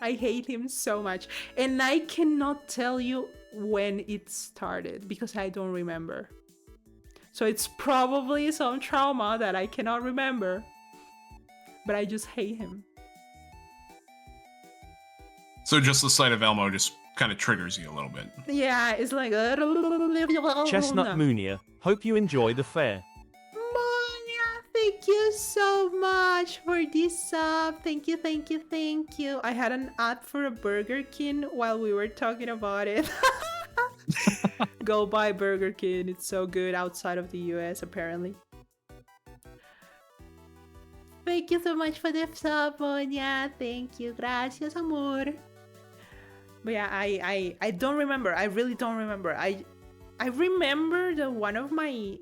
I hate him so much. And I cannot tell you when it started because I don't remember. So it's probably some trauma that I cannot remember. But I just hate him. So just the sight of Elmo just kind of triggers you a little bit. Yeah, it's like... Chestnut Moonia, hope you enjoy the fair. Monia, thank you so much for this sub. Thank you, thank you, thank you. I had an ad for a Burger King while we were talking about it. Go buy Burger King. It's so good outside of the US, apparently. Thank you so much for the sub, Monia. Thank you. Gracias, amor. But yeah, I don't remember. I really don't remember. I remember that one of my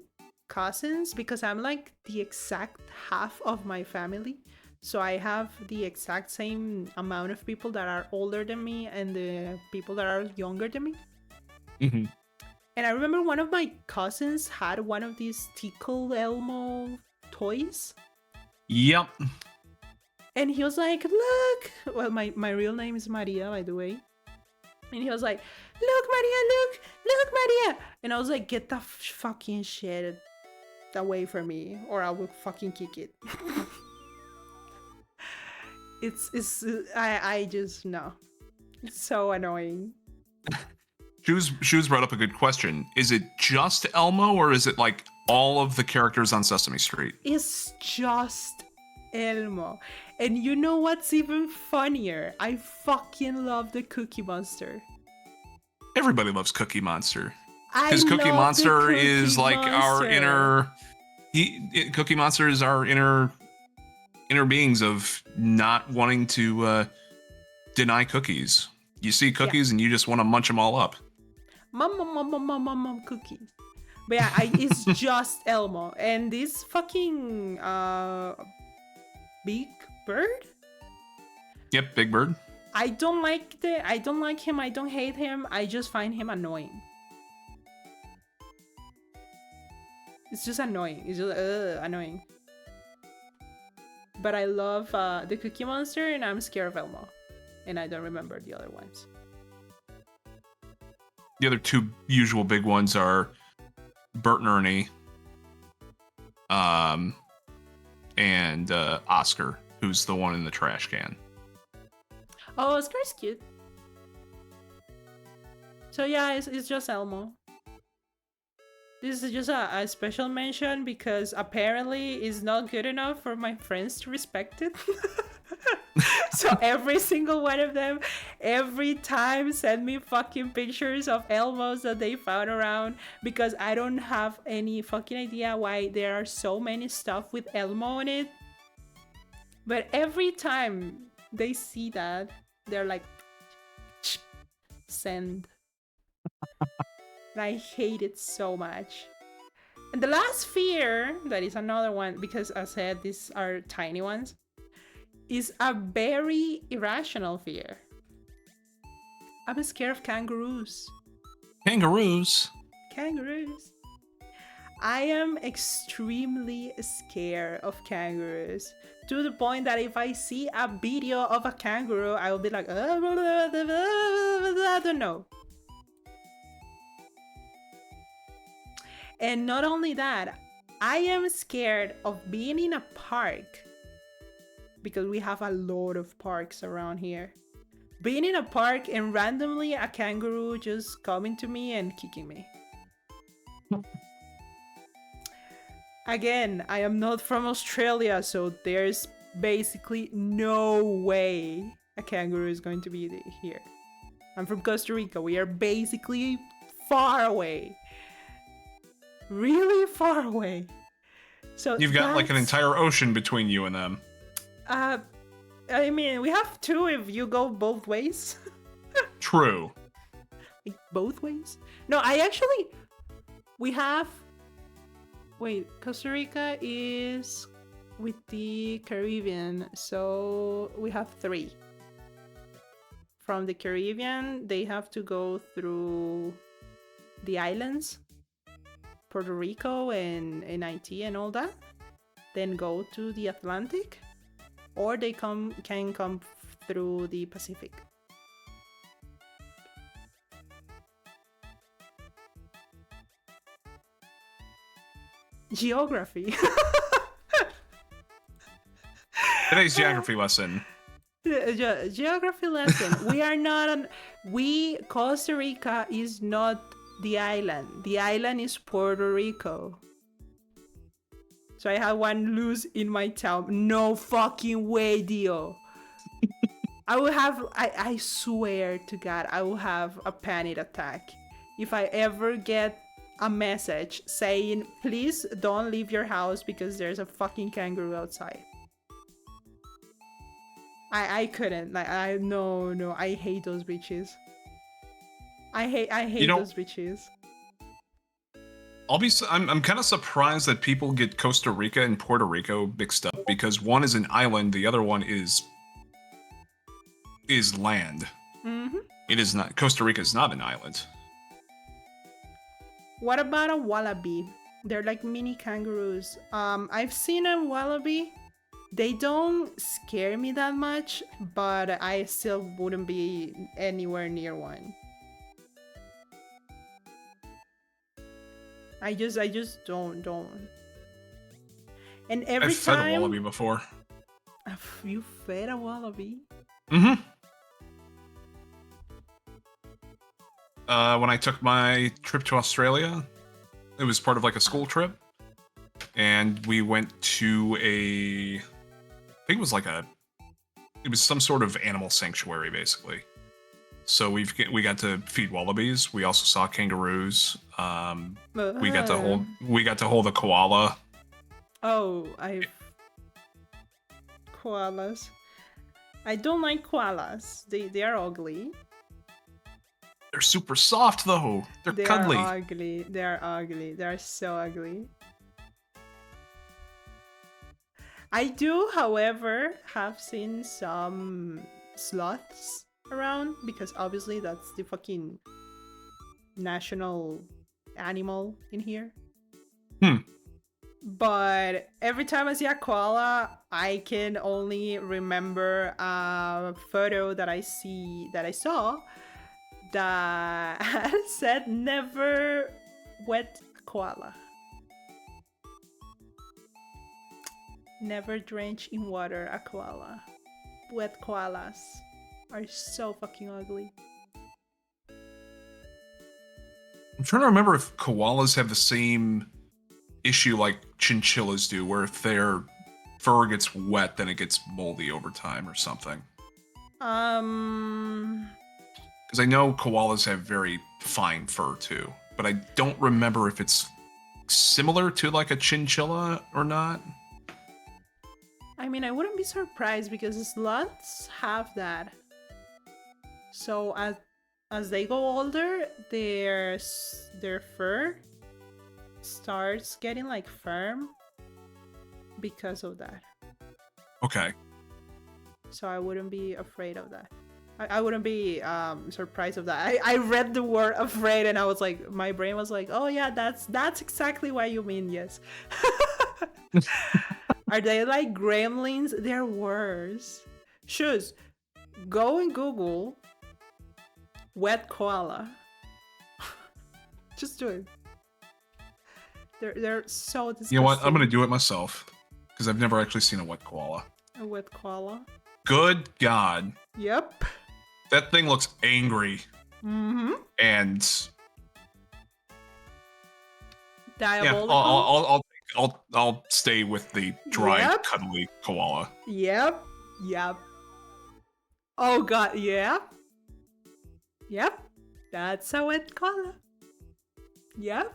cousins, because I'm like the exact half of my family. So I have the exact same amount of people that are older than me and the people that are younger than me. Mm-hmm. And I remember one of my cousins had one of these Tickle Elmo toys. Yep. And he was like, look. Well, my real name is Maria, by the way. And he was like, look, Maria, look, Maria. And I was like, get the fucking shit away from me or I will fucking kick it. It's I just no. It's so annoying. Shoes brought up a good question. Is it just Elmo, or is it like all of the characters on Sesame Street? It's just Elmo. And you know what's even funnier? I fucking love the Cookie Monster. Everybody loves Cookie Monster. I Because Cookie love the Monster Cookie is like our Monster. inner. Cookie Monster is our inner beings of not wanting to deny cookies. You see cookies and you just want to munch them all up. Mom, cookies. But yeah, it's just Elmo. And this fucking Big Bird? Yep, Big Bird. I don't like him, I don't hate him, I just find him annoying. It's just annoying. It's just annoying. But I love the Cookie Monster, and I'm scared of Elmo. And I don't remember the other ones. The other two usual big ones are Bert and Ernie, and Oscar, who's the one in the trash can. Oh, Oscar's cute. So yeah, it's just Elmo. This is just a special mention because apparently it's not good enough for my friends to respect it. So every single one of them, every time, send me fucking pictures of Elmos that they found around, because I don't have any fucking idea why there are so many stuff with Elmo on it. But every time they see that, they're like, send. And I hate it so much. And the last fear, that is another one, because as I said, these are tiny ones, is a very irrational fear. I'm scared of kangaroos. Kangaroos? Kangaroos. I am extremely scared of kangaroos, to the point that if I see a video of a kangaroo, I will be like, I don't know. And not only that, I am scared of being in a park, because we have a lot of parks around here. Being in a park and randomly a kangaroo just coming to me and kicking me. Again, I am not from Australia, so there's basically no way a kangaroo is going to be here. I'm from Costa Rica. We are basically far away. Really far away. So you've got like an entire ocean between you and them. I mean, we have two if you go both ways. True. Like, both ways? No, we have... Wait, Costa Rica is with the Caribbean, so we have 3. From the Caribbean, they have to go through the islands, Puerto Rico and Haiti and all that, then go to the Atlantic, or they can come through the Pacific. Geography. Today's geography lesson. Geography lesson. We are not Costa Rica is not the island. The island is Puerto Rico. So I have one loose in my town. No fucking way, Dio. I swear to God, I will have a panic attack if I ever get a message saying, please don't leave your house because there's a fucking kangaroo outside. I couldn't. No, I hate those bitches. I hate those bitches. I'm kind of surprised that people get Costa Rica and Puerto Rico mixed up, because one is an island, the other one is land. Mm-hmm. It is not. Costa Rica is not an island. What about a wallaby? They're like mini kangaroos. I've seen a wallaby. They don't scare me that much, but I still wouldn't be anywhere near one. I just don't. And every I've fed time a wallaby before. You fed a wallaby? Mm-hmm. When I took my trip to Australia, it was part of like a school trip, and we went to I think it was some sort of animal sanctuary, basically. So we got to feed wallabies. We also saw kangaroos. We got to hold a koala. Oh, koalas. I don't like koalas. They are ugly. They're super soft though. They're cuddly. Are ugly. They are ugly. They are so ugly. I do, however, have seen some sloths around because obviously that's the fucking national animal in here. But every time I see a koala, I can only remember a photo that I saw that said never wet koala. Never drench in water a koala. Wet koalas are so fucking ugly. I'm trying to remember if koalas have the same issue like chinchillas do, where if their fur gets wet, then it gets moldy over time or something. Because I know koalas have very fine fur too, but I don't remember if it's similar to like a chinchilla or not. I mean, I wouldn't be surprised because sloths have that. So as they go older, their fur starts getting like firm because of that. Okay. So I wouldn't be afraid of that. I wouldn't be surprised of that. I read the word afraid and I was like, my brain was like, oh yeah, that's exactly what you mean, yes. Are they like gremlins? They're worse. Shoes, go and Google wet koala. Just do it. They're so disgusting. You know what? I'm gonna do it myself because I've never actually seen a wet koala. A wet koala. Good God. Yep. That thing looks angry. Mm-hmm. And diabolical. Yeah, I'll stay with the dry, Yep. cuddly koala. Yep. Oh God. Yep. That's a wet koala. Yep.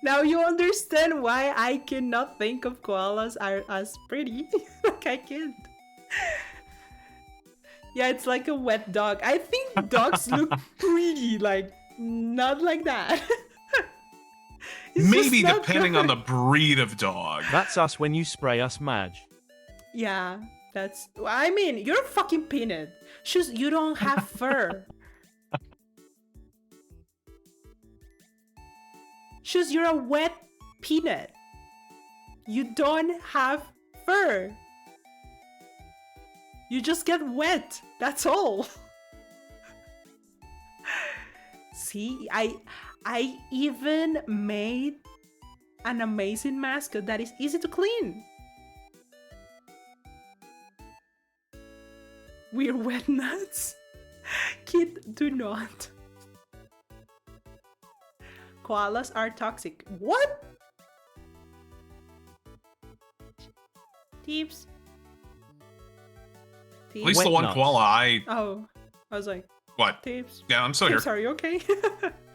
Now you understand why I cannot think of koalas as pretty. Like I can't. Yeah, it's like a wet dog. I think dogs look pretty, like not like that. Maybe depending on the breed of dog. That's us when you spray us, Madge. Yeah, I mean, you're a fucking peanut. Shoes, you don't have fur. Shoes, you're a wet peanut. You don't have fur. You just get wet. That's all. See, I even made an amazing mascot that is easy to clean. We're wet nuts. Kid, do not. Koalas are toxic. What? Teebs? At least Wet the one nuts. koala Oh, I was like, What? Teebs? Yeah, I'm still here. Teebs, are you okay?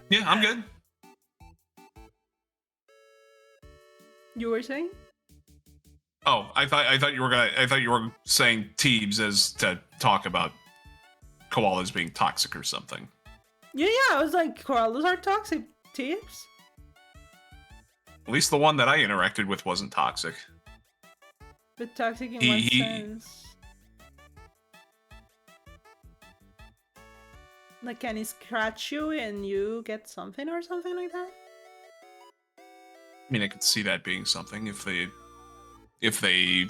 Yeah, I'm good. You were saying? Oh, I thought you were saying Teebs as to talk about koalas being toxic or something. Yeah, I was like, koalas are toxic. Teebs? At least the one that I interacted with wasn't toxic. But toxic in He- what he- sense? Like, can it scratch you and you get something or something like that? I mean, I could see that being something if they I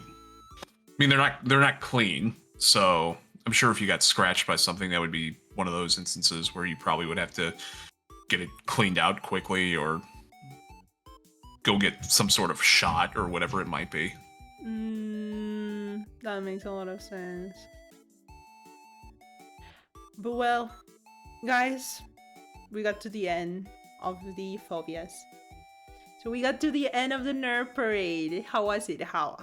mean, they're not clean, so I'm sure if you got scratched by something, that would be one of those instances where you probably would have to get it cleaned out quickly or go get some sort of shot or whatever it might be. That makes a lot of sense. But well, guys, we got to the end of the phobias. So we got to the end of the nerd parade. How was it? How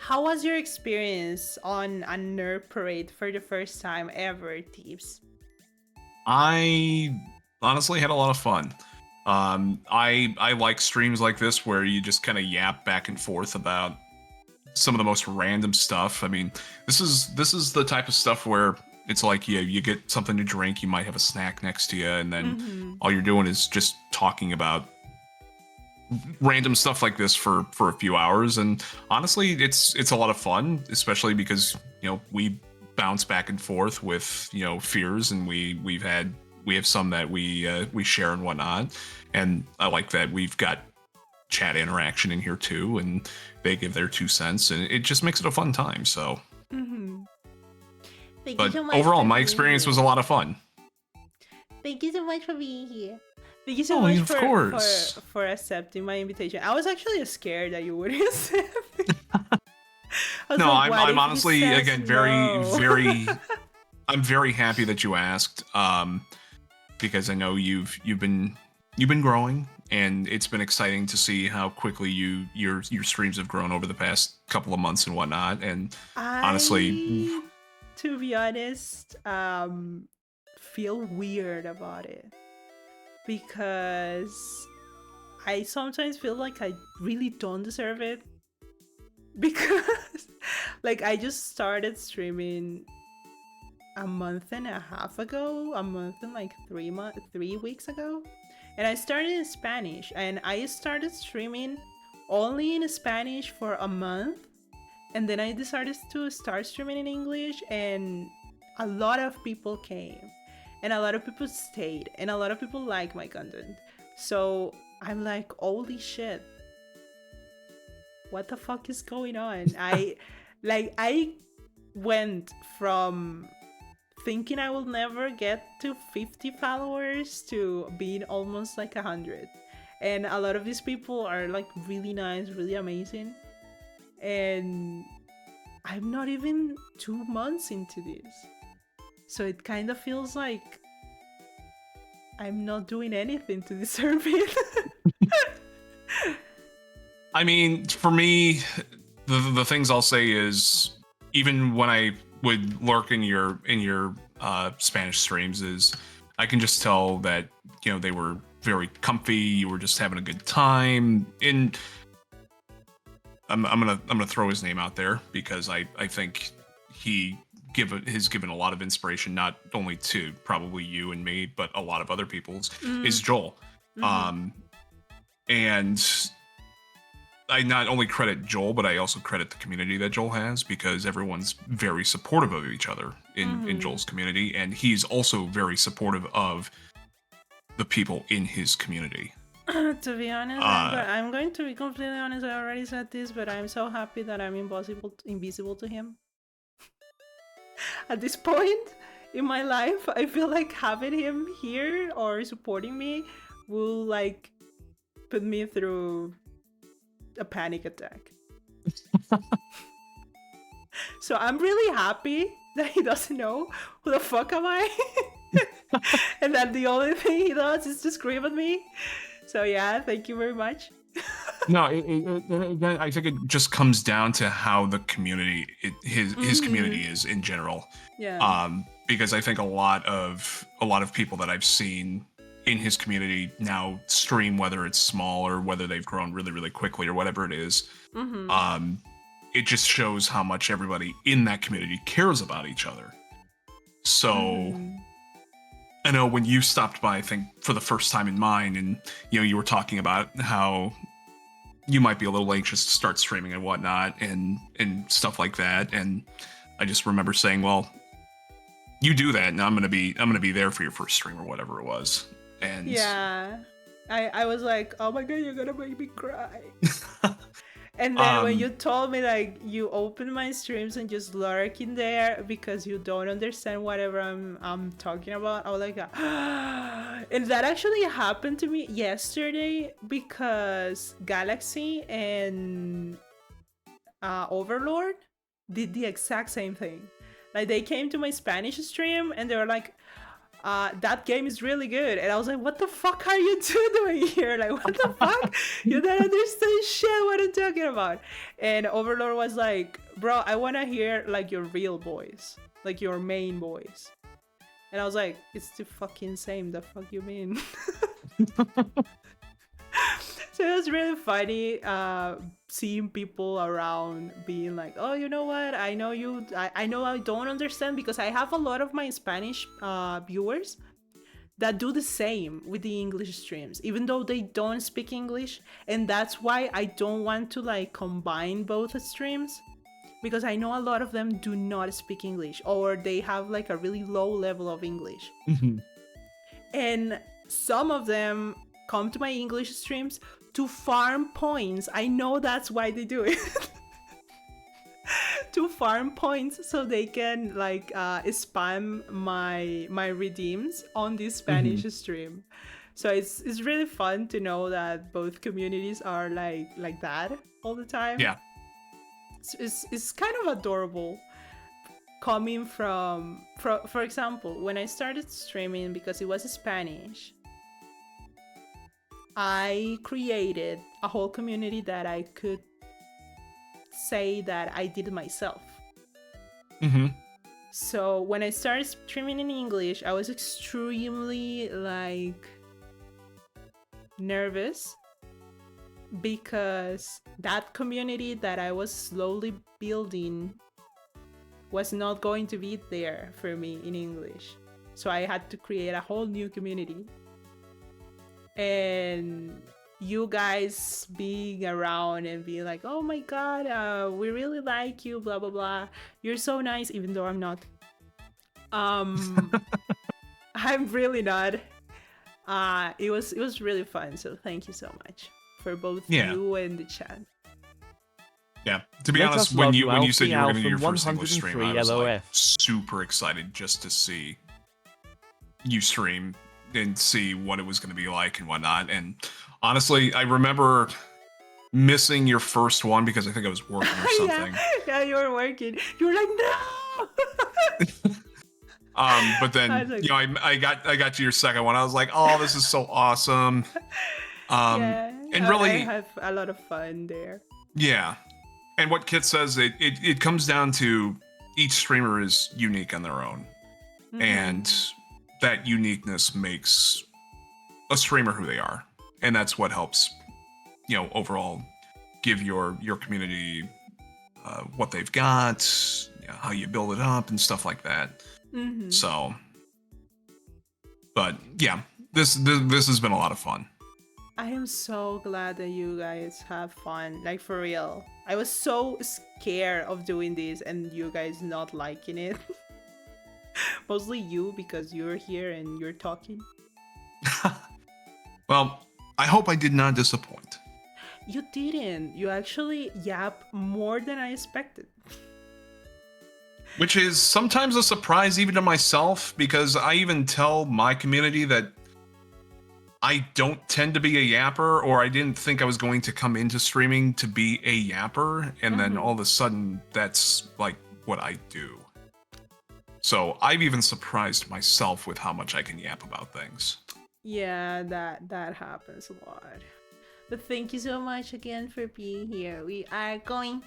was your experience on a nerd parade for the first time ever, Teebs? I honestly had a lot of fun. I like streams like this where you just kind of yap back and forth about some of the most random stuff. I mean, this is the type of stuff where it's like you get something to drink, you might have a snack next to you, and then all you're doing is just talking about random stuff like this for a few hours. And honestly, it's a lot of fun, especially because we bounce back and forth with fears, and we have some that we share and whatnot. And I like that we've got chat interaction in here too, and they give their 2 cents, and it just makes it a fun time. So Thank but you so much overall, for my being experience here. was a lot of fun. Thank you so much for being here. Thank you so Oh, much of course. for accepting my invitation. I was actually scared that you wouldn't accept it. I was No, like, what if I'm he honestly says again no? I'm very happy that you asked, because I know you've been growing, and it's been exciting to see how quickly your streams have grown over the past couple of months and whatnot. And honestly, To be honest, feel weird about it because I sometimes feel like I really don't deserve it because like I just started streaming a month and a half ago, a month and like 3 weeks ago, and I started in Spanish, and I started streaming only in Spanish for a month, and then I decided to start streaming in English, and a lot of people came, and a lot of people stayed, and a lot of people like my content. So I'm like, holy shit, what the fuck is going on? I went from thinking I will never get to 50 followers to being almost like 100. And a lot of these people are like really nice, really amazing. And I'm not even 2 months into this. So it kind of feels like I'm not doing anything to deserve it. I mean, for me, the things I'll say is, even when I would lurk in your Spanish streams, is I can just tell that they were very comfy. You were just having a good time. And I'm gonna throw his name out there because I think has given a lot of inspiration, not only to probably you and me, but a lot of other people's. Is Joel. And I not only credit Joel, but I also credit the community that Joel has, because everyone's very supportive of each other in Joel's community, and he's also very supportive of the people in his community. To be honest, I'm going to be completely honest. I already said this, but I'm so happy that I'm invisible to him. At this point in my life, I feel like having him here or supporting me will like put me through a panic attack. So I'm really happy that he doesn't know who the fuck am I. And that the only thing he does is to scream at me. So yeah, thank you very much. No, again, I think it just comes down to how the community, his community is in general. Yeah. Because I think a lot of people that I've seen in his community now stream, whether it's small or whether they've grown really, really quickly or whatever it is. It just shows how much everybody in that community cares about each other. So I know when you stopped by, I think for the first time in mine, and you were talking about how you might be a little anxious to start streaming and whatnot, and stuff like that. And I just remember saying, well, you do that, and I'm gonna be there for your first stream or whatever it was. And yeah, I was like, oh my god, you're gonna make me cry. And then when you told me like you open my streams and just lurk in there because you don't understand whatever I'm talking about, I was like, and that actually happened to me yesterday because Galaxy and Overlord, did the exact same thing. Like, they came to my Spanish stream and they were like, that game is really good. And I was like, what the fuck are you two doing here? Like, what the fuck? You don't understand shit what I'm talking about. And Overlord was like, bro, I want to hear like your real voice, like your main voice. And I was like, it's the fucking same. The fuck you mean? So it was really funny seeing people around being like, oh, you know what? I know I don't understand, because I have a lot of my Spanish viewers that do the same with the English streams, even though they don't speak English. And that's why I don't want to like combine both streams, because I know a lot of them do not speak English, or they have like a really low level of English. And some of them come to my English streams to farm points. I know that's why they do it. To farm points so they can like spam my redeems on this Spanish stream. So it's really fun to know that both communities are like that all the time. Yeah. It's kind of adorable coming from for example, when I started streaming, because it was Spanish, I created a whole community that I could say that I did myself. So when I started streaming in English, I was extremely like nervous, because that community that I was slowly building was not going to be there for me in English. So I had to create a whole new community. And you guys being around and being like, oh my god, we really like you, blah blah blah, you're so nice, even though I'm not. I'm really not. It was really fun, so thank you so much for both you and the chat. Yeah, to be Let honest, us when love you you, said you were going to do your Alf, first English stream, I 103 was like LOF. super excited just to see you stream and see what it was going to be like and whatnot. And honestly, I remember missing your first one because I think I was working or something. Yeah, you were working. You were like, no. But then you know, I got to your second one. I was like, oh, this is so awesome. Yeah, and really, I have a lot of fun there. Yeah. And what Kit says, it comes down to each streamer is unique on their own. And that uniqueness makes a streamer who they are. And that's what helps, you know, overall give your community what they've got, you know, how you build it up and stuff like that. So, but yeah, this has been a lot of fun. I am so glad that you guys have fun, like for real. I was so scared of doing this and you guys not liking it. Mostly you, because you're here and you're talking. Well, I hope I did not disappoint. You didn't. You actually yap more than I expected. Which is sometimes a surprise even to myself, because I even tell my community that I don't tend to be a yapper, or I didn't think I was going to come into streaming to be a yapper, and then all of a sudden that's like what I do. So I've even surprised myself with how much I can yap about things. Yeah, that happens a lot. But thank you so much again for being here. We are going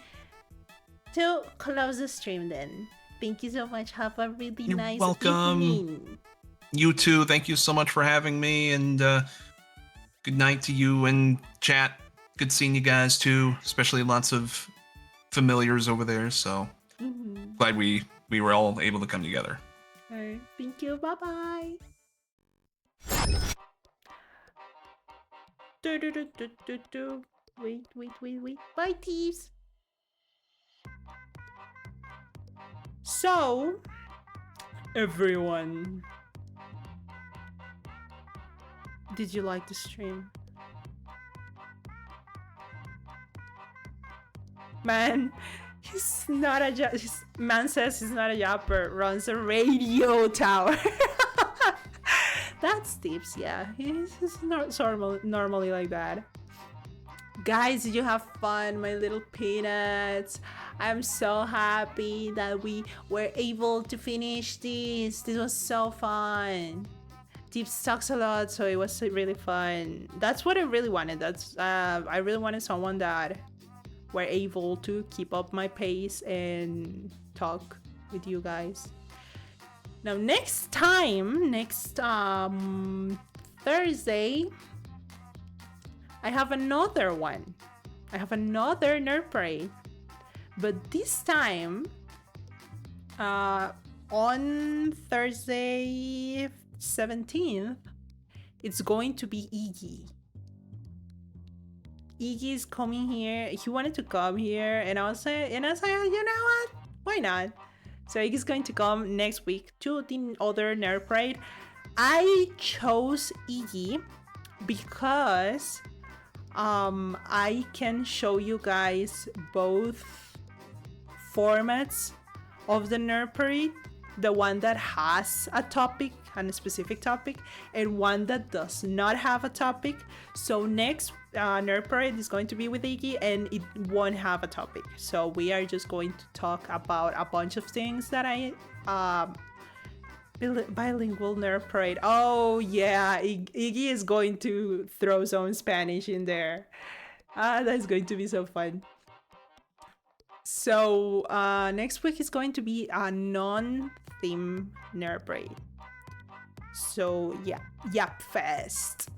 to close the stream then. Thank you so much. Have a really nice evening. You too. Thank you so much for having me, and good night to you and chat. Good seeing you guys too, especially lots of familiars over there. So glad we were all able to come together. All right. Thank you. Bye bye. Wait. Bye, Teebs. So, everyone, did you like the stream? Man, he's not a man says he's not a yapper, runs a radio tower. That's Teebs, yeah. He's not normally like that. Guys, did you have fun, my little peanuts? I'm so happy that we were able to finish this. This was so fun. Teebs talks a lot, so it was really fun. That's what I really wanted. I really wanted someone that were able to keep up my pace and talk with you guys. Now next Thursday, I have another one. I have another nerd parade, but this time, on Thursday 17th, it's going to be Iggy. Iggy is coming here. He wanted to come here, and I said, you know what? Why not? So Iggy's going to come next week to the other nerd parade. I chose Iggy because I can show you guys both formats of the nerd parade, the one that has a topic and a specific topic, and one that does not have a topic. So next nerd parade is going to be with Iggy, and it won't have a topic. So we are just going to talk about a bunch of things that I bilingual nerd parade. Oh yeah, Iggy is going to throw some Spanish in there. That's going to be so fun. So next week is going to be a non-theme nerd parade. So yeah, Yapp Fest.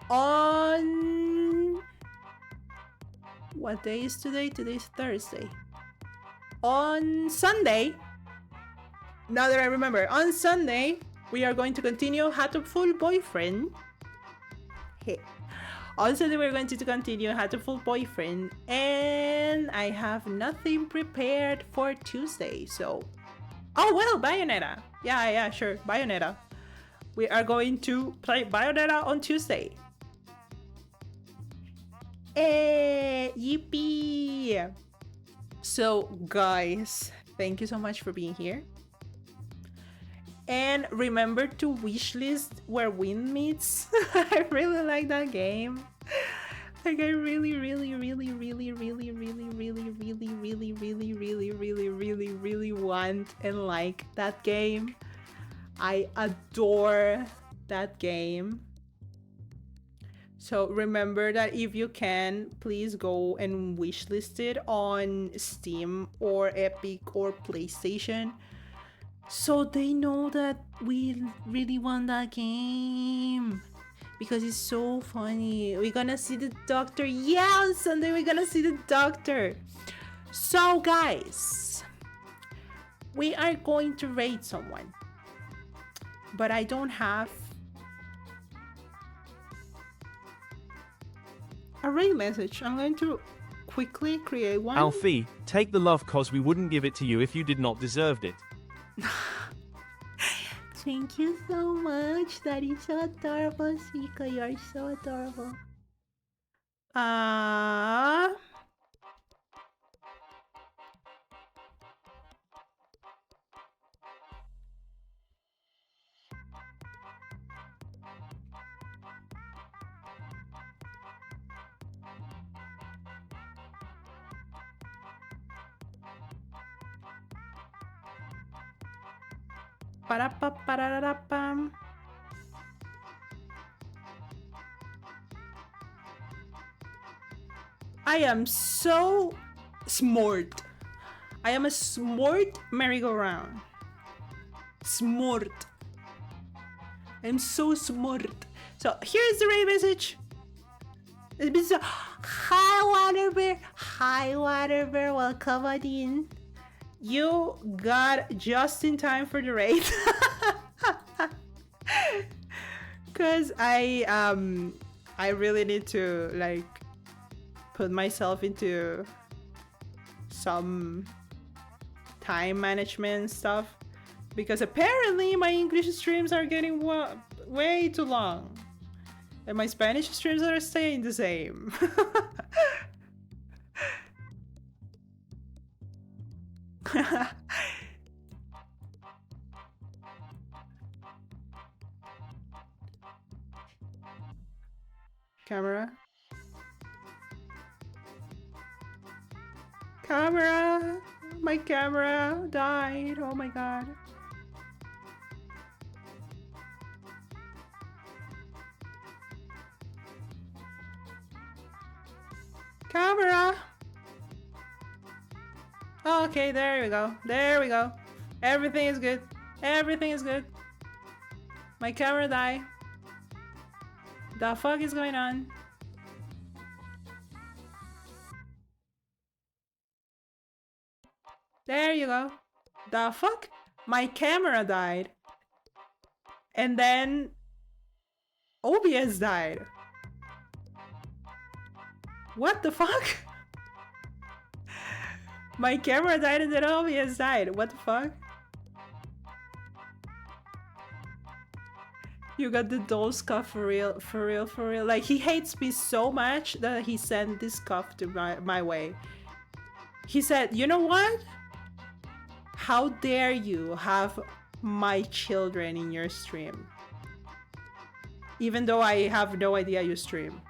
On what day is today? Today's Thursday. On Sunday, now that I remember, on Sunday, we are going to continue Hatoful Boyfriend. Hey. On Sunday, we're going to continue Hatoful Boyfriend. And I have nothing prepared for Tuesday, so... Oh, well, Bayonetta. Yeah, sure, Bayonetta. We are going to play Bayonetta on Tuesday. Yippee! So, guys, thank you so much for being here. And remember to wishlist Where Wind Meets. I really like that game. Like I really want and like that game. I adore that game. So remember that if you can, please go and wishlist it on Steam or Epic or PlayStation, so they know that we really want that game, because it's so funny. We're gonna see the doctor. Yeah, on Sunday we're gonna see the doctor. So guys, we are going to raid someone, but I don't have a raid message. I'm going to quickly create one. Alfie, take the love cause we wouldn't give it to you if you did not deserved it. Thank you so much. That is so adorable, Sika. You are so adorable. Ba-da-ba-ba-da-da-pam. I am so smart. I am a smart merry-go-round. Smart. I'm so smart. So here's the raid message. It's been so... Hi, Water Bear. Hi, Water Bear. Welcome on in. You got just in time for the raid. Cause I really need to like put myself into some time management stuff, because apparently my English streams are getting way too long and my Spanish streams are staying the same. Camera. Camera! My camera died. Oh my god. Camera! Oh, okay, there we go. There we go. Everything is good. Everything is good. My camera died. The fuck is going on? There you go. The fuck? My camera died. And then OBS died. What the fuck? My camera died and then OBS died. What the fuck? You got the doll scuff for real, for real, for real. Like, he hates me so much that he sent this scuff to my way. He said, you know what? How dare you have my children in your stream? Even though I have no idea you stream.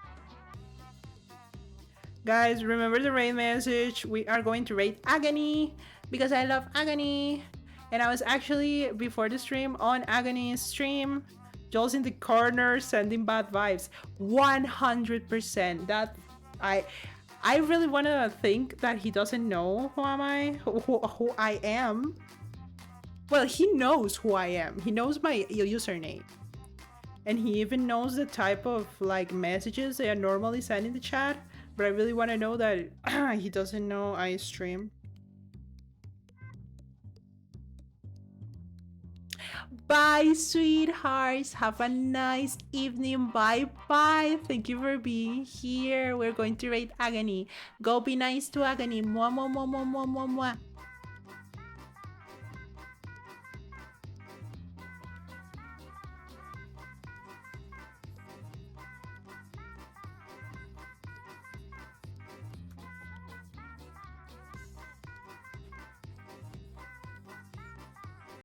Guys, remember the raid message. We are going to raid Agony because I love Agony. And I was actually, before the stream, on Agony's stream. Joel's in the corner sending bad vibes. 100%. That I really want to think that he doesn't know who am I, who I am. Well, he knows who I am. He knows my username. And he even knows the type of like messages I normally send in the chat. But I really want to know that he doesn't know I stream. Bye, sweethearts. Have a nice evening. Bye-bye. Thank you for being here. We're going to raid Agony. Go be nice to Agony. Mwah, mwah, mwah, mwah, mwah, mwah, mwah.